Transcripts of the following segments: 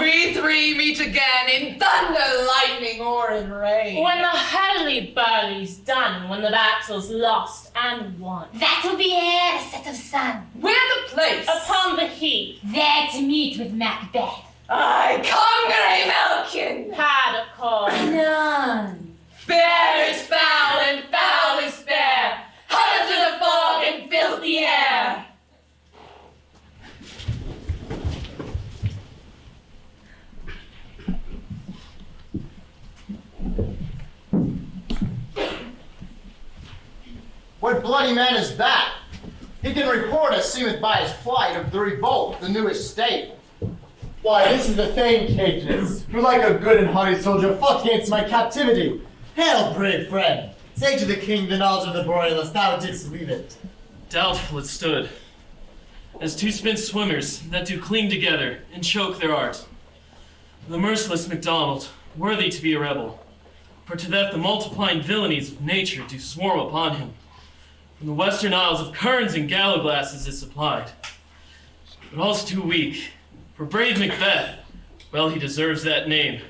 we three meet again in thunder, lightning, or in rain. When the hurly-burly's done, when the battle's lost and won. That will be ere the set of sun. Where the place? Upon the heath. There to meet with Macbeth. I conquer Malkin. Had a call. None. Fair is foul and foul is fair. Hunt through the fog and filthy air. What bloody man is that? He can report, as seemeth by his plight, of the revolt, the newest state. Why, this is the Thane Caithness, who like a good and hearty soldier fought against my captivity. Hail, brave friend! Say to the king the knowledge of the Borealis thou didst leave it. Doubtful it stood, as two spent swimmers that do cling together and choke their art. The merciless MacDonald, worthy to be a rebel, for to that the multiplying villainies of nature do swarm upon him. From the western isles of kerns and gallowglasses is supplied. But all's too weak, for brave Macbeth, well he deserves that name,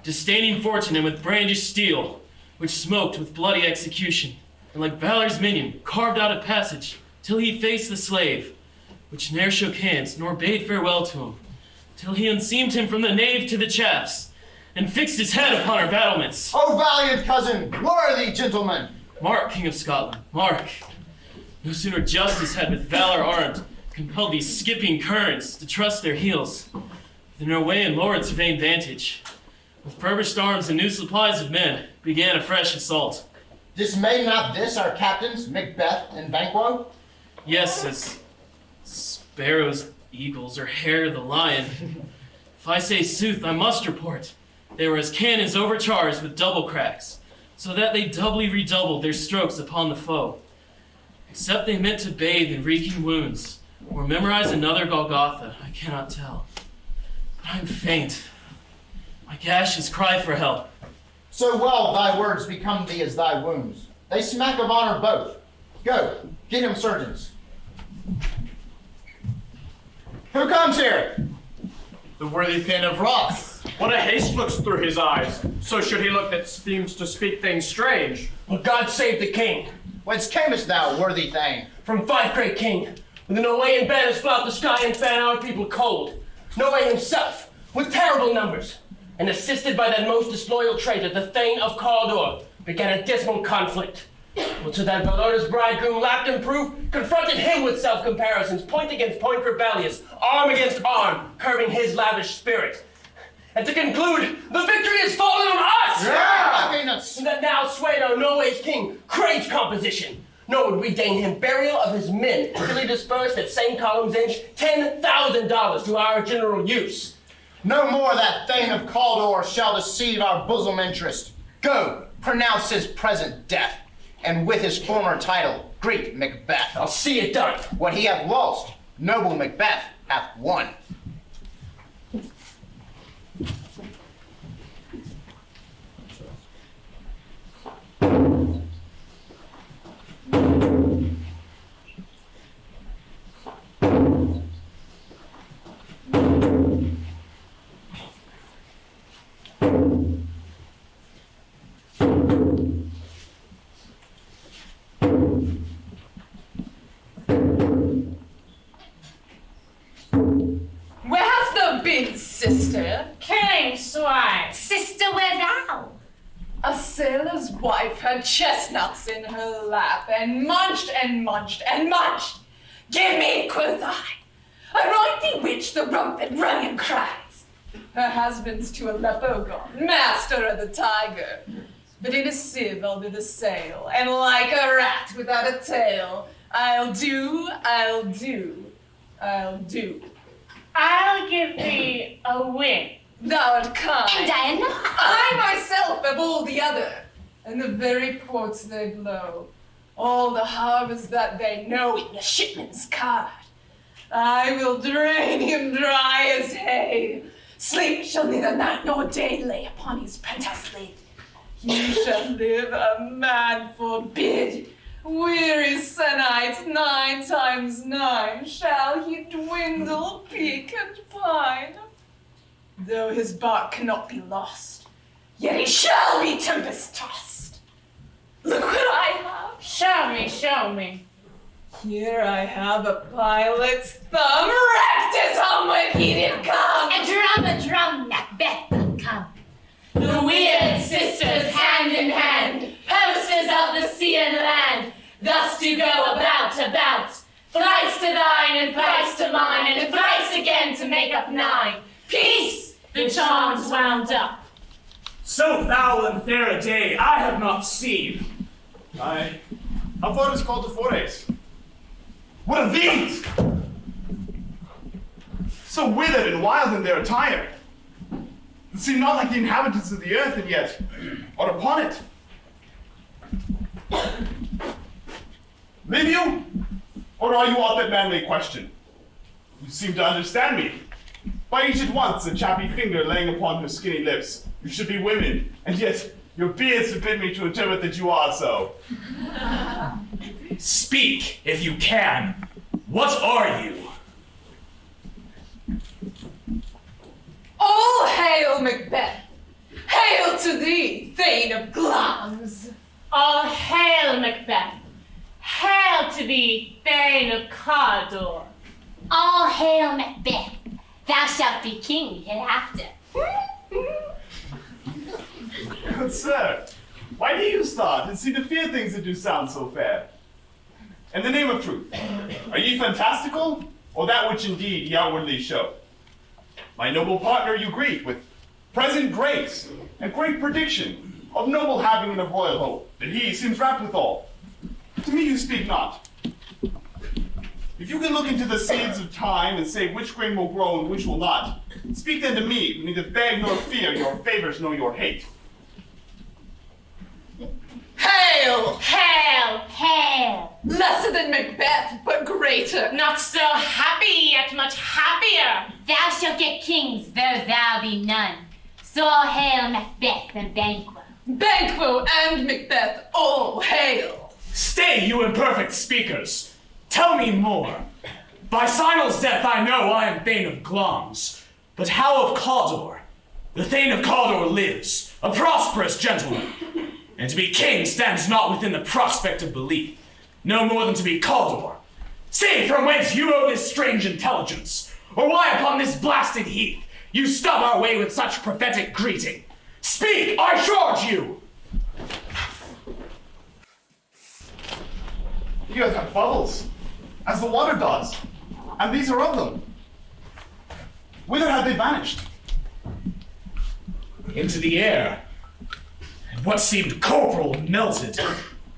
disdaining fortune and with brandished steel, which smoked with bloody execution, and like valor's minion carved out a passage till he faced the slave, which ne'er shook hands nor bade farewell to him, till he unseamed him from the nave to the chaps, and fixed his head upon our battlements. O valiant cousin, worthy gentleman! Mark, King of Scotland, mark. No sooner justice had with valor armed compelled these skipping kerns to trust their heels, than their way and lord's vain vantage, with furbished arms and new supplies of men, began a fresh assault. Dismay not this our captains, Macbeth and Banquo? Yes, as sparrows, eagles, or hare the lion. If I say sooth, I must report they were as cannons overcharged with double cracks, so that they doubly redoubled their strokes upon the foe. Except they meant to bathe in reeking wounds, or memorize another Golgotha, I cannot tell. But I'm faint. My gashes cry for help. So well thy words become thee as thy wounds. They smack of honor both. Go, get him surgeons. Who comes here? The worthy Thane of Ross. What a haste looks through his eyes. So should he look that seems to speak things strange. Well, God save the king. Whence camest thou, worthy Thane? From Fife, great king, with the Norwegian banners flout the sky and fan our people cold. Norway himself, with terrible numbers, and assisted by that most disloyal traitor, the Thane of Cawdor, began a dismal conflict. Well, to that Valorda's bridegroom lacked in proof, confronted him with self-comparisons, point against point rebellious, arm against arm, curbing his lavish spirit. And to conclude, the victory has fallen on us! Happiness! And that now Sweno, Norway's king, craves composition. Nor would we deign him burial of his men until he dispersed at St. Column's Inch $10,000 to our general use. No more that Thane of Cawdor shall deceive our bosom interest. Go, pronounce his present death, and with his former title, great Macbeth. I'll see it done. What he hath lost, noble Macbeth hath won. Where hast thou been, sister? Killing swine. Sister, where thou? A sailor's wife had chestnuts in her lap, and munched and munched and munched. Give me, quoth I. A right bewitched the rump that rung and cries. Her husband's to Aleppo gone, master of the tiger. But in a sieve under the sail, and like a rat without a tail, I'll do. I'll give thee a wink. Thou art kind. And I know. I myself have all the other, and the very ports they blow, all the harbors that they know in the shipman's card. I will drain him dry as hay. Sleep shall neither night nor day lay upon his penthouse lid. He shall live, a man forbid. Weary sennight, 9 times 9, shall he dwindle, peak, and pine. Though his bark cannot be lost, yet he shall be tempest-tossed. Look what I have. Show me. Here I have a pilot's thumb, wrecked his home when he did come. A drum, Macbeth will come. The weird sisters, hand in hand, hostess of the sea and land, thus do go about, thrice to thine and thrice to mine, and thrice again to make up 9. Peace! The charm's wound up. So foul and fair a day I have not seen. Aye. How far is called to Forays? What are these? So withered and wild in their attire. They seem not like the inhabitants of the earth, and yet are upon it. Live you? Or are you aught that man may question? You seem to understand me. By each at once a chappy finger laying upon her skinny lips. You should be women, and yet your beards forbid me to interpret that you are so. Speak, if you can. What are you? All hail, Macbeth! Hail to thee, Thane of Glamis! All hail, Macbeth. Hail to thee, Thane of Cawdor. All hail, Macbeth. Thou shalt be king hereafter. Good sir, why do you start and seem to fear things that do sound so fair? In the name of truth, are ye fantastical, or that which indeed ye outwardly show? My noble partner you greet with present grace and great prediction of noble having and of royal hope, that he seems wrapped withal. To me you speak not. If you can look into the seeds of time and say which grain will grow and which will not, speak then to me, who neither beg nor fear your favors nor your hate. Hail! Hail! Hail! Lesser than Macbeth, but greater. Not so happy, yet much happier. Thou shalt get kings, though thou be none. So all hail Macbeth and Banquo. Banquo and Macbeth, all hail! Stay, you imperfect speakers. Tell me more. By Sinel's death I know I am Thane of Glamis. But how of Cawdor? The Thane of Cawdor lives, a prosperous gentleman. And to be king stands not within the prospect of belief, no more than to be Cawdor. Say from whence you owe this strange intelligence, or why upon this blasted heath you stub our way with such prophetic greeting. Speak, I charge you! You guys have bubbles, as the water does, and these are of them. Whither have they vanished? Into the air. And what seemed corporal melted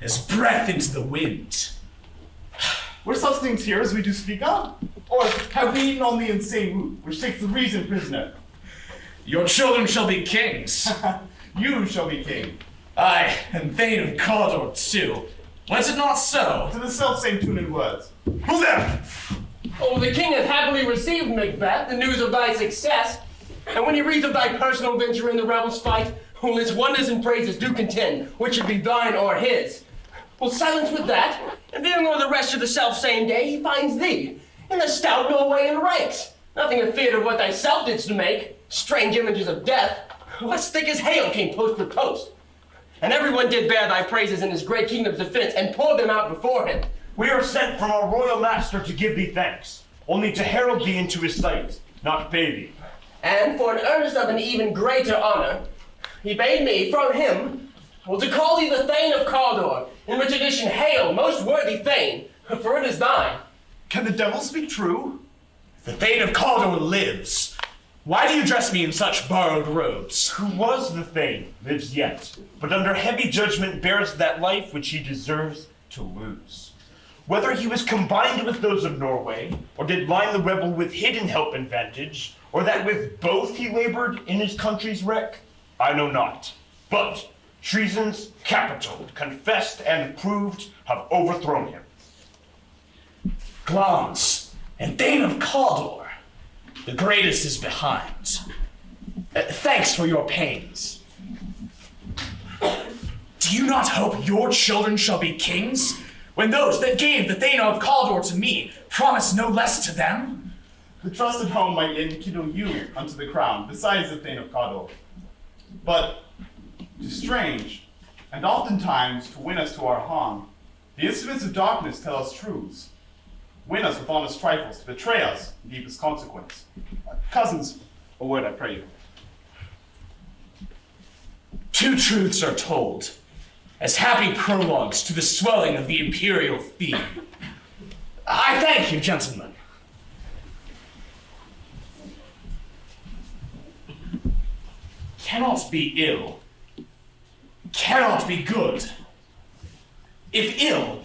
as breath into the wind. Were such things here as we do speak of? Or have we eaten on the insane root, which takes the reason prisoner? Your children shall be kings. You shall be king. Aye, and Thane of Cawdor too. Was it not so? To the self-same tune and words. Who there? Oh, the king hath happily received, Macbeth, the news of thy success. And when he reads of thy personal venture in the rebels' fight, well, his wonders and praises do contend, which should be thine or his. Well, silence with that, and then o'er the rest of the self-same day he finds thee, in the stout Norwegian ranks. Nothing afeard of what thyself didst to make, strange images of death, as thick as hail came post with post. And everyone did bear thy praises in his great kingdom's defense, and poured them out before him. We are sent from our royal master to give thee thanks, only to herald thee into his sight, not pay thee. And for an earnest of an even greater honor, he bade me, from him, well, to call thee the Thane of Cawdor, in which addition, hail, most worthy Thane, for it is thine. Can the devil speak true? The Thane of Cawdor lives. Why do you dress me in such borrowed robes? Who was the Thane, lives yet, but under heavy judgment bears that life which he deserves to lose. Whether he was combined with those of Norway, or did line the rebel with hidden help and vantage, or that with both he labored in his country's wreck, I know not. But treason's capital, confessed and proved, have overthrown him. Glamis and Thane of Cawdor. The greatest is behind. Thanks for your pains. Do you not hope your children shall be kings, when those that gave the Thane of Cawdor to me promise no less to them? the trusted home might enkindle you unto the crown, besides the Thane of Cawdor. But it is strange, and oftentimes to win us to our harm, the instruments of darkness tell us truths, win us with honest trifles, to betray us in deepest consequence. Cousins, a word I pray you. Two truths are told, as happy prologues to the swelling of the imperial theme. I thank you, gentlemen. Cannot be ill, cannot be good. If ill,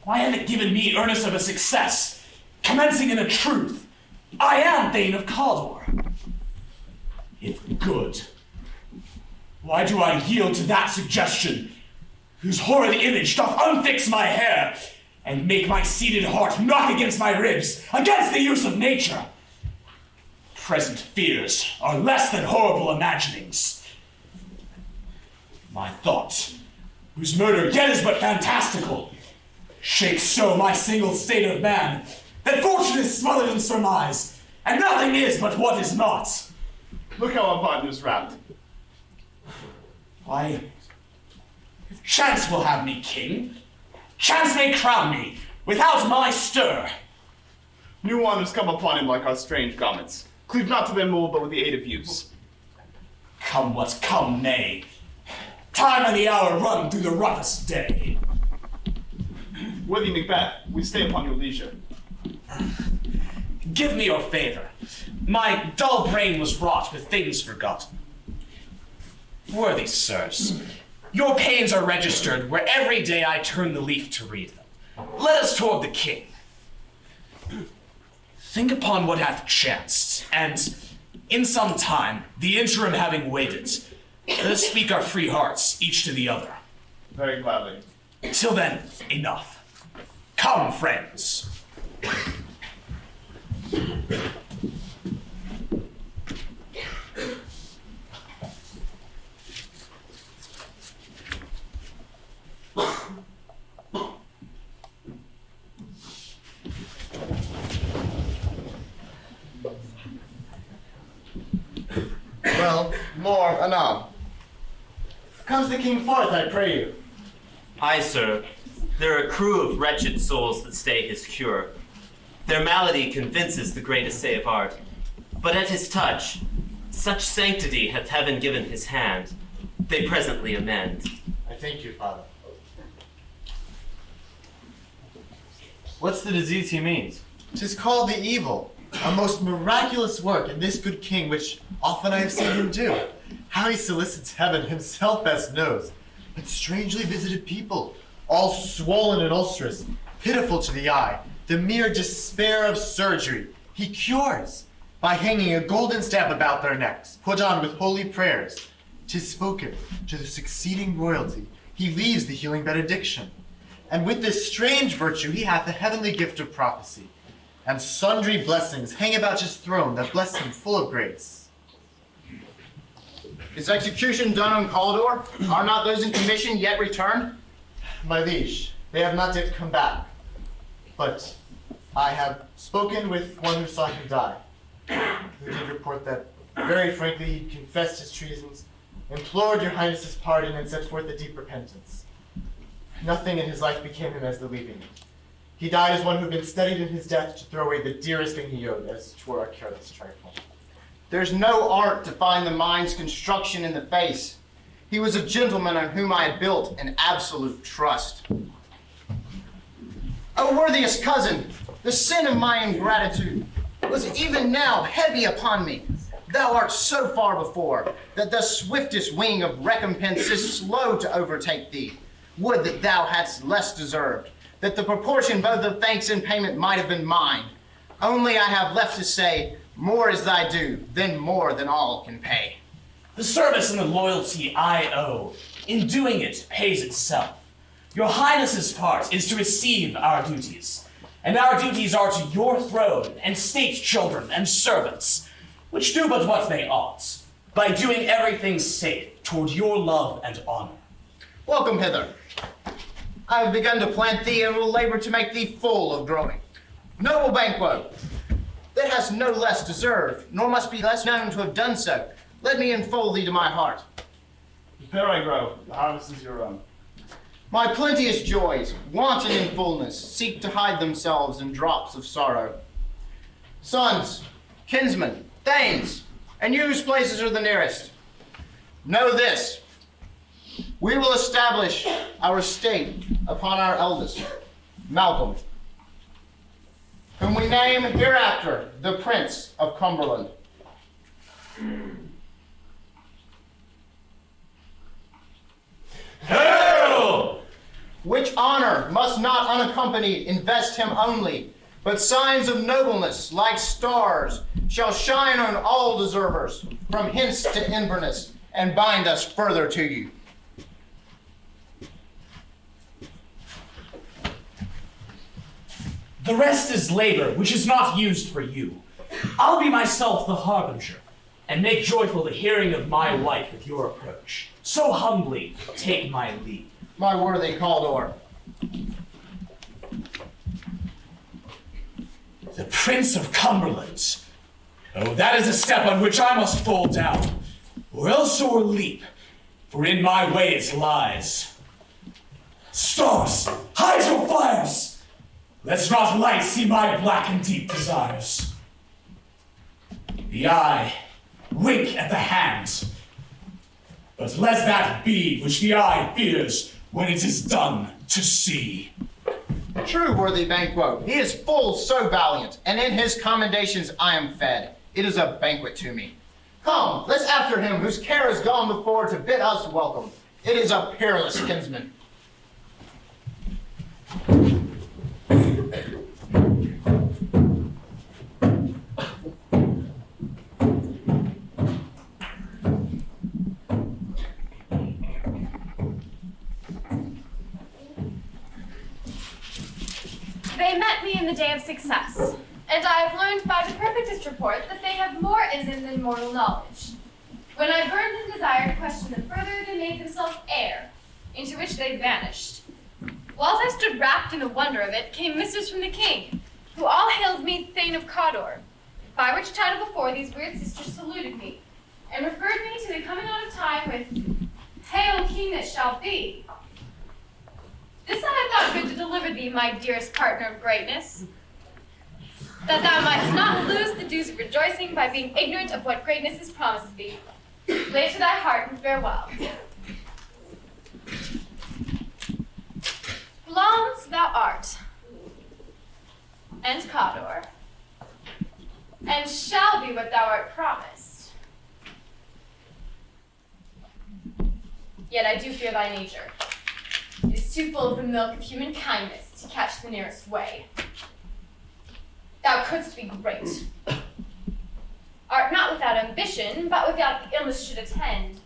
why have it given me earnest of a success, commencing in a truth? I am Thane of Cawdor. If good, why do I yield to that suggestion, whose horrid image doth unfix my hair, and make my seated heart knock against my ribs, against the use of nature? Present fears are less than horrible imaginings. My thought, whose murder yet is but fantastical, shakes so my single state of man, that fortune is smothered in surmise, and nothing is but what is not. Look how our partner's wrapped. Why, if chance will have me king, chance may crown me, without my stir. New honors come upon him like our strange garments. Cleave not to them all, but with the aid of use. Come what come may, time and the hour run through the roughest day. Worthy Macbeth, we stay upon your leisure. Give me your favor. My dull brain was wrought with things forgotten. Worthy sirs, your pains are registered where every day I turn the leaf to read them. Let us toward the king. Think upon what hath chanced, and in some time, the interim having waited, let us speak our free hearts, each to the other. Very gladly. Till then, enough. Come, friends. Well, more anon. Comes the king forth, I pray you. Aye, sir. There are a crew of wretched souls that stay his cure. Their malady convinces the great essay of art. But at his touch, such sanctity hath heaven given his hand, they presently amend. I thank you, Father. What's the disease he means? 'Tis called the evil, a most miraculous work in this good king, which often I have seen him do. How he solicits heaven himself best knows. But strangely visited people, all swollen and ulcerous, pitiful to the eye, the mere despair of surgery, he cures by hanging a golden stamp about their necks, put on with holy prayers. 'Tis spoken to the succeeding royalty, he leaves the healing benediction. And with this strange virtue he hath the heavenly gift of prophecy, and sundry blessings hang about his throne that bless him full of grace. Is execution done on Cawdor? Are not those in commission yet returned? My liege, they have not yet come back, but I have spoken with one who saw him die, who did report that very frankly he confessed his treasons, implored your highness's pardon, and set forth a deep repentance. Nothing in his life became him as the leaving it. He died as one who had been studied in his death to throw away the dearest thing he owed, as 'twere a careless trifle. There's no art to find the mind's construction in the face. He was a gentleman on whom I had built an absolute trust. O worthiest cousin, the sin of my ingratitude was even now heavy upon me. Thou art so far before that the swiftest wing of recompense is slow to overtake thee. Would that thou hadst less deserved, that the proportion both of thanks and payment might have been mine. Only I have left to say, more is thy due, then more than all can pay. The service and the loyalty I owe, in doing it, pays itself. Your highness's part is to receive our duties, and our duties are to your throne and state children and servants, which do but what they ought, by doing everything safe toward your love and honor. Welcome hither. I have begun to plant thee and will labor to make thee full of growing. Noble Banquo, that hast no less deserved, nor must be less known to have done so. Let me enfold thee to my heart. Prepare I grow, the harvest is your own. My plenteous joys, wanton in fullness, seek to hide themselves in drops of sorrow. Sons, kinsmen, thanes, and you whose places are the nearest, know this: we will establish our state upon our eldest, Malcolm, whom we name hereafter the Prince of Cumberland. Hail! Which honor must not unaccompanied invest him only, but signs of nobleness, like stars, shall shine on all deservers, from hence to Inverness, and bind us further to you. The rest is labor, which is not used for you. I'll be myself the harbinger, and make joyful the hearing of my light with your approach. So humbly take my lead. My worthy Caldor. The Prince of Cumberland. Oh, that is a step on which I must fall down, or else o'er leap, for in my ways lies. Stars, hide your fires! Let not light see my black and deep desires. The eye, wink at the hand, but let that be which the eye fears when it is done to see. True, worthy Banquo, he is full so valiant, and in his commendations I am fed. It is a banquet to me. Come, let's after him, whose care is gone before to bid us welcome. It is a peerless kinsman. They met me in the day of success, and I have learned by the perfectest report that they have more in them than mortal knowledge. When I burned in desire to question them further, they made themselves air, into which they vanished. Whilst I stood wrapped in the wonder of it, came missives from the king, who all hailed me Thane of Cawdor, by which title before these weird sisters saluted me, and referred me to the coming on of time with, Hail, king that shall be. This I thought good to deliver thee, my dearest partner of greatness, that thou mightst not lose the dues of rejoicing by being ignorant of what greatness is promised thee. Lay to thy heart and farewell. Glamis thou art, and Cawdor, and shall be what thou art promised. Yet I do fear thy nature. It is too full of the milk of human kindness to catch the nearest way. Thou couldst be great. Art not without ambition, but without the illness should attend.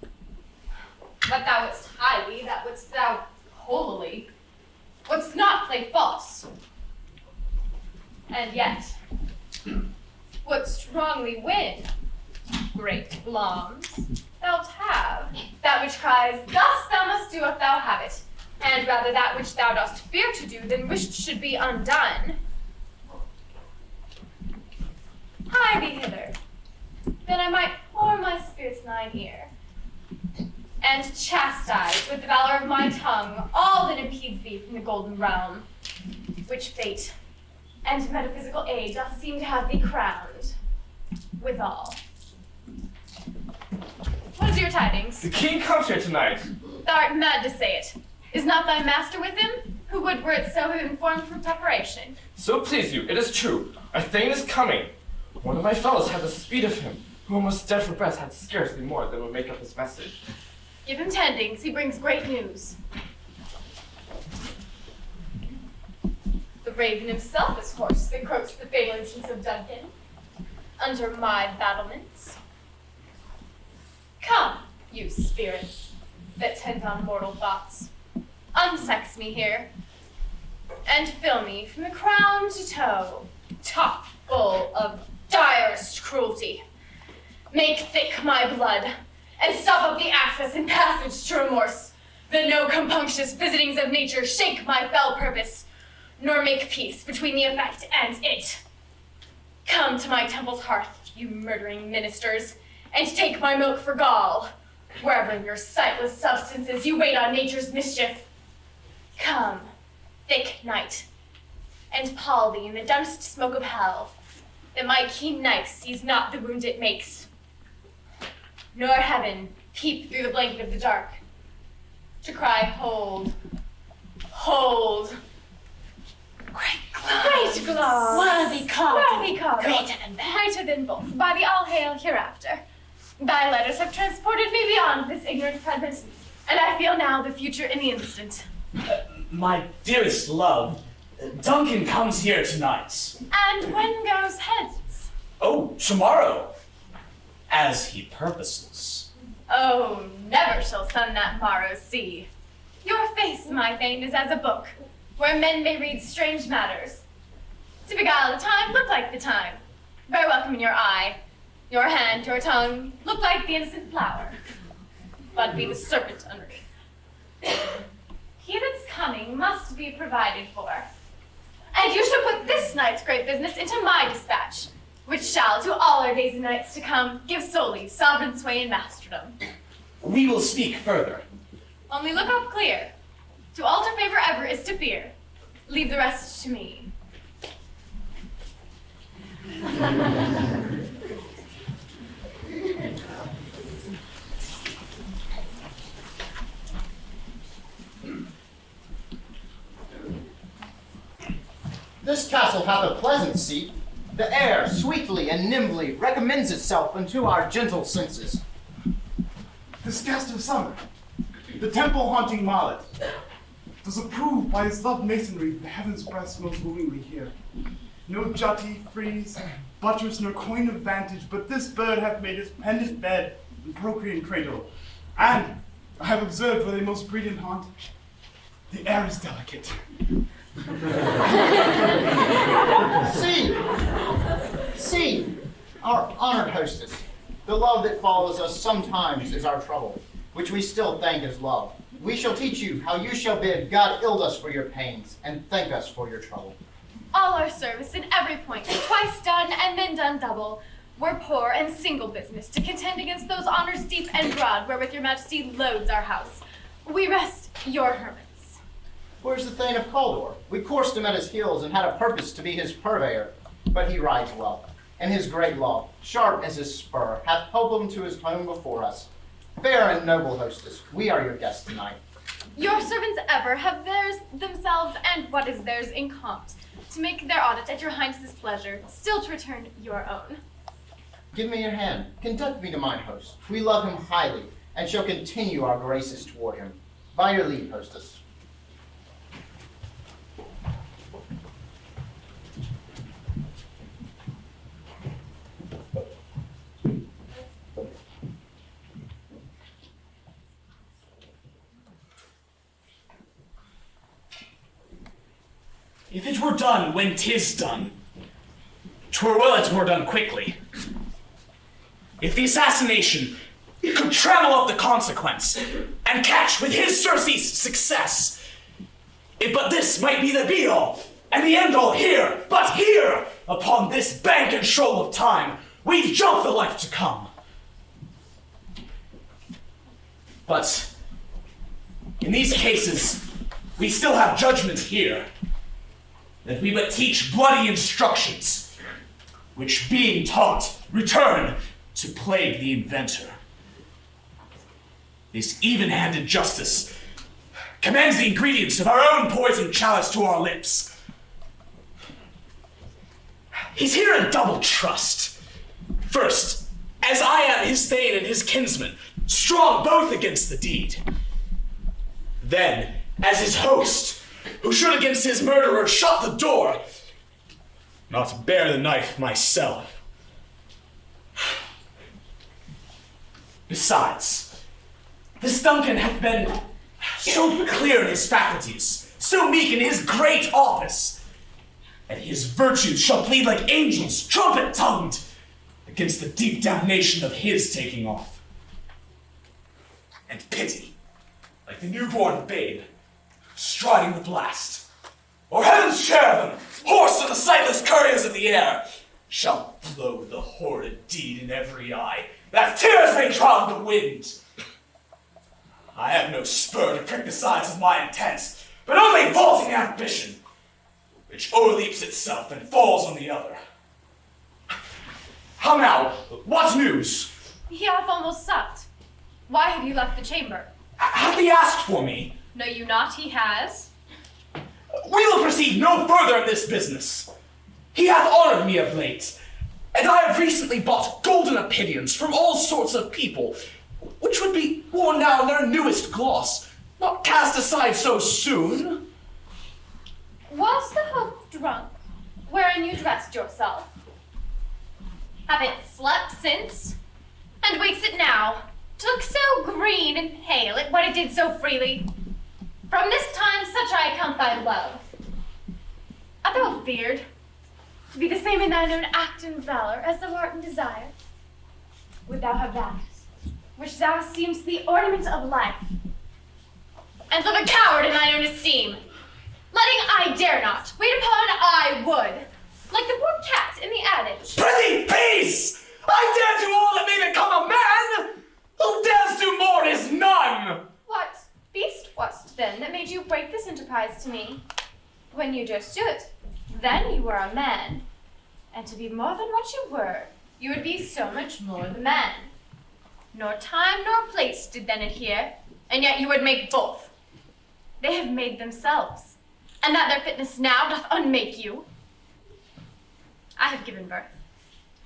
What thou wouldst highly, that wouldst thou holily, wouldst not play false. And yet, wouldst strongly win, great Glamis. Thou'lt have that which cries, thus thou must do if thou have it, and rather that which thou dost fear to do than wished should be undone. Hie thee hither, that I might pour my spirits in thine ear, and chastise with the valor of my tongue all that impedes thee from the golden realm, which fate and metaphysical aid doth seem to have thee crowned withal. What is your tidings? The king comes here tonight. Thou art mad to say it. Is not thy master with him? Who would, were it so, have informed for preparation? So please you, it is true. Our thane is coming. One of my fellows had the speed of him, who almost dead for breath had scarcely more than would make up his message. Give him tendings, he brings great news. The raven himself is hoarse that croaks the phalanges of Duncan, under my battlements. Come, you spirits that tend on mortal thoughts, unsex me here, and fill me from the crown to toe, top full of direst cruelty. Make thick my blood, and stop up the access and passage to remorse, that no compunctious visitings of nature shake my fell purpose, nor make peace between the effect and it. Come to my temple's hearth, you murdering ministers, and take my milk for gall. Wherever in your sightless substances you wait on nature's mischief. Come, thick night, and pall thee in the dunnest smoke of hell, that my keen knife sees not the wound it makes, nor heaven peep through the blanket of the dark, to cry, hold, hold. Great glove. Worthy cause. Worthy cause. Greater than both. Greater than both. By the all hail hereafter. Thy letters have transported me beyond this ignorant present, and I feel now the future in the instant. My dearest love, Duncan comes here tonight. And when goes hence? Oh, tomorrow, as he purposes. Oh, never shall sun that morrow see. Your face, my thane, is as a book, where men may read strange matters. To beguile the time, look like the time. Bear welcome in your eye. Your hand, your tongue, look like the innocent flower, but be the serpent underneath. He that's coming must be provided for. And you shall put this night's great business into my dispatch, which shall, to all our days and nights to come, give solely sovereign sway and masterdom. We will speak further. Only look up clear. To alter favor ever is to fear. Leave the rest to me. This castle hath a pleasant seat. The air sweetly and nimbly recommends itself unto our gentle senses. This guest of summer, the temple-haunting Mallet, does approve by his loved masonry the heaven's breast most wooingly here. No jutty, frieze, buttress, nor coign of vantage, but this bird hath made his pendant bed and procreant cradle. And I have observed where they most breed and haunt. The air is delicate. See, our honored hostess. The love that follows us sometimes is our trouble, which we still thank as love. We shall teach you how you shall bid God ild us for your pains, and thank us for your trouble. All our service in every point, twice done and then done double, we're poor and single business to contend against those honors deep and broad wherewith your majesty loads our house. We rest your hermits. Where's the Thane of Caldor? We coursed him at his heels and had a purpose to be his purveyor, but he rides well, and his great law, sharp as his spur, hath helped him to his home before us. Fair and noble hostess, we are your guests tonight. Your servants ever have theirs themselves and what is theirs in compt, to make their audit at your highness's pleasure, still to return your own. Give me your hand, conduct me to mine host. We love him highly, and shall continue our graces toward him. By your leave, hostess. If it were done when 'tis done, 'twere well it were done quickly. If the assassination could trammel up the consequence, and catch with his surcease success, if but this might be the be-all, and the end-all here, but here, upon this bank and shoal of time, we'd jump the life to come. But in these cases, we still have judgment here, that we but teach bloody instructions, which being taught, return to plague the inventor. This even-handed justice commands the ingredients of our own poison chalice to our lips. He's here in double trust. First, as I am his thane and his kinsman, strong both against the deed. Then, as his host, who should against his murderer shut the door, not bear the knife myself. Besides, this Duncan hath been so clear in his faculties, so meek in his great office, and his virtues shall plead like angels, trumpet-tongued, against the deep damnation of his taking off. And pity, like the newborn babe, striding the blast, or heavens share them, horse to the sightless couriers of the air, shall blow the horrid deed in every eye, that tears may drown the wind. I have no spur to prick the sides of my intent, but only vaulting ambition, which o'erleaps itself and falls on the other. How now? What news? He hath almost supped. Why have you left the chamber? Hath he asked for me? Know you not he has? We will proceed no further in this business. He hath honored me of late, and I have recently bought golden opinions from all sorts of people, which would be worn now in their newest gloss, not cast aside so soon. Was the hope drunk, wherein you dressed yourself? Have it slept since, and wakes it now, to look so green and pale at what it did so freely? From this time such I account thy love. Art thou feared to be the same in thine own act and valor as thou art in desire? Would thou have that, which thou seemst the ornament of life, and live a coward in thine own esteem, letting I dare not, wait upon I would, like the poor cat in the adage. Prithee, peace! I dare do all that may become a man! Who dares do more is none! What beast wast then that made you break this enterprise to me? When you durst do it, then you were a man. And to be more than what you were, you would be so much more the man. Nor time nor place did then adhere, and yet you would make both. They have made themselves, and that their fitness now doth unmake you. I have given birth,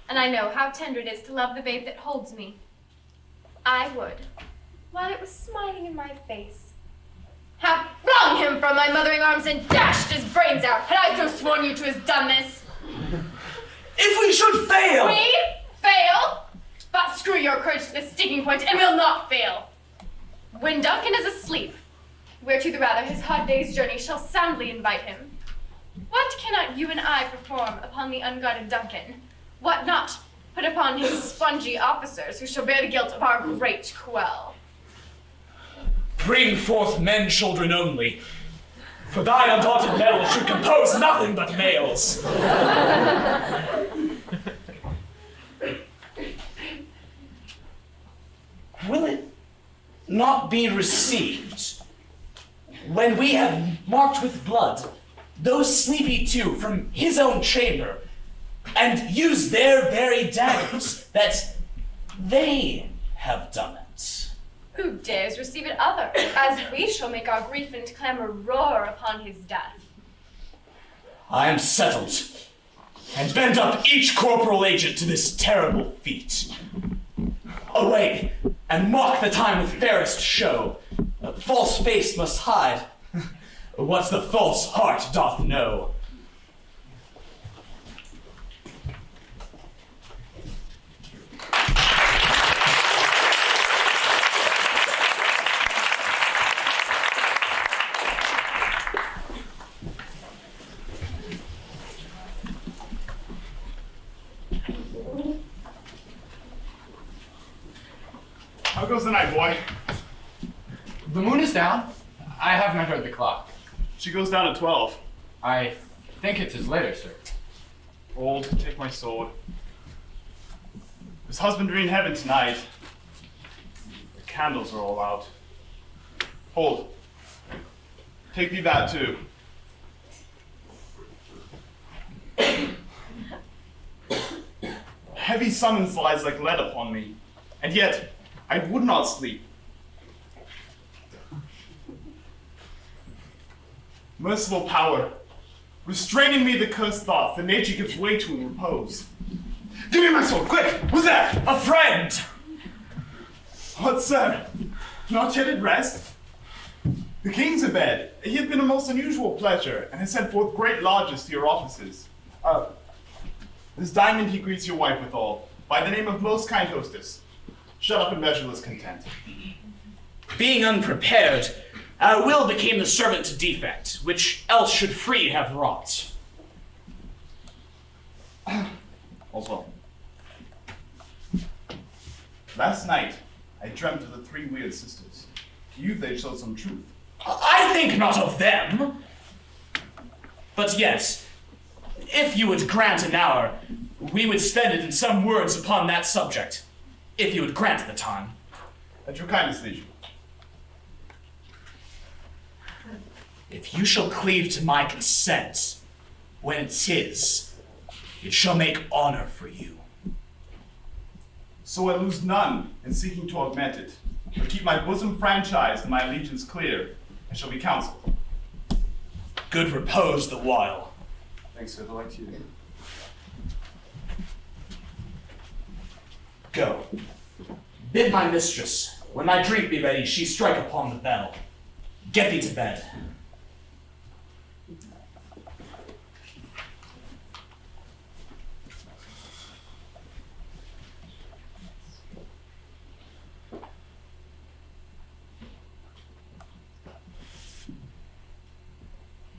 and I know how tender it is to love the babe that holds me. I would, while it was smiling in my face, have flung him from my mothering arms and dashed his brains out, had I so sworn you to have done this. If we should fail! We fail? But screw your courage to the sticking point, and we'll not fail. When Duncan is asleep, whereto the rather his hot day's journey shall soundly invite him, what cannot you and I perform upon the unguarded Duncan? What not put upon his spongy officers who shall bear the guilt of our great quell? Bring forth men children only, for thine undaunted mettle should compose nothing but males. Will it not be received when we have marked with blood those sleepy two from his own chamber, and use their very daggers that they have done it? Who dares receive it other, as we shall make our grief and clamor roar upon his death? I am settled, and bend up each corporal agent to this terrible feat. Away, and mock the time with fairest show. A false face must hide what the false heart doth know. How goes the night, boy? The moon is down. I have not heard the clock. She goes down at 12. I think it is later, sir. Old, take my sword. There's husbandry in heaven tonight. The candles are all out. Hold. Take thee that too. Heavy summons lies like lead upon me, and yet I would not sleep. Merciful power, restraining me the cursed thoughts that nature gives way to in repose. Give me my sword, quick! Who's that? A friend! What, sir? Not yet at rest? The king's abed. He hath been a most unusual pleasure, and has sent forth great largesse to your offices. This diamond he greets your wife withal, by the name of most kind hostess. Shut up in measureless content. Being unprepared, our will became the servant to defect, which else should free have wrought. All's well. Last night, I dreamt of the three weird sisters. To you they showed some truth. I think not of them. But yet, if you would grant an hour, we would spend it in some words upon that subject, if you would grant the time. At your kindness, liege. If you shall cleave to my consent, when 'tis, it shall make honor for you. So I lose none in seeking to augment it, but keep my bosom franchised and my allegiance clear, and shall be counseled. Good repose the while. Thanks, sir. Like to you. Go. Bid my mistress, when my drink be ready, she strike upon the bell. Get thee to bed.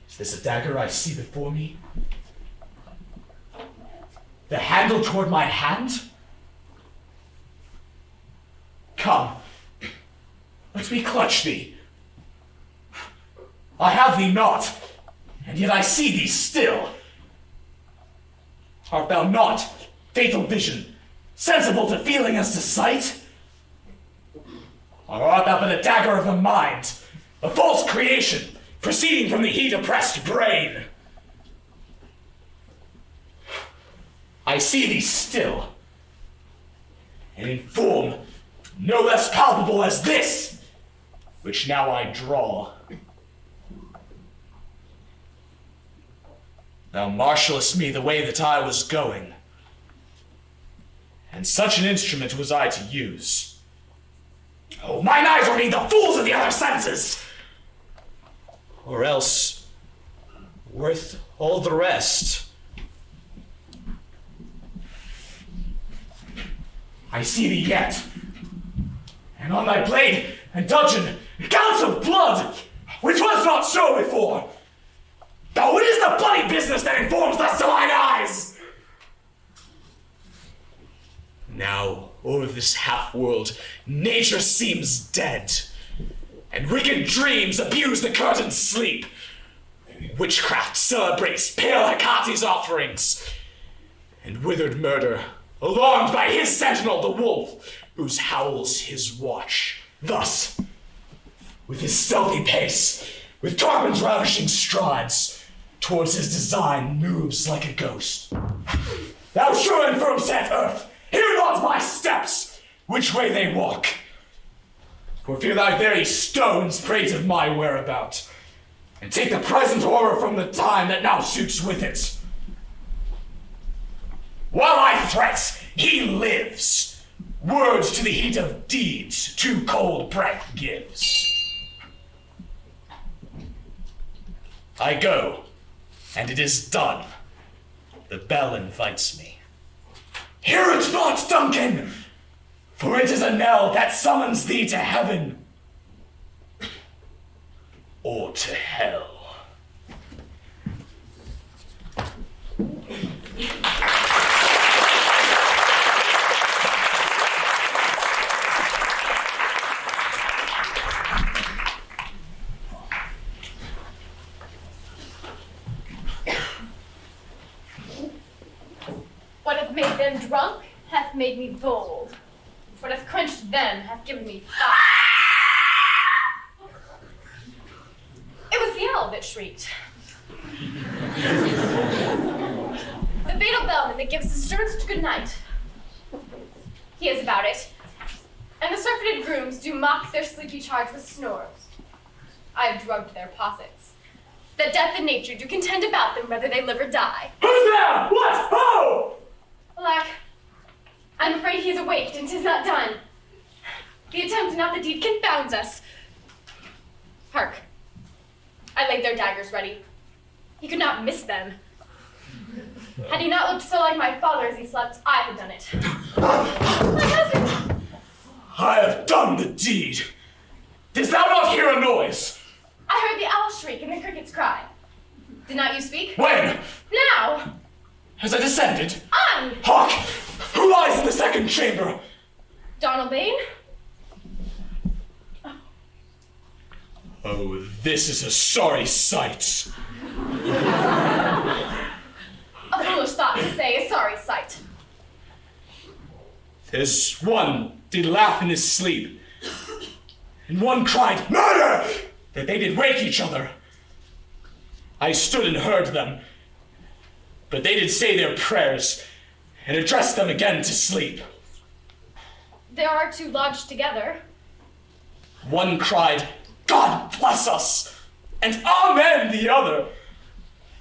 Is this a dagger I see before me? The handle toward my hand? Come, let me clutch thee. I have thee not, and yet I see thee still. Art thou not, fatal vision, sensible to feeling as to sight? Or art thou but a dagger of the mind, a false creation, proceeding from the heat-oppressed brain? I see thee still, and in form no less palpable as this, which now I draw. Thou marshallest me the way that I was going, and such an instrument was I to use. Oh, mine eyes were made the fools of the other senses, or else worth all the rest. I see thee yet, and on thy blade and dudgeon gouts of blood, which was not so before. Now what is the bloody business that informs thus to mine eyes? Now o'er this half-world nature seems dead, and wicked dreams abuse the curtain's sleep. Witchcraft celebrates pale Hecate's offerings, and withered murder, alarmed by his sentinel, the wolf, whose howls his watch. Thus, with his stealthy pace, with Tarquin's ravishing strides, towards his design moves like a ghost. Thou sure and firm set earth, hear not my steps, which way they walk. For fear thy very stones prate of my whereabout, and take the present horror from the time that now suits with it. While I threat, he lives. Words to the heat of deeds, too cold breath gives. I go, and it is done. The bell invites me. Hear it not, Duncan, for it is a knell that summons thee to heaven or to hell. What hath made them drunk hath made me bold. What hath quenched them hath given me fire. It was the owl that shrieked. The fatal bellman that gives the sternest good night. He is about it, and the surfeited grooms do mock their sleepy charge with snores. I have drugged their possets, that death and nature do contend about them whether they live or die. Who's there? What? Who? Alack, I'm afraid he is awaked, and 'tis not done. The attempt, not the deed, confounds us. Hark, I laid their daggers ready. He could not miss them. Had he not looked so like my father as he slept, I had done it. My husband! I have done the deed. Didst thou not hear a noise? I heard the owl shriek and the crickets cry. Did not you speak? When? Now! As I descended? I! Hark! Who lies in the second chamber? Donald Bain? Oh, this is a sorry sight. A foolish thought to say, a sorry sight. There's one did laugh in his sleep, and one cried, "Murder!" that they did wake each other. I stood and heard them, but they did say their prayers, and addressed them again to sleep. There are two lodged together. One cried, "God bless us!" and "Amen" the other,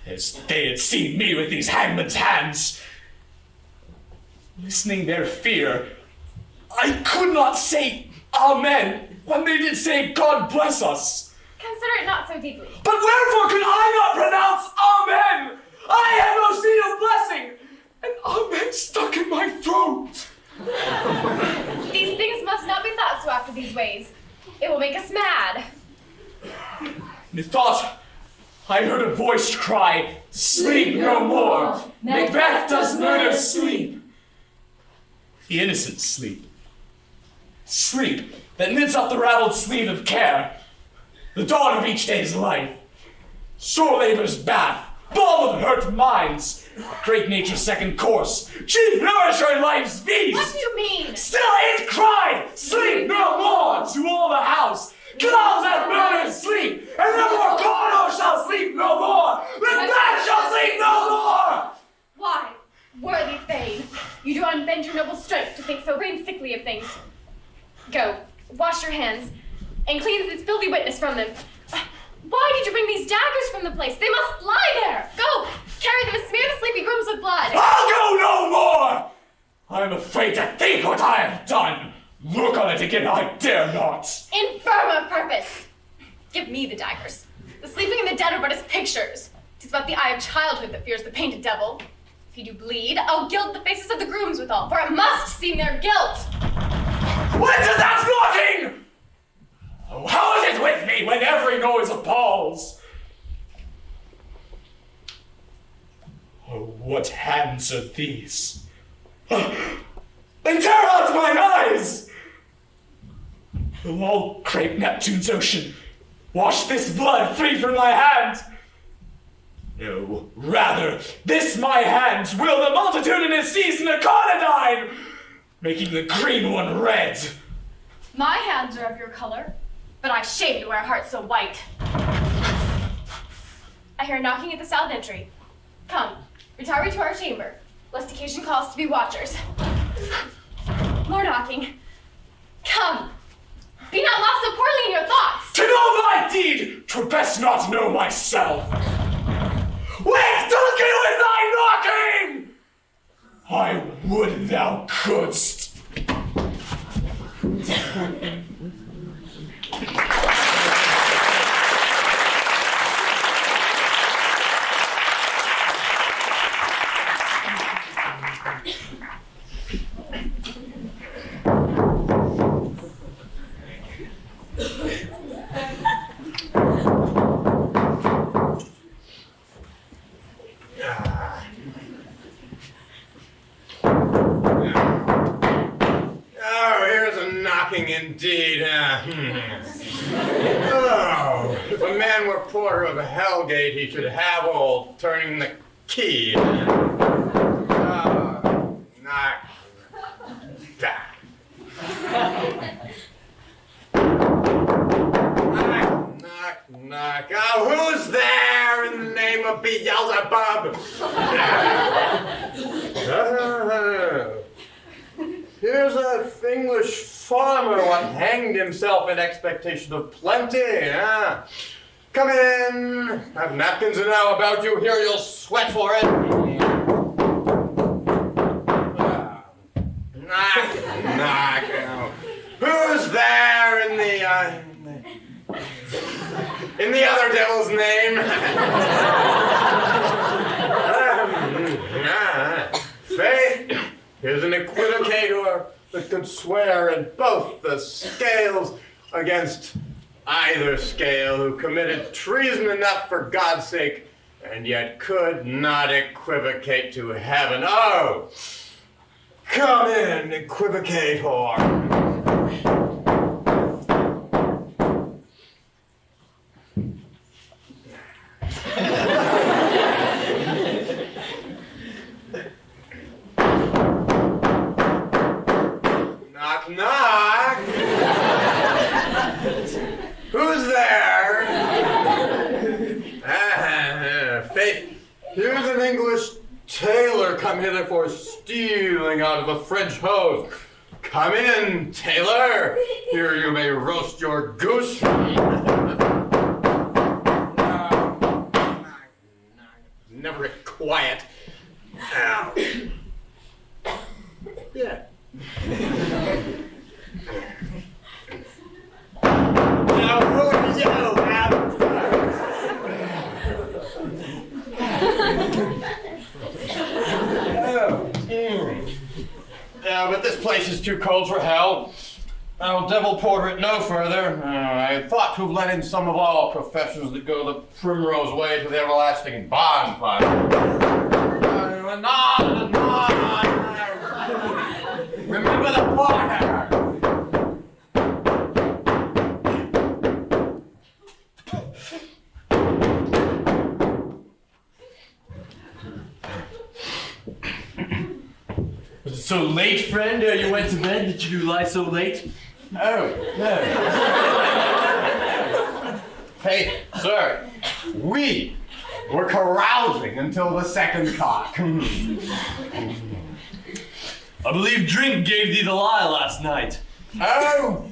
as they had seen me with these hangman's hands. Listening their fear, I could not say "Amen" when they did say "God bless us." Consider it not so deeply. But wherefore could I not pronounce "Amen"? I had no seed of blessing, and "Amen" stuck in my throat. These things must not be thought so after these ways. It will make us mad. Methought I heard a voice cry, "Sleep no more! Macbeth does murder sleep!" The innocent sleep. Sleep that knits up the raveled sleeve of care, the dawn of each day's life. Sore labor's bath, balm of hurt minds, great nature's second course, chief nourisher in life's feast. What do you mean? Still it cried, "Sleep no more!" to all the house. Clouds have murdered sleep, and therefore Cawdor shall sleep no more. Macbeth shall sleep no more. Why, worthy Thane, you do unbend your noble strength to think so brain sickly of things. Go, wash your hands, and cleanse this filthy witness from them. Why did you bring these daggers from the place? They must lie there. Go, carry them and smear the sleepy grooms with blood. I'll go no more. I am afraid to think what I have done. Look on it again, I dare not. Infirm of purpose. Give me the daggers. The sleeping and the dead are but as pictures. 'Tis but the eye of childhood that fears the painted devil. If you do bleed, I'll gild the faces of the grooms withal, for it must seem their guilt. What is that knocking? Oh, how is it with me when every noise appalls? Oh, what hands are these? Then tear out mine eyes! Will all great Neptune's ocean wash this blood free from my hand? No, rather, this my hand will the multitudinous season a carnadine, making the green one red. My hands are of your color, but I shame to wear a heart so white. I hear a knocking at the south entry. Come, retire we to our chamber, lest occasion calls to be watchers. More knocking. Come, be not lost so poorly in your thoughts. To know my deed, 'twere best not know myself. Wake, Duncan, with thy knocking! I would thou couldst. Indeed, Oh, if a man were porter of a Hellgate, he should have all turning the key. Knock. Knock. Oh, who's there in the name of Beelzebub? Here's a English farmer what hanged himself in expectation of plenty, huh? Come in. Have napkins enow about you. Here you'll sweat for it. Knock. Who's there in the other devil's name? Faith, here's an equivocator that could swear in both the scales against either scale, who committed treason enough for God's sake, and yet could not equivocate to heaven. Oh, come in, equivocator. Here's an English tailor come hither for stealing out of a French hose. Come in, tailor. Here you may roast your goose. Never get quiet. Yeah. Now, who are you? Yeah, but this place is too cold for hell. I'll devil porter it no further. I thought to have let in some of all professions that go the primrose way to the everlasting bonfire. Remember the fire! Was it so late, friend, ere you went to bed? Did you lie so late? Oh, no. Hey, sir, we were carousing until the second cock. I believe drink gave thee the lie last night. Oh,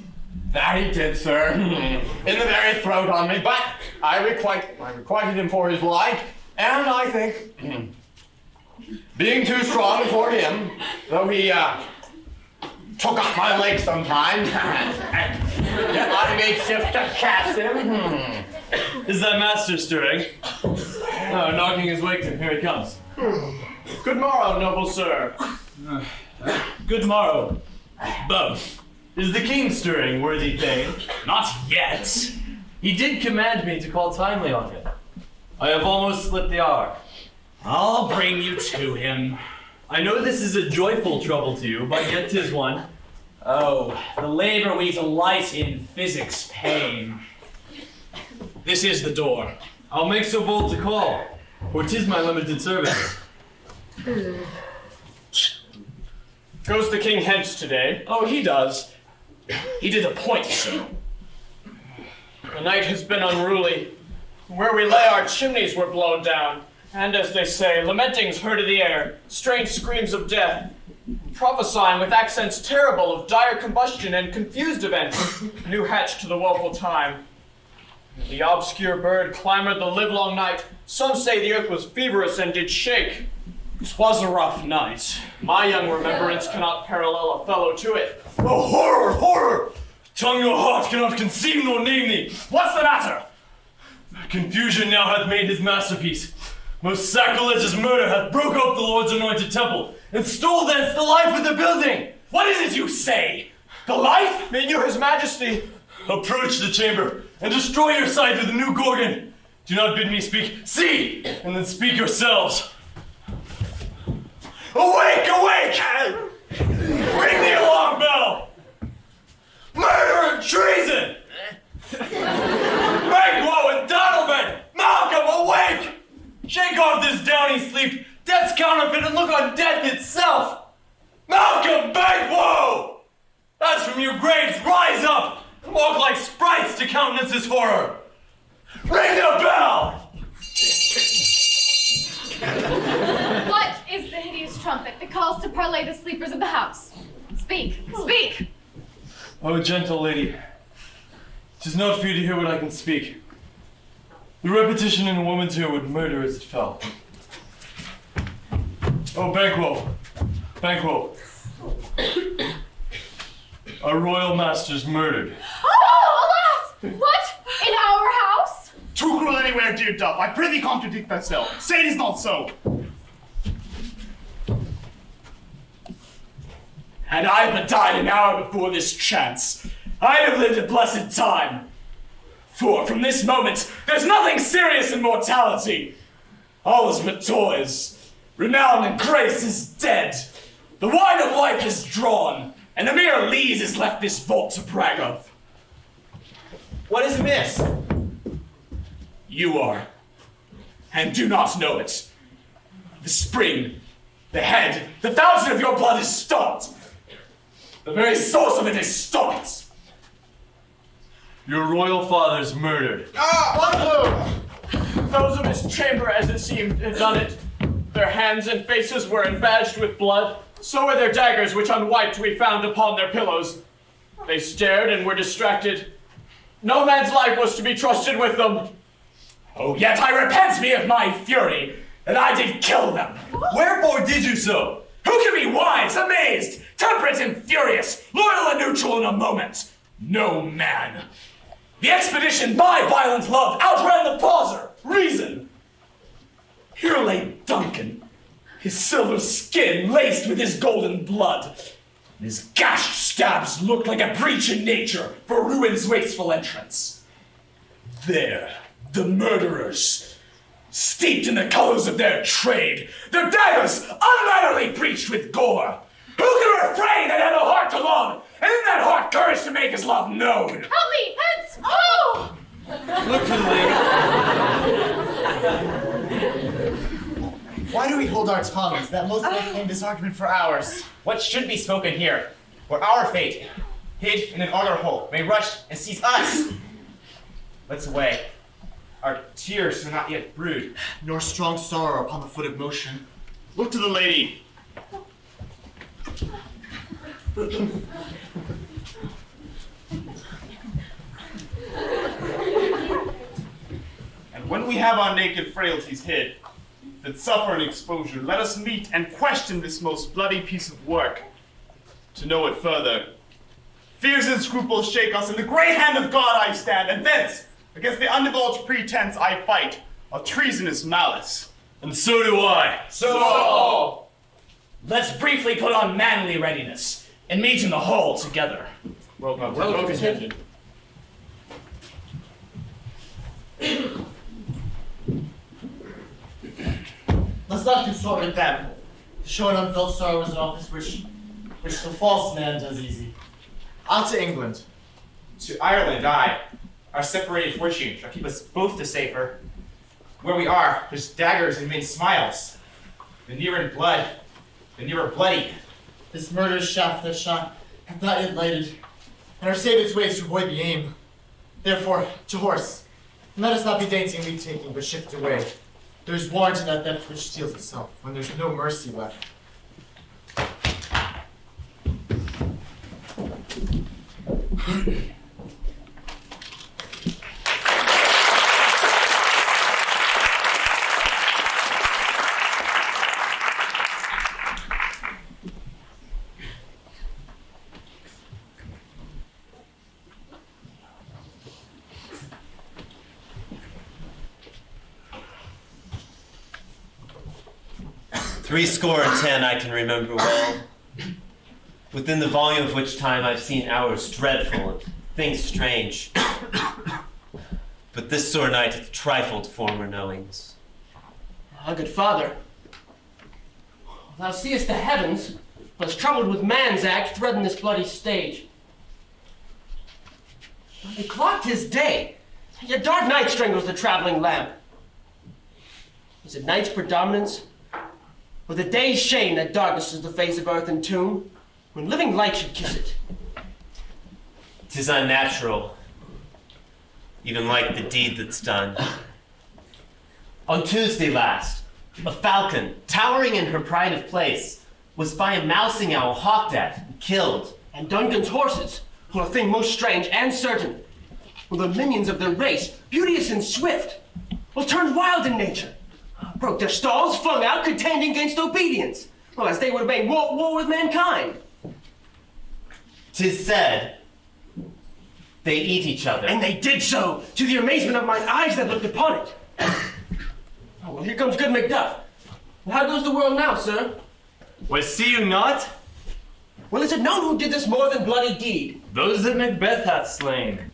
that he did, sir. In the very throat on me, but I requited him for his life, and I think, being too strong for him, though he took off my leg sometimes, yet I made shift to cast him. Is that master stirring? No, knocking his wake. Here he comes. Good morrow, noble sir. Good morrow, both. Is the king stirring, worthy thane? Not yet. He did command me to call timely on him. I have almost slipped the hour. I'll bring you to him. I know this is a joyful trouble to you, but yet 'tis one. Oh, the labor we delight in physics pain. This is the door. I'll make so bold to call, for 'tis my limited service. Goes the king hence today? Oh, he does. He did appoint so. The night has been unruly. Where we lay, our chimneys were blown down, and as they say, lamentings heard in the air, strange screams of death, prophesying with accents terrible of dire combustion and confused events, new hatched to the woeful time. The obscure bird clamored the livelong night. Some say the earth was feverous and did shake. 'Twas a rough night. My young remembrance cannot parallel a fellow to it. Oh, horror, horror! Tongue nor heart cannot conceive nor name thee. What's the matter? Confusion now hath made his masterpiece. Most sacrilegious murder hath broke up the Lord's anointed temple, and stole thence the life of the building. What is it you say? The life? May you, his majesty. Approach the chamber, and destroy your sight with the new Gorgon. Do not bid me speak. See, and then speak yourselves. Awake, awake! Ring the alarm bell! Murder and treason! Banquo and Donalbain! Malcolm, awake! Shake off this downy sleep, death's counterfeit, and look on death itself! Malcolm, Banquo! As from your graves, rise up! Walk like sprites to countenance this horror! Ring the bell! What is the hideous trumpet that calls to parley the sleepers of the house? Speak, speak! Oh, gentle lady, 'tis not for you to hear what I can speak. The repetition in a woman's ear would murder as it fell. Oh, Banquo, Banquo. Our royal master's murdered. Oh, alas! What? In our house? Too cruel anywhere, dear dove. I prithee contradict thyself. Say it is not so. Had I but died an hour before this chance, I'd have lived a blessed time. For from this moment, there's nothing serious in mortality. All is but toys. Renown and grace is dead. The wine of life is drawn, and a mere lees is left this vault to brag of. What is amiss? You are, and do not know it. The spring, the head, the fountain of your blood is stopped. The very source of it is stopped. Your royal father's murdered. Ah! Those of his chamber, as it seemed, had done it. Their hands and faces were embadged with blood. So were their daggers, which unwiped we found upon their pillows. They stared and were distracted. No man's life was to be trusted with them. Oh, yet I repent me of my fury, that I did kill them. Wherefore did you so? Who can be wise, amazed, temperate and furious, loyal and neutral in a moment? No man. The expedition by violent love outran the pauser, reason. Here lay Duncan, his silver skin laced with his golden blood. And his gashed stabs looked like a breach in nature for ruin's wasteful entrance. There, the murderers, steeped in the colors of their trade, their daggers unmannerly breached with gore. Who can refrain and had a heart to love, and in that heart courage to make his love known? Help me, hence! Oh! Look to the lady. Why do we hold our tongues? That most may end this argument for hours. What should be spoken here, where our fate, hid in an honor hole, may rush and seize us. Let's away. Our tears are not yet brewed. Nor strong sorrow upon the foot of motion. Look to the lady. And when we have our naked frailties hid, that suffer an exposure, let us meet and question this most bloody piece of work. To know it further, fears and scruples shake us, in the great hand of God I stand, and thence, against the undivulged pretense I fight, of treasonous malice. And so do I. So! Let's briefly put on manly readiness, and meet in the hall together. Well contented. Let's not consort with them. To show an unfelt sorrow is an office which the false man does easy. Out to England. To Ireland, aye. Our separated fortune shall keep us both the safer. Where we are, there's daggers and men smiles. The nearer blood, the nearer bloody. This murderous shaft that shot hath not yet lighted, and are saved its ways to avoid the aim. Therefore, to horse. And let us not be dainty in leave taking, but shift away. There's warrant in that theft which steals itself, when there's no mercy left. Threescore and 10 I can remember well, within the volume of which time I've seen hours dreadful and things strange. But this sore night hath trifled former knowings. Ah, good father, thou seest the heavens, was troubled with man's act, threading this bloody stage. They clocked his day, yet dark night strangles the traveling lamp. Is it night's predominance? Or the day's shame that darknesses the face of earth and tomb, when living light should kiss it? 'Tis unnatural, even like the deed that's done. On Tuesday last, a falcon, towering in her pride of place, was by a mousing owl hawked at and killed. And Duncan's horses, who are a thing most strange and certain, were the minions of their race, beauteous and swift, well turned wild in nature. Broke their stalls, flung out, contending against obedience. Well, as they would have made war with mankind. 'Tis said, they eat each other. And they did so, to the amazement of mine eyes that looked upon it. Oh, well, here comes good Macbeth. Well, how goes the world now, sir? Why, see you not? Well, is it known who did this more than bloody deed? Those that Macbeth hath slain.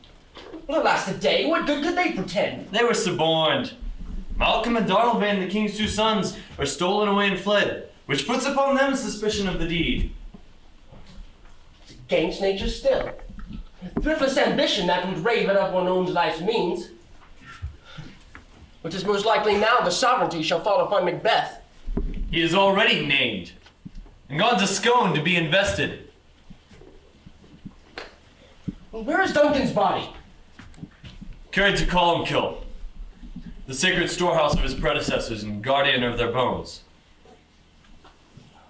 Well, alas the day, what good could they pretend? They were suborned. Malcolm and Donalbain, the king's two sons, are stolen away and fled, which puts upon them suspicion of the deed. It's against nature still. Thriftless ambition that would rave it up one owns life's means. But 'tis most likely now the sovereignty shall fall upon Macbeth. He is already named, and gone to Scone to be invested. Well, where is Duncan's body? Carried to Columkill. the sacred storehouse of his predecessors and guardian of their bones.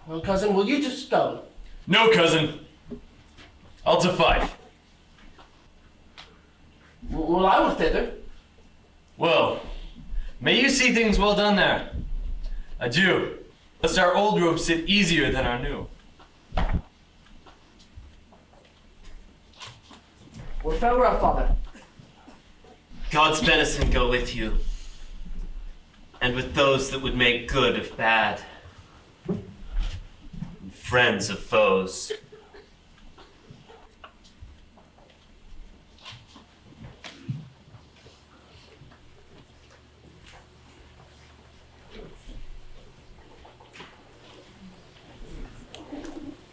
Well, cousin, will you to stone? No, cousin. I'll to fight. Well, I will thither. Well, may you see things well done there. Adieu, lest our old robe sit easier than our new. Well, farewell, father. God's benison go with you, and with those that would make good of bad, and friends of foes.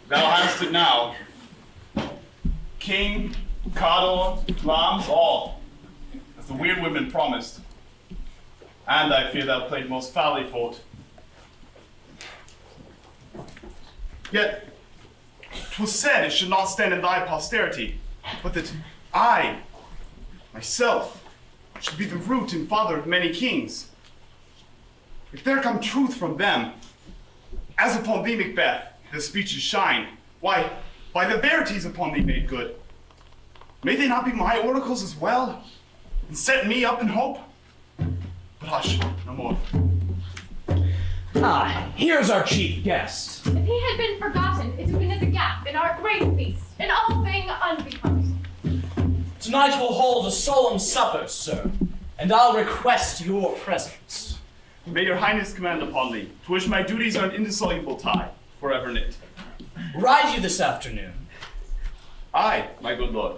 Thou hast it now. King, Cawdor, lambs, all, as the weird women promised. And I fear thou played most foully for it. Yet, 'twas said it should not stand in thy posterity, but that I, myself, should be the root and father of many kings. If there come truth from them, as upon thee, Macbeth, the speeches shine, why, by the verities upon thee made good, may they not be my oracles as well, and set me up in hope? But hush, no more. Here's our chief guest. If he had been forgotten, it had been as a gap in our great feast, in all thing unbecoming. Tonight we'll hold a solemn supper, sir, and I'll request your presence. May your highness command upon me, to which my duties are an indissoluble tie, forever knit. Ride you this afternoon? Aye, my good lord.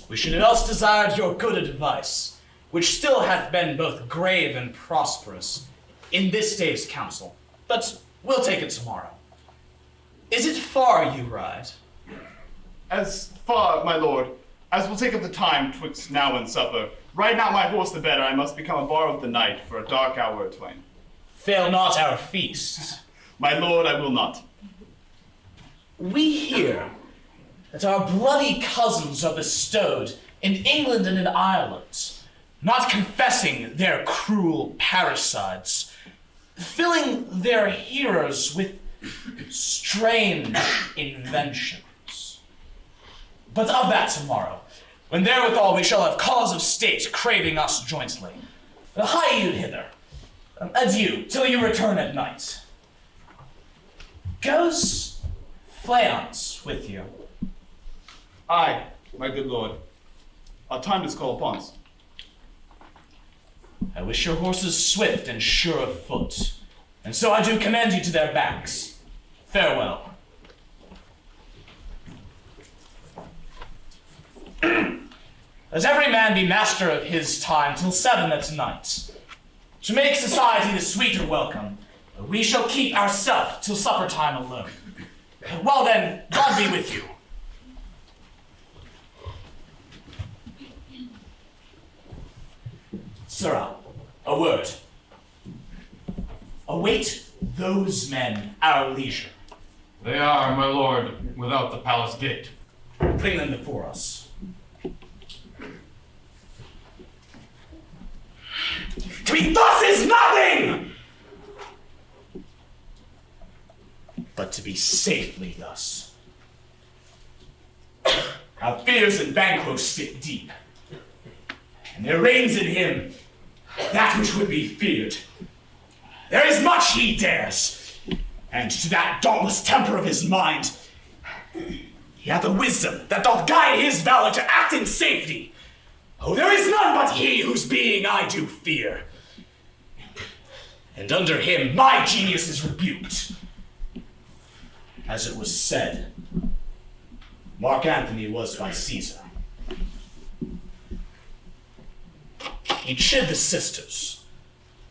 We should else desired your good advice, which still hath been both grave and prosperous in this day's council, but we'll take it tomorrow. Is it far you ride? As far, my lord, as will take up the time twixt now and supper. Ride not my horse the better, I must become a bar of the night for a dark hour or twain. Fail not our feast. My lord, I will not. We hear that our bloody cousins are bestowed in England and in Ireland, not confessing their cruel parricides, filling their hearers with strange inventions. But of that tomorrow, when therewithal we shall have cause of state craving us jointly. Hie you hither. Adieu, till you return at night. Goes Fleance with you? Aye, my good lord. Our time is called upon us. I wish your horses swift and sure of foot, and so I do commend you to their backs. Farewell. Let every man be master of his time till 7 at night. To make society the sweeter welcome, we shall keep ourselves till supper time alone. Well then, God be with you. Sirrah, a word. Await those men our leisure. They are, my lord, without the palace gate. Bring them before us. To be thus is nothing! But to be safely thus. Our fears and Banquos fit deep, and there reigns in him that which would be feared. There is much he dares, and to that dauntless temper of his mind, he hath a wisdom that doth guide his valor to act in safety. Oh, there is none but he whose being I do fear. And under him my genius is rebuked. As it was said, Mark Antony was by Caesar. He chid the sisters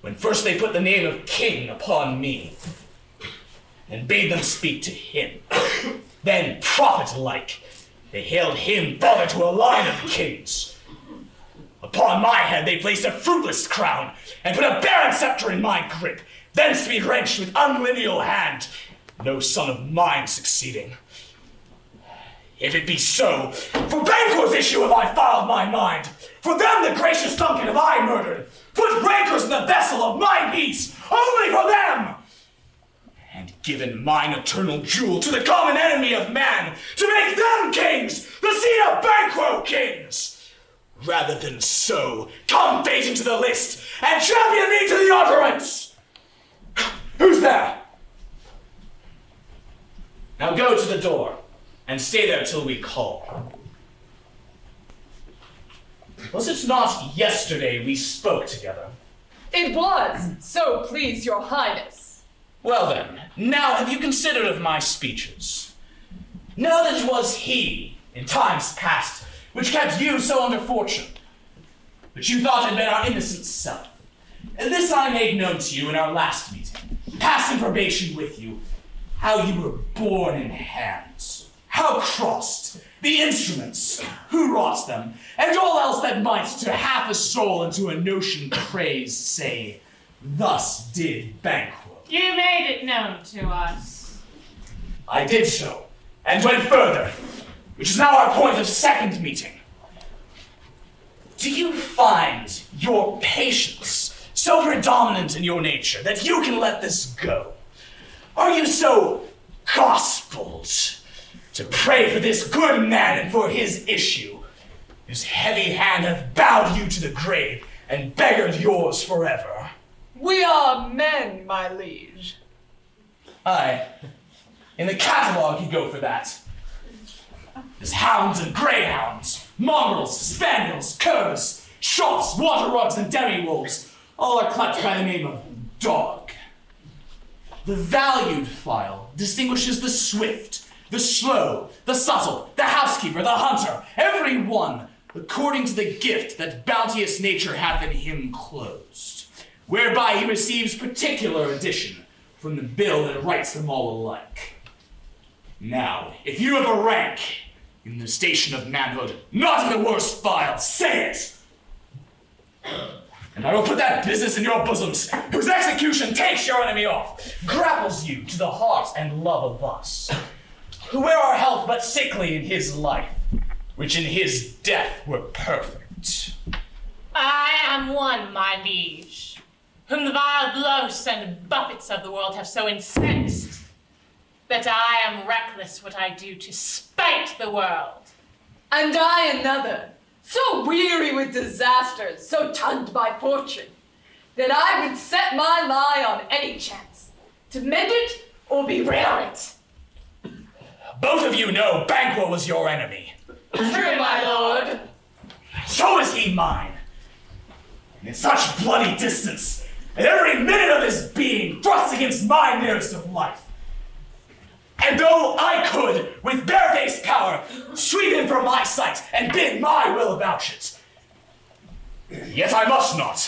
when first they put the name of king upon me, and bade them speak to him. Then, prophet-like, they hailed him father to a line of kings. Upon my head they placed a fruitless crown, and put a barren scepter in my grip, thence to be wrenched with unlineal hand, no son of mine succeeding. If it be so, for Banquo's issue have I filed my mind, For them the gracious Duncan have I murdered, put rancors in the vessel of my peace, only for them! And given mine eternal jewel to the common enemy of man, to make them kings, the seed of Banquo kings! Rather than so, come fate into the list, and champion me to the utterance! Who's there? Now go to the door, and stay there till we call. Was it not yesterday we spoke together? It was, so please your highness. Well then, now have you considered of my speeches? Know that it was he, in times past, which kept you so under fortune, which you thought had been our innocent self. And this I made known to you in our last meeting, passing probation with you, how you were born in hands, how crossed, the instruments, who wrought them, and all else that might to half a soul and to a notion praise say, thus did Banquo. You made it known to us. I did so, and went further, which is now our point of second meeting. Do you find your patience so predominant in your nature that you can let this go? Are you so gospeled to pray for this good man and for his issue, whose heavy hand hath bowed you to the grave and beggared yours forever? We are men, my liege. Aye, in the catalogue you go for that. There's hounds and greyhounds, mongrels, spaniels, curs, shots, water rugs, and demi-wolves, all are clutched by the name of dog. The valued file distinguishes the swift, the slow, the subtle, the housekeeper, the hunter, every one according to the gift that bounteous nature hath in him closed, whereby he receives particular addition from the bill that writes them all alike. Now, if you have a rank in the station of manhood, not in the worst file, say it! And I will put that business in your bosoms, whose execution takes your enemy off, grapples you to the heart and love of us, who were our health but sickly in his life, which in his death were perfect. I am one, my liege, whom the vile blows and buffets of the world have so incensed, that I am reckless what I do to spite the world. And I another, so weary with disasters, so tugged by fortune, that I would set my lie on any chance, to mend it or be rid of it. Both of you know Banquo was your enemy. True, my lord. So is he mine. And in such bloody distance, and every minute of his being thrust against my nearest of life. And though I could, with barefaced power, sweep him from my sight and bid my will avouch it, yet I must not,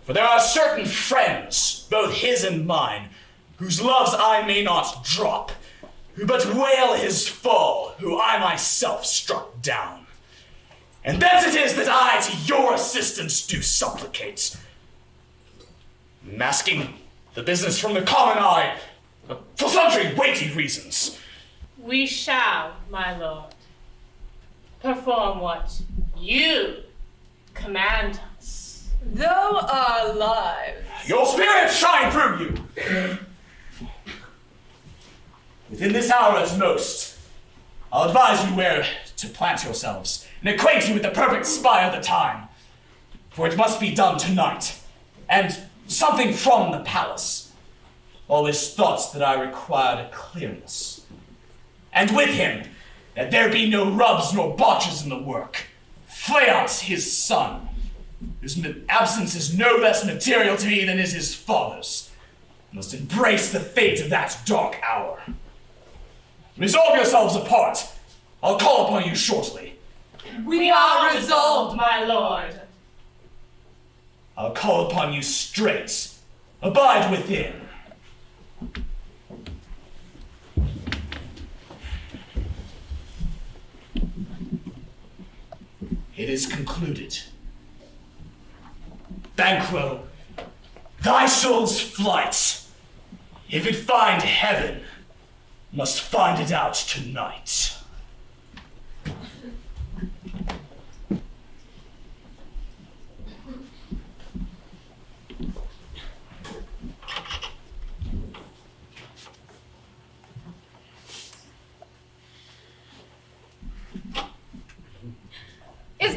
for there are certain friends, both his and mine, whose loves I may not drop, who but wail his fall, who I myself struck down. And thence it is that I to your assistance do supplicate, masking the business from the common eye, for sundry weighty reasons. We shall, my lord, perform what you command us. Though our lives... Your spirit shine through you! Within this hour at most, I'll advise you where to plant yourselves, and acquaint you with the perfect spy of the time. For it must be done tonight, and something from the palace. Always thought that I required a clearness. And with him, that there be no rubs nor botches in the work. Fleance, his son, whose absence is no less material to me than is his father's, must embrace the fate of that dark hour. Resolve yourselves apart. I'll call upon you shortly. We are resolved, my lord. I'll call upon you straight. Abide within. It is concluded. Banquo, thy soul's flight, if it find heaven, must find it out tonight.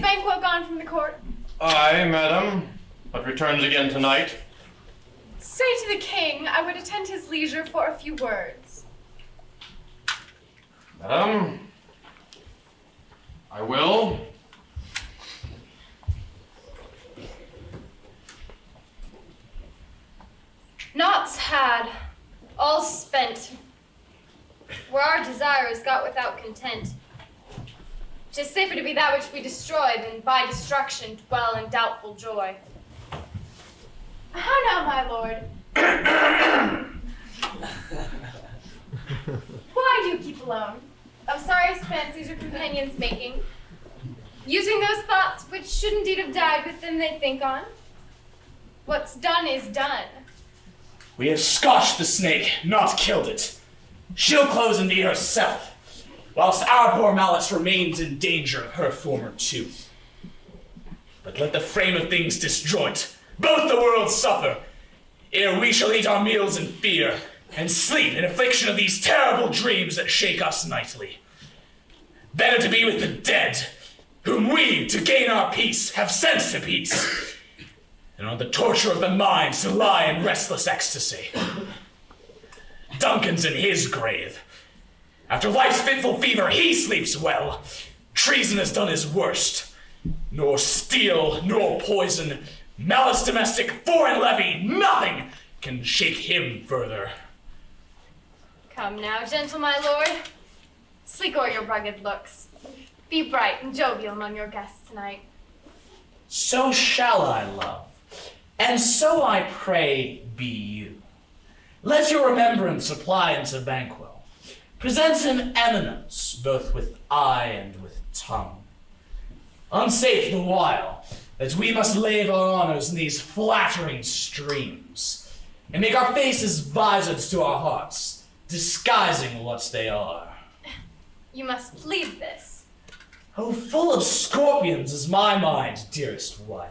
Banquo gone from the court? Aye, madam, but returns again tonight. Say to the king I would attend his leisure for a few words. Madam, I will. Naughts had, all spent, were our desires got without content. 'Tis safer to be that which we destroy than by destruction dwell in doubtful joy. How now, my lord? Why do you keep alone? Of sorriest fancies your companions making, using those thoughts which should indeed have died within they think on? What's done is done. We have scotched the snake, not killed it. She'll close in thee herself, whilst our poor Malice remains in danger of her former tooth. But let the frame of things disjoint, both the worlds suffer, ere we shall eat our meals in fear, and sleep in affliction of these terrible dreams that shake us nightly. Better to be with the dead, whom we, to gain our peace, have sent to peace, than on the torture of the mind to lie in restless ecstasy. Duncan's in his grave. After life's fitful fever, he sleeps well. Treason has done his worst. Nor steel, nor poison, malice domestic, foreign levy, nothing can shake him further. Come now, gentle my lord. Sleek o'er your rugged looks. Be bright and jovial among your guests tonight. So shall I, love, and so I pray be you. Let your remembrance apply unto Banquo. Present him eminence, both with eye and with tongue. Unsafe the while, that we must lave our honors in these flattering streams, and make our faces visors to our hearts, disguising what they are. You must plead this. Oh, full of scorpions is my mind, dearest wife.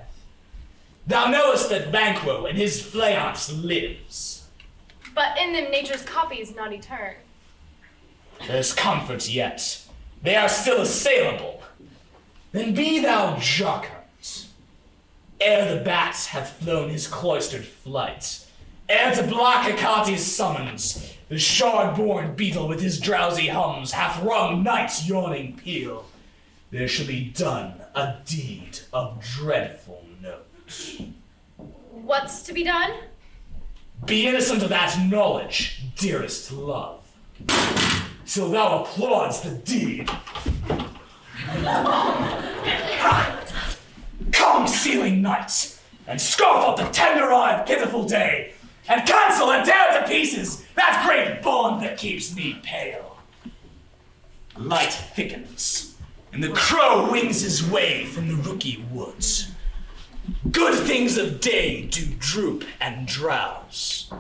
Thou knowest that Banquo in his flayance lives. But in them nature's copy is not etern. There's comfort yet. They are still assailable. Then be thou jocund. Ere the bat hath flown his cloistered flight, ere to black Hecate's summons, the shard-born beetle with his drowsy hums hath rung night's yawning peal, there shall be done a deed of dreadful note. What's to be done? Be innocent of that knowledge, dearest love, till thou applauds the deed. Come, sealing night, and scarf up the tender-eyed, pitiful day, and cancel and tear to pieces that great bond that keeps me pale. Light thickens, and the crow wings his way from the rooky woods. Good things of day do droop and drowse,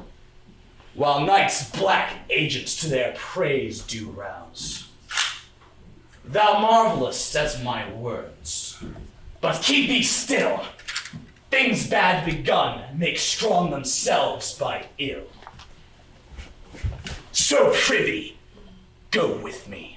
while night's black agents to their praise do rouse. Thou marvelest at my words, but keep thee still. Things bad begun make strong themselves by ill. So prithee, go with me.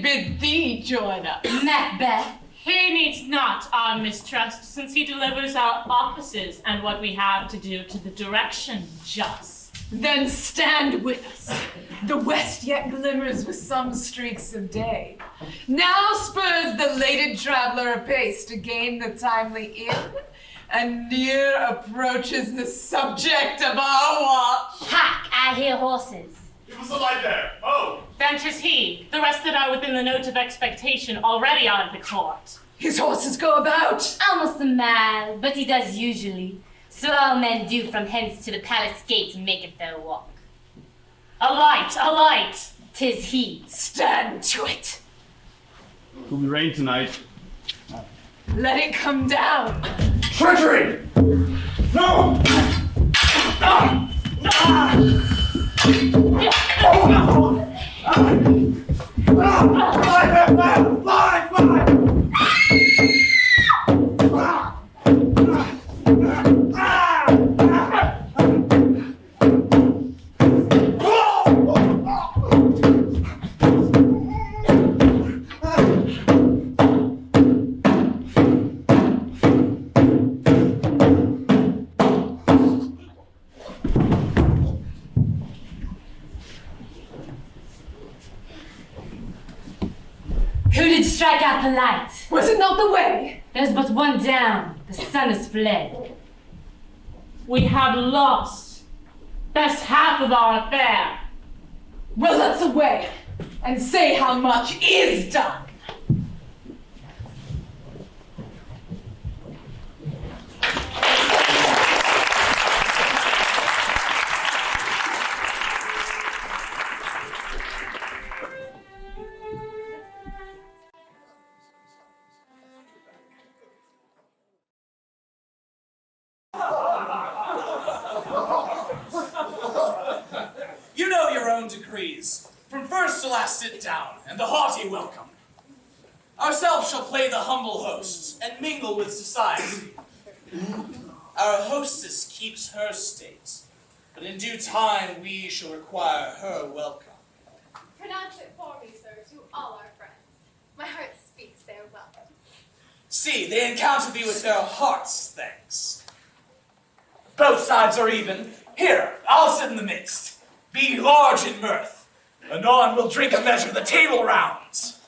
Bid thee join us. Macbeth. He needs not our mistrust, since he delivers our offices and what we have to do to the direction just. Then stand with us. The west yet glimmers with some streaks of day. Now spurs the lated traveler apace to gain the timely inn, and near approaches the subject of our watch. Hark, I hear horses. Give us a light there. Oh! Then 'tis he. The rest that are within the note of expectation already out of the court. His horses go about. Almost a mile, but he does usually. So all men do from hence to the palace gates maketh their walk. A light, 'tis he. Stand to it. Will we reign tonight? Let it come down. Treachery! No! Who did strike out the light? Was it not the way? There's but one down. The sun is fled. We have lost best half of our affair. Well, let's away and say how much is done. You know your own decrees. From first to last sit down, and the haughty welcome. Ourselves shall play the humble hosts, and mingle with society. Our hostess keeps her state, but in due time we shall require her welcome. Pronounce it for me, sir, to all our friends. My heart speaks their welcome. See, they encounter thee with their hearts, thanks. Both sides are even. Here, I'll sit in the midst. Be large in mirth. Anon we'll drink a measure the table rounds.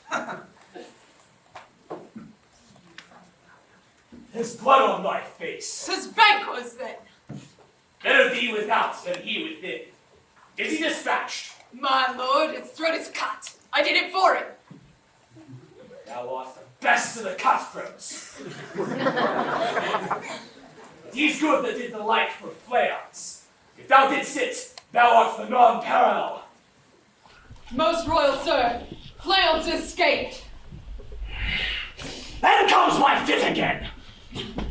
There's blood on thy face. 'Tis Banquo's then. Better thee without than he within. Is he dispatched? My lord, his throat is cut. I did it for him. Thou art the best of the cutthroats. He's good that did the like for flayouts. If thou didst sit, thou art the non-parallel. Most royal sir, flails escaped. Then comes my fit again.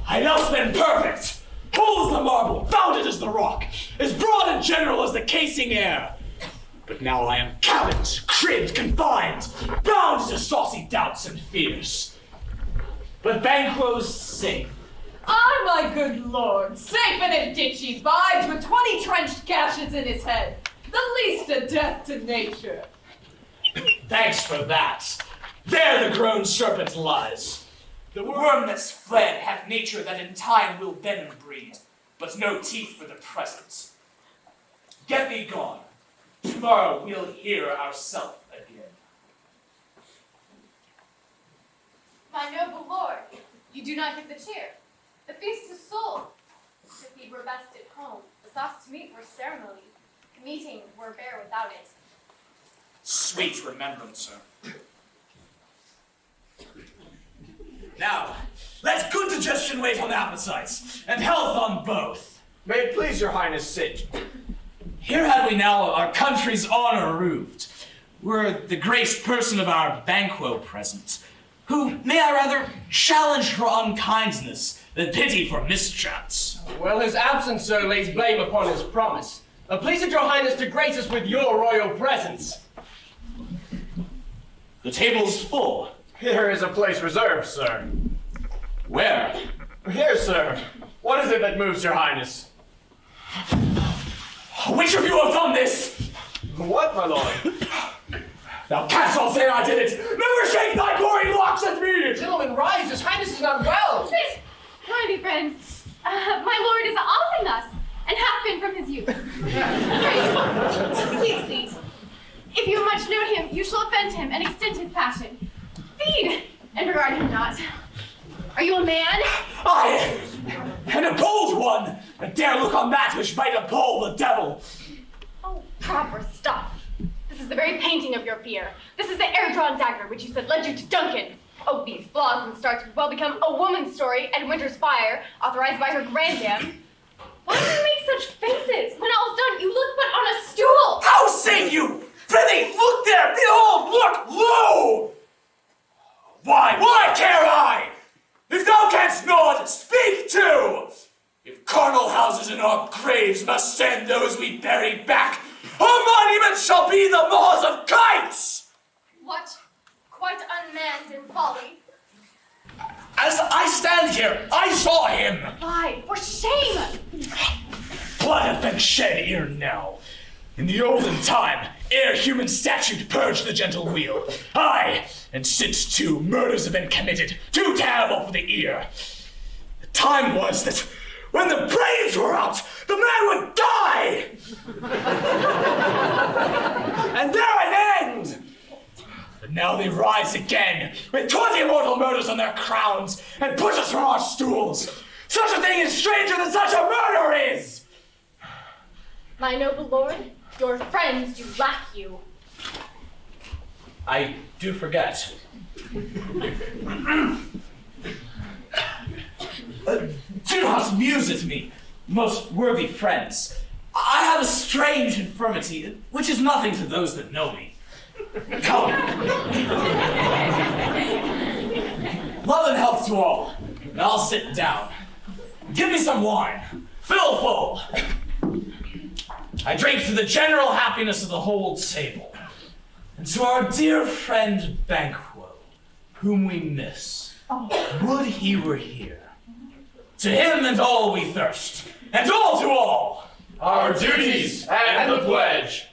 I'd else been perfect. Full as the marble, founded as the rock, as broad and general as the casing air. But now I am cabined, cribbed, confined, bound to saucy doubts and fears. But Banquo's sing. Ah, my good lord, safe in a ditch he bides with 20 trenched gashes in his head. The least a death to nature. Thanks for that. There the grown serpent lies. The worm that's fled hath nature that in time will venom breed, but no teeth for the present. Get thee gone. Tomorrow we'll hear ourself again. My noble lord, you do not give the cheer. The feast is sold. The feed were best at home. The sauce to meat were ceremony. The meeting were bare without it. Sweet remembrancer. Now, let good digestion wait on appetites, and health on both. May it please your highness sit. Here had we now our country's honor roofed, were the graced person of our Banquo present, who, may I rather, challenge for unkindness than pity for mischance. Well, his absence, sir, lays blame upon his promise. Please it your highness to grace us with your royal presence. The table's full. Here is a place reserved, sir. Where? Here, sir. What is it that moves your highness? Which of you have done this? What, my lord? Thou canst not say I did it! Never shake thy gory locks at me! Gentlemen, rise! His highness is not well! Sit! Mighty friends, my lord is offing us, and hath been from his youth. Pray, take a seat. If you much know him, you shall offend him and extend his passion. Feed, and regard him not. Are you a man? I am, and a bold one, and dare look on that which might appall the devil. Oh, proper stuff. This is the very painting of your fear. This is the air-drawn dagger which you said led you to Duncan. Oh, these flaws and starts would well become a woman's story at Winter's Fire, authorized by her grandam. Why do you make such faces? When all's done, you look but on a stool. How say you? Prithee, look there! Behold, look, lo! Why care I? If thou canst not, speak too! If carnal houses in our graves must send those we bury back, our monument shall be the maws of kites! What? Quite unmanned in folly. As I stand here, I saw him! Fie, for shame! Blood hath been shed ere now. In the olden time, ere human statute purged the gentle wheel. Aye, and since too, murders have been committed, too terrible for the ear. The time was that when the brains were out, the man would die! And there an end! But now they rise again, with 20 mortal murders on their crowns, and push us from our stools. Such a thing is stranger than such a murder is! My noble lord, your friends do lack you. I do forget. Do not muse at me, most worthy friends. I have a strange infirmity, which is nothing to those that know me. Come. Love and health to all. And I'll sit down. Give me some wine. Fill full. I drink to the general happiness of the whole table, and to our dear friend Banquo, whom we miss. Would he were here. To him and all we thirst, and all to all. Our duties and the pledge.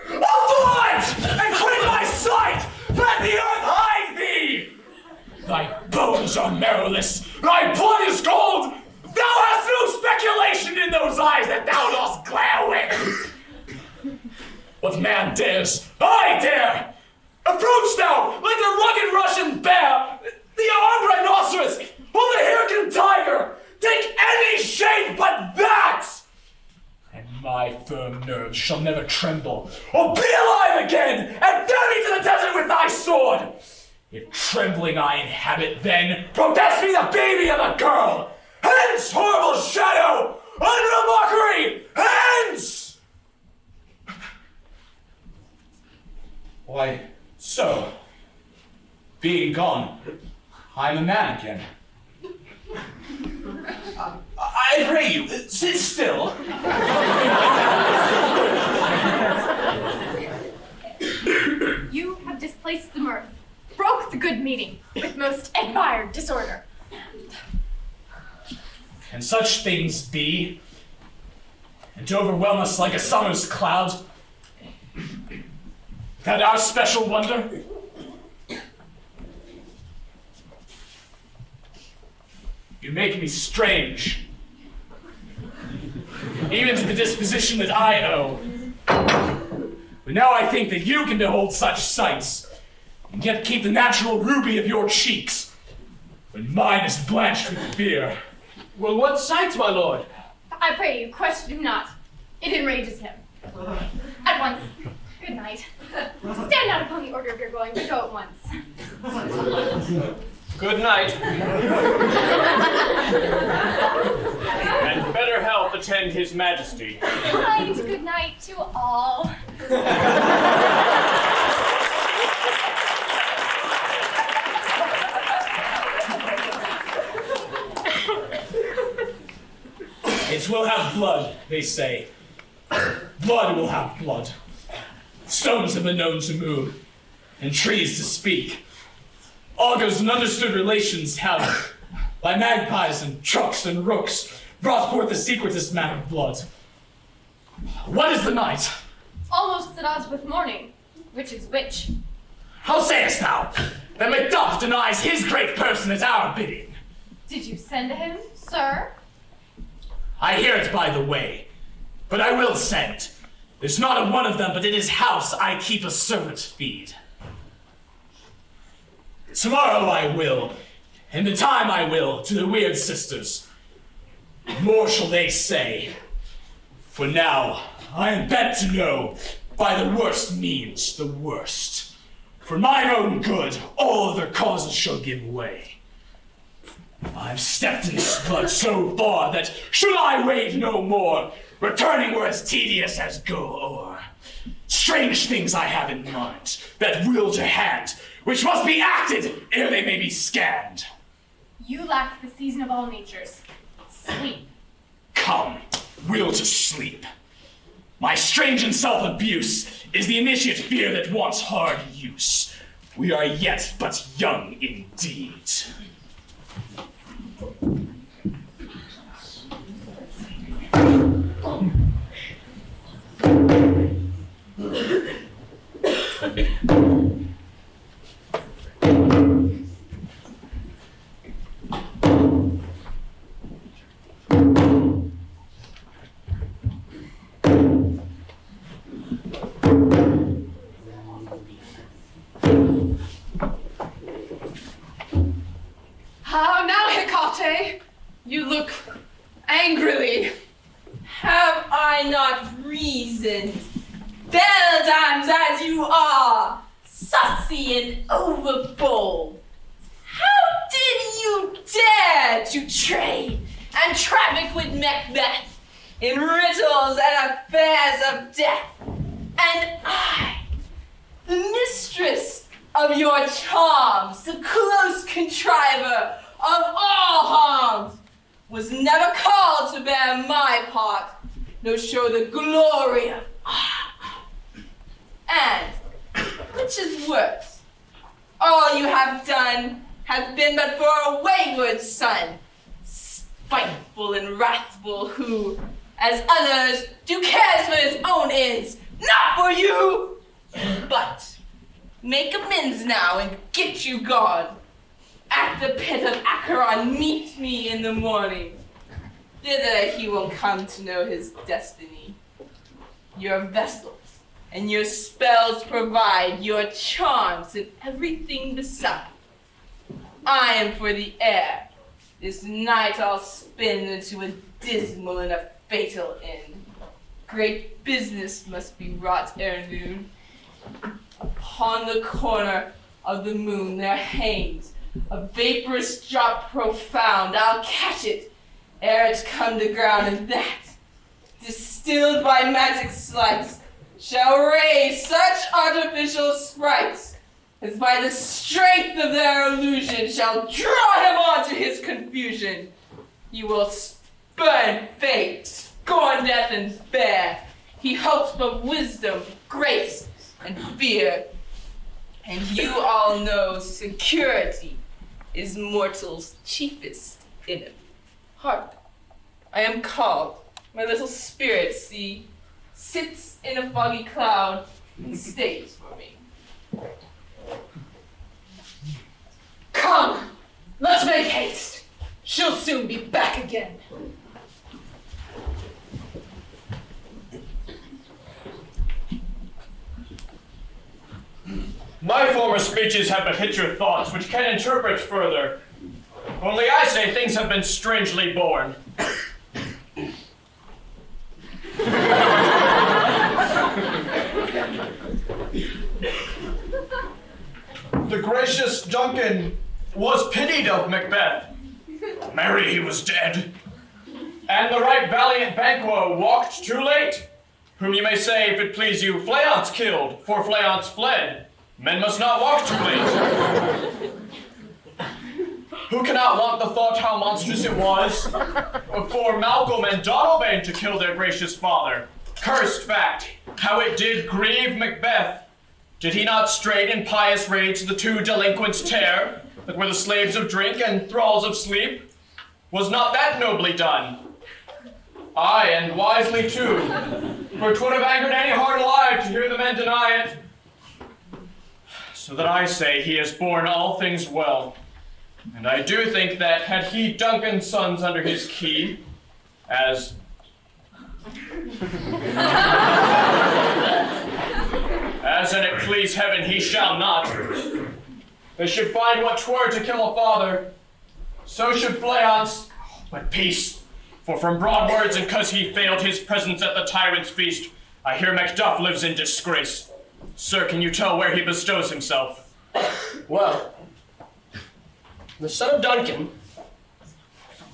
Avaunt! And quit my sight! Let the earth hide thee! Thy bones are marrowless, thy blood is cold! Thou hast no speculation in those eyes that thou dost glare with! What man dares, I dare! Approach thou, like the rugged Russian bear, the armed rhinoceros, or the Hyrcan tiger! Take any shape but that! And my firm nerves shall never tremble, or be alive again, and bear me to the desert with thy sword! If trembling I inhabit, then protest me the baby of a girl! Hence, horrible shadow! Unreal mockery! Hence! Why, so, being gone, I'm a man again. I pray you, sit still. You have displaced the mirth, broke the good meeting, with most admired disorder. And such things be, and to overwhelm us like a summer's cloud, that our special wonder? You make me strange, even to the disposition that I owe. But now I think that you can behold such sights, and yet keep the natural ruby of your cheeks, when mine is blanched with fear. Well, what sights, my lord? I pray you, question him not. It enrages him. At once. Good night. Stand out upon the order of your going, but go at once. Good night. And better health attend his majesty. Kind good night to all. It will have blood, they say. Blood will have blood. Stones have been known to move, and trees to speak. Augurs and understood relations have, by magpies and trucks and rooks, brought forth the secretest man of blood. What is the night? Almost at odds with morning. Which is which? How sayest thou that Macbeth denies his great person at our bidding? Did you send to him, sir? I hear it by the way, but I will send. There's not a one of them, but in his house I keep a servant feed. Tomorrow I will, and the time I will, to the weird sisters. More shall they say. For now, I am bent to know, by the worst means, the worst. For mine own good, all other causes shall give way. I've stepped in this blood so far that, should I wade no more, returning were as tedious as go o'er. Strange things I have in mind, that will to hand, which must be acted ere they may be scanned. You lack the season of all natures. Sleep. Come, will to sleep. My strange and self-abuse is the initiate fear that wants hard use. We are yet but young indeed. How now, Hecate? You look angrily. Have I not reasoned? Beldams as you are, sussy and overbold. How did you dare to trade and traffic with Macbeth in riddles and affairs of death? And I, the mistress of your charms, the close contriver of all harms, was never called to bear my part, nor show the glory of art. And, which is worse, all you have done has been but for a wayward son, spiteful and wrathful, who, as others, do cares for his own ends, not for you. But make amends now and get you gone. At the pit of Acheron, meet me in the morning. Thither he will come to know his destiny. Your vessels and your spells provide, your charms and everything beside. I am for the air. This night I'll spin into a dismal and a fatal end. Great business must be wrought ere noon. Upon the corner of the moon there hangs a vaporous drop profound. I'll catch it ere it come to ground, and that, distilled by magic sleights, shall raise such artificial sprites as by the strength of their illusion shall draw him on to his confusion. He will spurn fate, scorn death, and spare. He hopes for wisdom, grace, and fear. And you all know security is mortal's chiefest enemy. Hark, I am called. My little spirit, see, sits in a foggy cloud and stays for me. Come, let's make haste. She'll soon be back again. My former speeches have but hit your thoughts, which can interpret further. Only I say things have been strangely born. The gracious Duncan was pitied of Macbeth. Marry, he was dead. And the right valiant Banquo walked too late, whom you may say, if it please you, Fleance killed, for Fleance fled. Men must not walk too late. Who cannot want the thought how monstrous it was for Malcolm and Donalbain to kill their gracious father? Cursed fact, how it did grieve Macbeth. Did he not straight in pious rage the two delinquents tear, that were the slaves of drink and thralls of sleep? Was not that nobly done? Aye, and wisely too, for 'twould have angered any heart alive to hear the men deny it. So that I say he has borne all things well. And I do think that had he Duncan's sons under his key, as an it please heaven he shall not, they should find what 'twere to kill a father, so should Fleance, but peace, for from broad words and 'cause he failed his presence at the tyrant's feast, I hear Macduff lives in disgrace. Sir, can you tell where he bestows himself? Well, the son of Duncan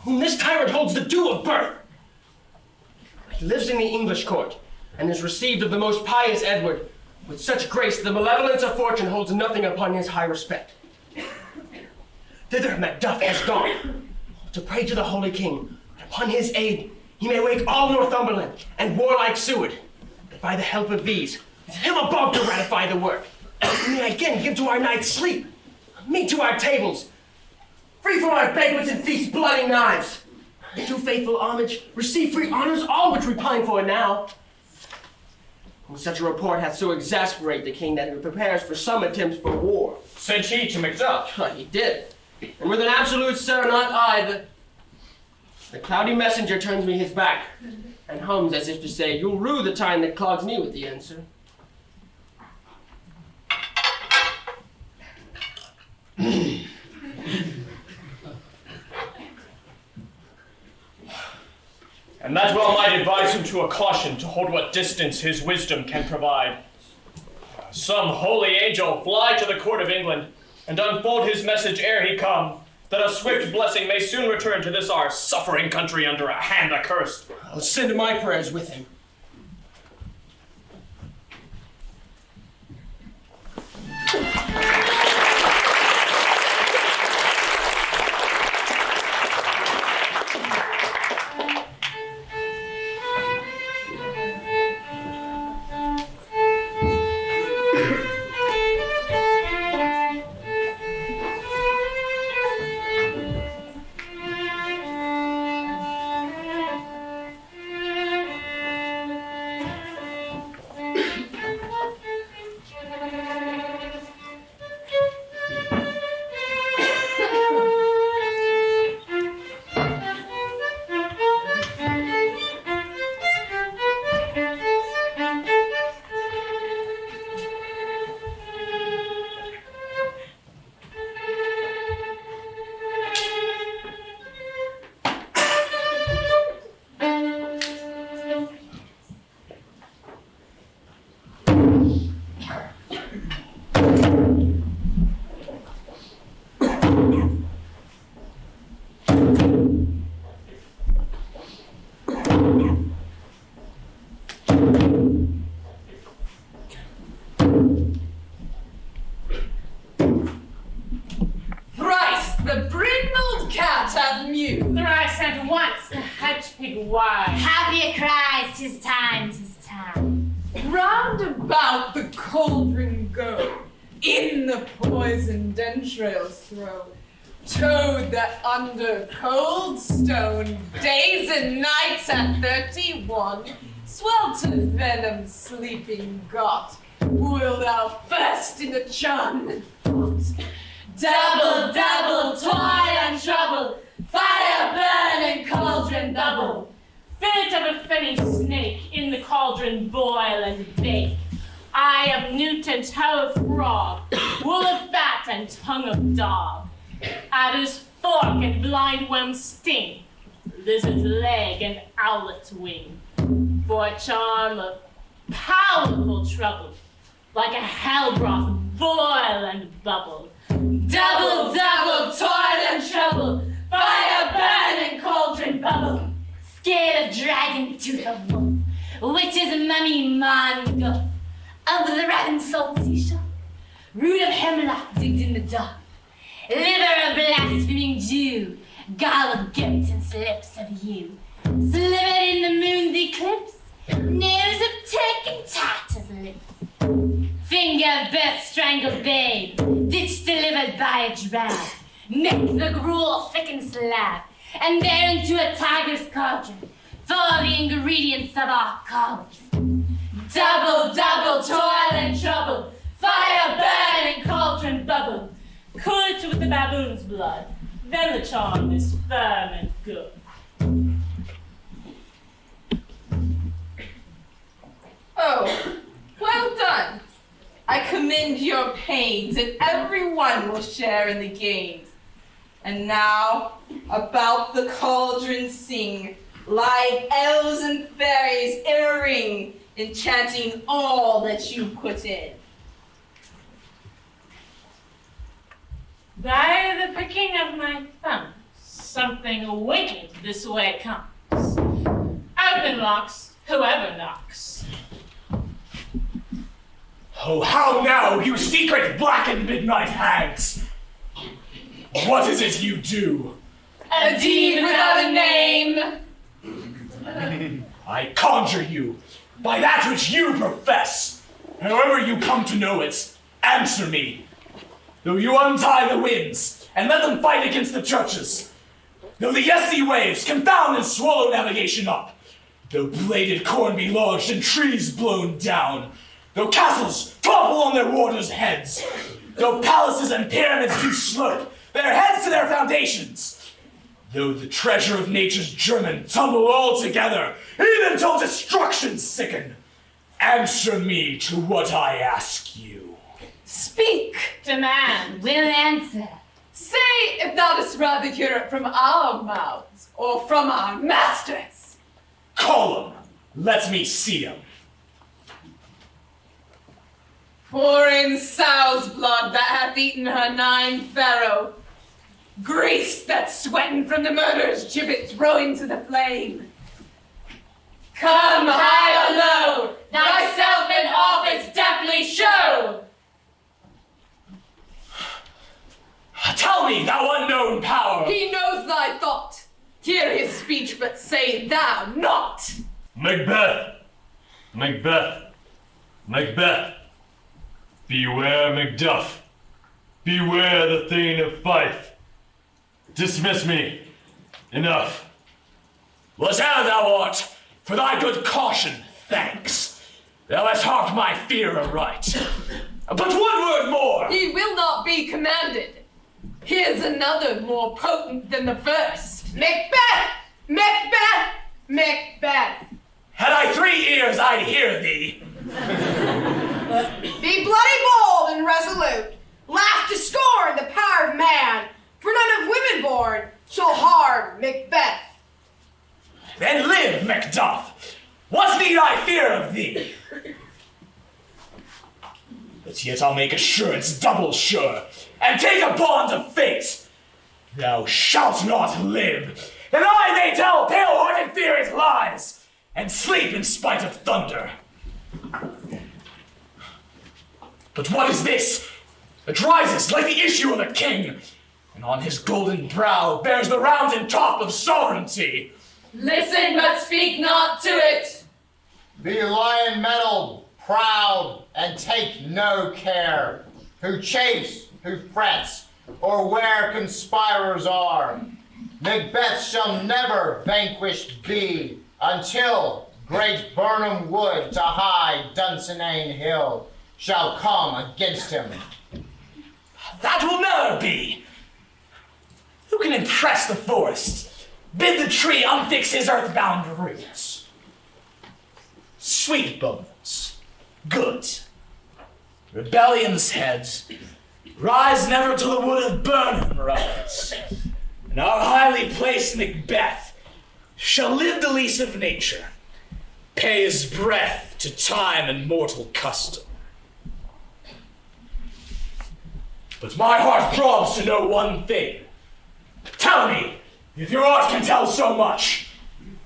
whom this tyrant holds the due of birth. He lives in the English court, and is received of the most pious Edward with such grace that the malevolence of fortune holds nothing upon his high respect. Thither Macduff has gone, to pray to the Holy King, that upon his aid he may wake all Northumberland and warlike Seward, that by the help of these, with him above to ratify the work, we may again give to our knights sleep, meet to our tables, free from our banquets and feasts bloody knives, do faithful homage, receive free honors, all which we pine for now. And such a report hath so exasperate the king that he prepares for some attempts for war. Said he to Macduff? He did. And with an absolute sir, not I, the cloudy messenger turns me his back, and hums as if to say, you'll rue the time that clogs me with the answer. And that well might advise him to a caution to hold what distance his wisdom can provide. Some holy angel fly to the court of England, and unfold his message ere he come, that a swift blessing may soon return to this our suffering country under a hand accursed. I'll send my prayers with him. Under cold stone, days and nights at 31, swelter venom sleeping got, will thou first in the charmed pot. Double, double, toil and trouble, fire burn and cauldron bubble. Fillet of a fenny snake, in the cauldron boil and bake. Eye of newt and toe of frog, wool of bat and tongue of dog. Adder's fork and blind worm's sting, lizard's leg and owlet's wing, for a charm of powerful trouble, like a hell broth boil and bubble. Double, double, toil and trouble, fire burn and cauldron bubble. Scale of dragon, tooth of wolf, witch's mummy mango, over the rat and salt seashore, root of hemlock digged in the dark, liver of blaspheming Jew, gall of goat and slips of yew, slivered in the moon's eclipse, nose of tick and tatters lips, finger of birth strangled babe, ditch delivered by a drab, neck the gruel thickened slab, and there into a tiger's cauldron, for the ingredients of our cause. Double, double, toil and trouble, fire burn and cauldron bubble. Cool it with the baboon's blood, then the charm is firm and good. Oh, well done. I commend your pains, and everyone will share in the gains. And now, about the cauldron sing, live elves and fairies in a ring, enchanting all that you put in. By the pricking of my thumbs, something wicked this way comes. Open locks, whoever knocks. Oh, how now, you secret black and midnight hags! What is it you do? A deed without a name. I conjure you, by that which you profess, however you come to know it, answer me. Though you untie the winds, and let them fight against the churches, though the Yesi waves confound and swallow navigation up, though bladed corn be lodged and trees blown down, though castles topple on their warders' heads, though palaces and pyramids do slope their heads to their foundations, though the treasure of nature's German tumble all together, even till destruction sicken, answer me to what I ask you. Speak. Demand. Will answer. Say if thou dost rather hear it from our mouths or from our masters. Call 'em. Let me see 'em. For in sow's blood that hath eaten her 9 pharaoh, Greece that's sweating from the murderer's gibbet throwing to the flame. Come high or low, thyself in office deftly show. Tell me, thou unknown power! He knows thy thought. Hear his speech, but say thou not. Macbeth! Macbeth! Macbeth! Beware Macduff! Beware the Thane of Fife! Dismiss me. Enough. Whate'er thou art, for thy good caution, thanks. Thou hast harped my fear aright. But one word more! He will not be commanded. Here's another more potent than the first. Macbeth! Macbeth! Macbeth! Had I 3 ears, I'd hear thee. Be bloody bold and resolute. Laugh to scorn the power of man, for none of women born shall harm Macbeth. Then live, Macduff. What need I fear of thee? But yet I'll make assurance double sure, and take a bond of fate. Thou shalt not live, that I may tell pale-hearted fear its lies, and sleep in spite of thunder. But what is this? It rises like the issue of a king, and on his golden brow bears the rounded top of sovereignty. Listen, but speak not to it. Be lion-mettled, proud, and take no care, who chase, who frets, or where conspirers are. Macbeth shall never vanquished be, until great Birnam wood to high Dunsinane hill shall come against him. That will never be. Who can impress the forest? Bid the tree unfix his earthbound roots. Sweet bones, good. Rebellion's heads rise never till the wood of Birnam rise. And our highly placed Macbeth shall live the lease of nature, pay his breath to time and mortal custom. But my heart throbs to know one thing. Tell me, if your art can tell so much,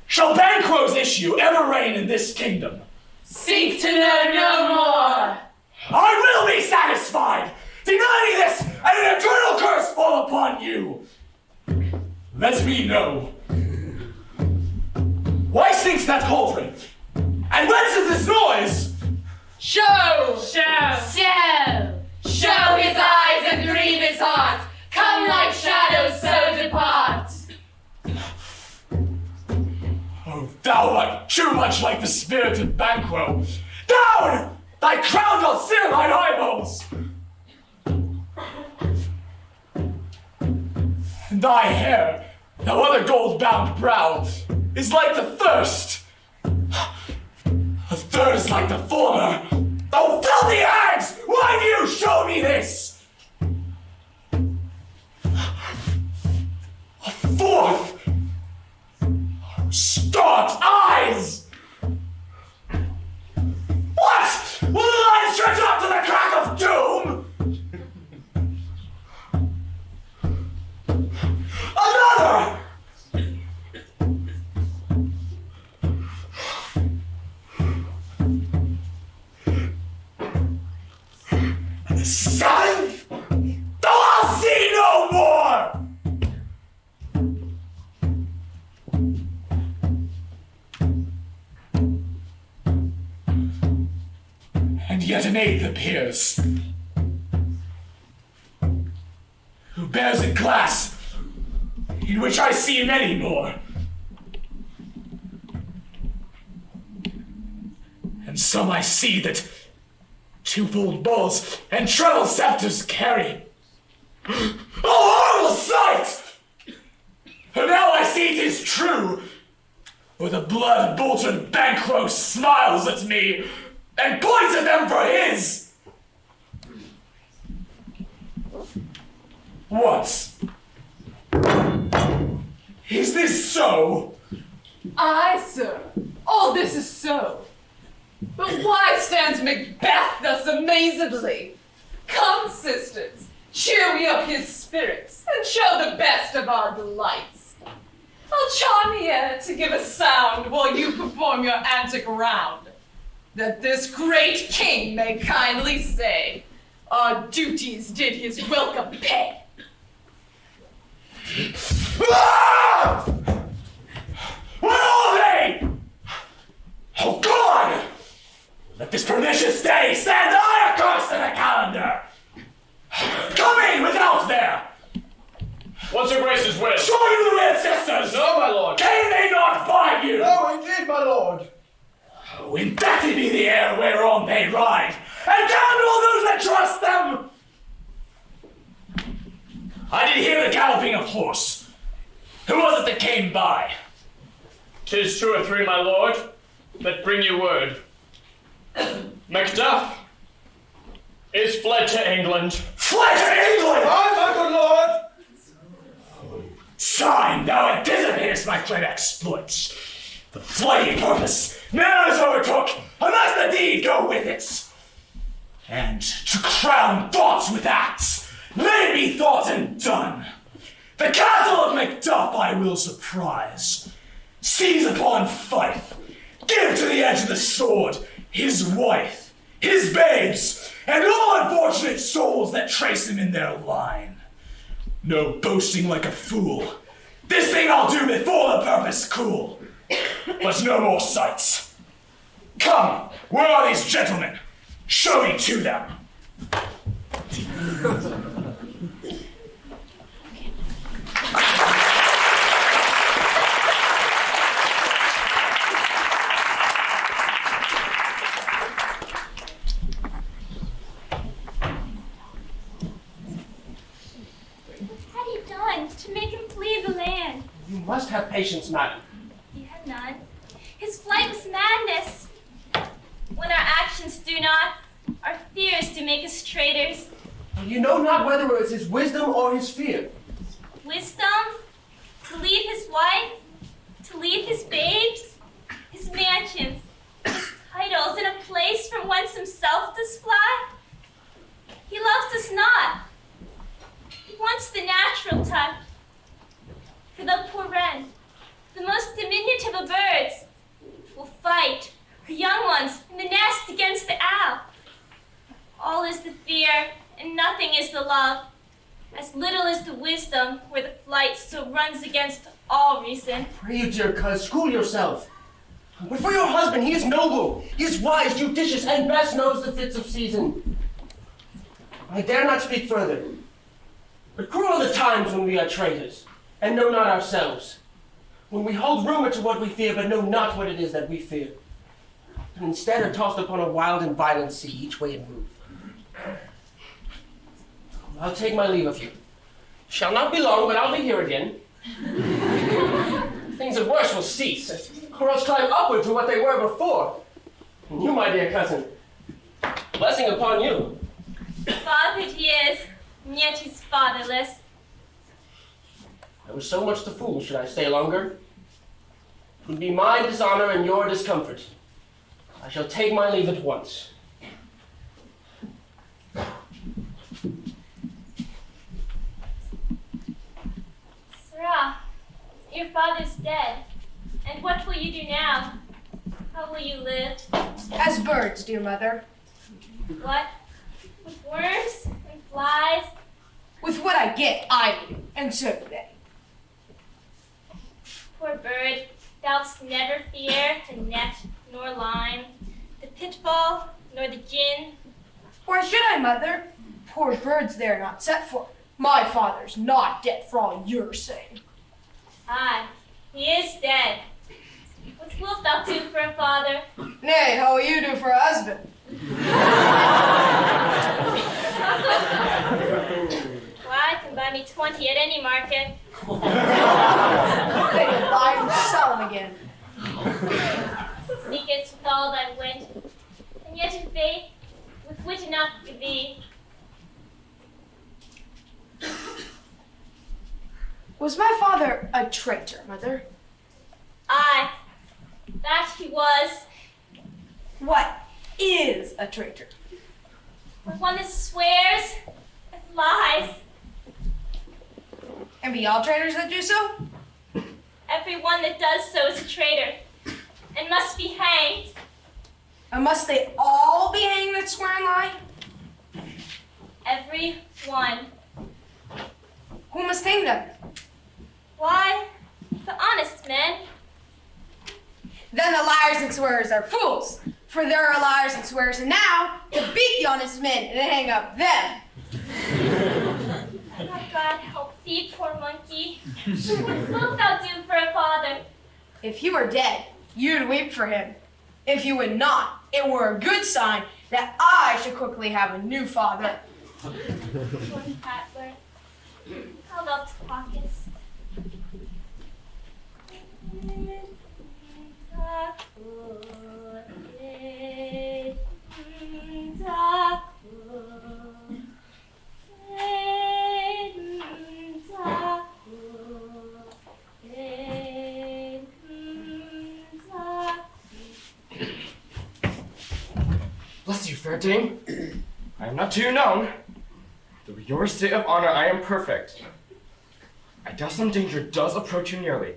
shall Banquo's issue ever reign in this kingdom? Seek to know no more. I will be satisfied. Deny me this, and an eternal curse fall upon you. Let me know. Why stinks that cauldron? And whence is this noise? Show! Show his eyes and grieve his heart. Come like shadows, so depart. Oh, thou art too much like the spirit of Banquo. Down! Thy crown doth sear mine eyeballs. And thy hair, thou other gold-bound brow, is like the first. The third is like the former. Oh, filthy hags! Why do you show me this? A fourth! Stark eyes! What? Will the line stretch up to the crack of doom? Another! yet an eighth appears, who bears a glass in which I see many more. And some I see that twofold balls and treble scepters carry. A horrible sight! And now I see 'tis true, for the blood-boltered Banquo smiles at me and points at them for his. What? Is this so? Aye, sir. All this is so. But why stands Macbeth thus amazedly? Come, sisters, cheer we up his spirits and show the best of our delights. I'll charm here to give a sound while you perform your antic round, that this great king may kindly say, our duties did his welcome pay. Ah! Where are they? Oh God! Let this pernicious day stand I across in the calendar! Come in without there! What's your grace's will? Show you the weird sisters! No, my lord! Came they not by you? No, indeed, my lord! Oh, indebted be the air whereon they ride, and damned all those that trust them! I did hear the galloping of horse. Who was it that came by? 'Tis 2 or 3, my lord, that bring you word. Macduff is fled to England. Fled to England? Aye, my good lord! Sign, thou anticipatest my great exploits. The flighty purpose ne'er is overtook, unless the deed go with it. And to crown thoughts with acts, let it be thought and done. The castle of Macduff I will surprise, seize upon Fife, give to the edge of the sword his wife, his babes, and all unfortunate souls that trace him in their line. No boasting like a fool. This thing I'll do before the purpose cool. But no more sights. Come, where are these gentlemen? Show me to them. To make him flee the land. You must have patience, madam. He had none. His flight was madness. When our actions do not, our fears do make us traitors. You know not whether it was his wisdom or his fear. Wisdom? To leave his wife? To leave his babes? His mansions? His titles? In a place from whence himself does fly? He loves us not. He wants the natural touch. For the poor wren, the most diminutive of birds, will fight her young ones in the nest against the owl. All is the fear, and nothing is the love. As little is the wisdom, where the flight so runs against all reason. Pray you, dear cuz, school yourself. But for your husband, he is noble, he is wise, judicious, and best knows the fits of season. I dare not speak further. But cruel are the times when we are traitors, and know not ourselves. When we hold rumor to what we fear, but know not what it is that we fear. But instead are tossed upon a wild and violent sea, each way it move. I'll take my leave of you. Shall not be long, but I'll be here again. Things at worst will cease, or else climb upward to what they were before. And you, my dear cousin, blessing upon you. Fathered he is, and yet he's fatherless. I was so much the fool, should I stay longer? It would be my dishonor and your discomfort. I shall take my leave at once. Sirrah, your father's dead. And what will you do now? How will you live? As birds, dear mother. What? With worms and flies? With what I get, I do, and so do they. Poor bird, thou'st never fear the net nor line, the pitfall nor the gin Why should I, mother? Poor birds they are not set for. My father's not dead for all you're saying. Aye, he is dead. What wilt thou do for a father? Nay, how will you do for a husband? Why, I can buy me 20 at any market. They will buy and sell them again. Speakest with all thy wit, and yet in faith, with wit enough to thee. Was my father a traitor, mother? Aye, that he was. What is a traitor? One that swears and lies. And be all traitors that do so? Every one that does so is a traitor, and must be hanged. And must they all be hanged that swear and lie? Every one. Who must hang them? Why, the honest men. Then the liars and swearers are fools, for there are liars and swearers now to beat the honest men and hang up them. Oh, God help thee, poor monkey. What wilt thou do for a father? If he were dead, you'd weep for him. If you would not, it were a good sign that I should quickly have a new father. Poor tattler, how thou talkest. Bless you, fair dame. I am not to you known. Through your state of honor, I am perfect. I doubt some danger does approach you nearly.